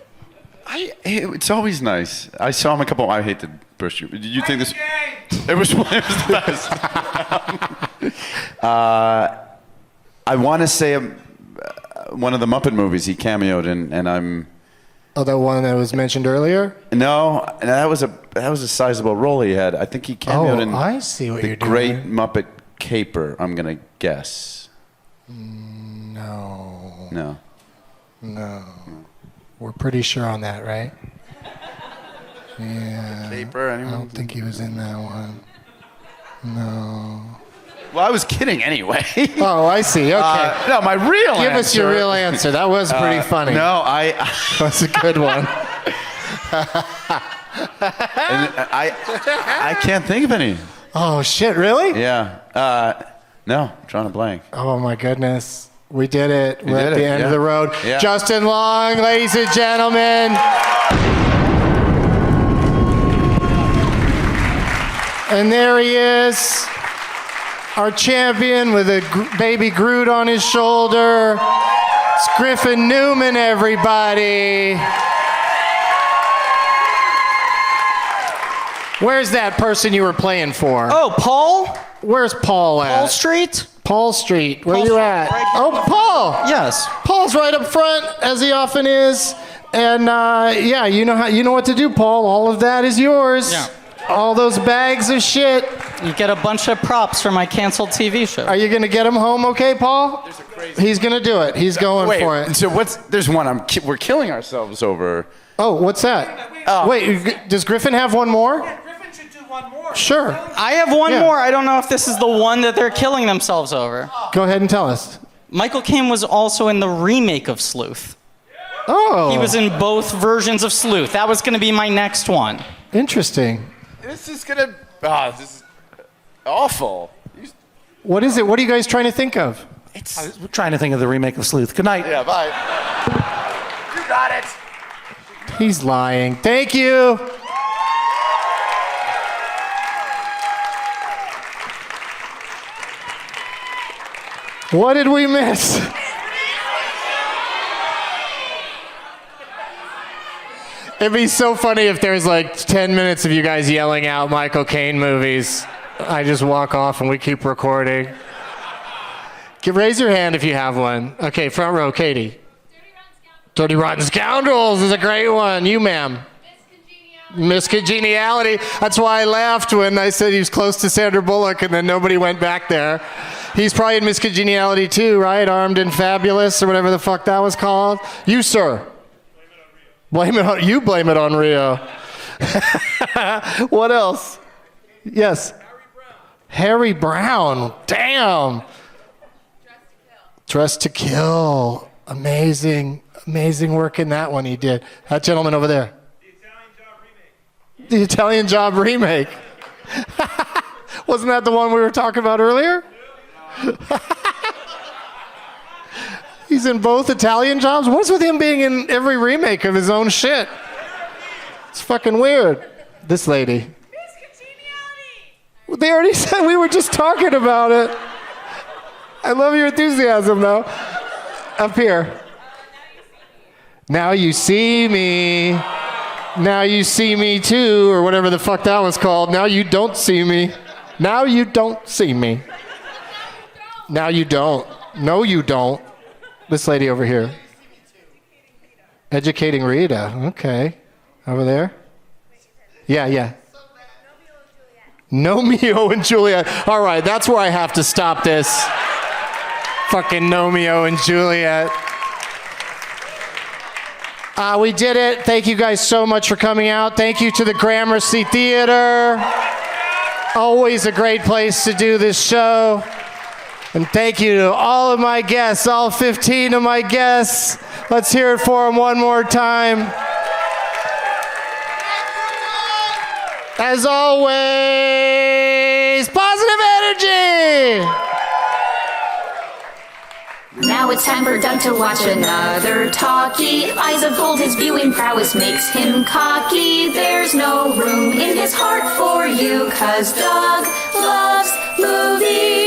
It's always nice. I saw him a couple. I hate to burst you. Did you think this? It was the best. I want to say one of the Muppet movies he cameoed in, and I'm. Oh, that one that was mentioned earlier? No, that was a sizable role he had. I think he cameoed in. I see what you're the Great Muppet Caper. I'm gonna guess. No. We're pretty sure on that, right? Yeah. Caper, anyone? I don't think he was in that one. No. Well, I was kidding anyway. Oh, I see. Okay. No, my real answer. Give us your real answer. That was pretty funny. No, That's a good one. I can't think of any. Oh, shit, really? Yeah. No, I'm drawing a blank. Oh, my goodness. We did it. We're did at the it, end of yeah. the road. Yeah. Justin Long, ladies and gentlemen. And there he is, our champion with a baby Groot on his shoulder. It's Griffin Newman, everybody. Where's that person you were playing for? Oh, Paul? Where's Paul at? Paul Street? Paul Street. Where you at? Oh, Paul. Yes. Paul's right up front, as he often is. And yeah, you know what to do, Paul. All of that is yours. Yeah. All those bags of shit. You get a bunch of props for my canceled TV show. Are you gonna get him home, okay, Paul? He's gonna do it. He's going for it. So there's one we're killing ourselves over. Oh, what's that? Wait, does Griffin have one more? Griffin should do one more. Sure. I have one more. I don't know if this is the one that they're killing themselves over. Go ahead and tell us. Michael Caine was also in the remake of Sleuth. Oh. He was in both versions of Sleuth. That was going to be my next one. Interesting. This is gonna. This is awful. What is it? What are you guys trying to think of? I was trying to think of the remake of Sleuth. Good night. Yeah, bye. You got it. He's lying. Thank you. What did we miss? It'd be so funny if there's like 10 minutes of you guys yelling out Michael Caine movies. I just walk off and we keep recording. Raise your hand if you have one. Okay, front row, Katie. Dirty Rotten Scoundrels is a great one. You, ma'am. Miss Congeniality. That's why I laughed when I said he was close to Sandra Bullock and then nobody went back there. He's probably in Miss Congeniality too, right? Armed and Fabulous or whatever the fuck that was called. You, sir. You blame it on Rio. What else? Yes. Harry Brown. Damn. Dressed to Kill. Amazing work in that one he did. That gentleman over there. The Italian Job remake. Wasn't that the one we were talking about earlier? He's in both Italian Jobs? What's with him being in every remake of his own shit? It's fucking weird. This lady. They already said, we were just talking about it. I love your enthusiasm, though. Up here. Now you see me. Now you see me too, or whatever the fuck that was called. Now you don't see me. Now you don't see me. Now you don't. No, you don't. This lady over here. Educating Rita. Okay. Over there. Yeah. Nomeo and Juliet. All right, that's where I have to stop this. Fucking Nomeo and Juliet. We did it. Thank you guys so much for coming out. Thank you to the Gramercy Theater. Always a great place to do this show. And thank you to all of my guests, all 15 of my guests. Let's hear it for them one more time. As always, positive energy! Now it's time for Doug to watch another talkie. Eyes of gold, his viewing prowess makes him cocky. There's no room in his heart for you, 'cause Doug loves movies.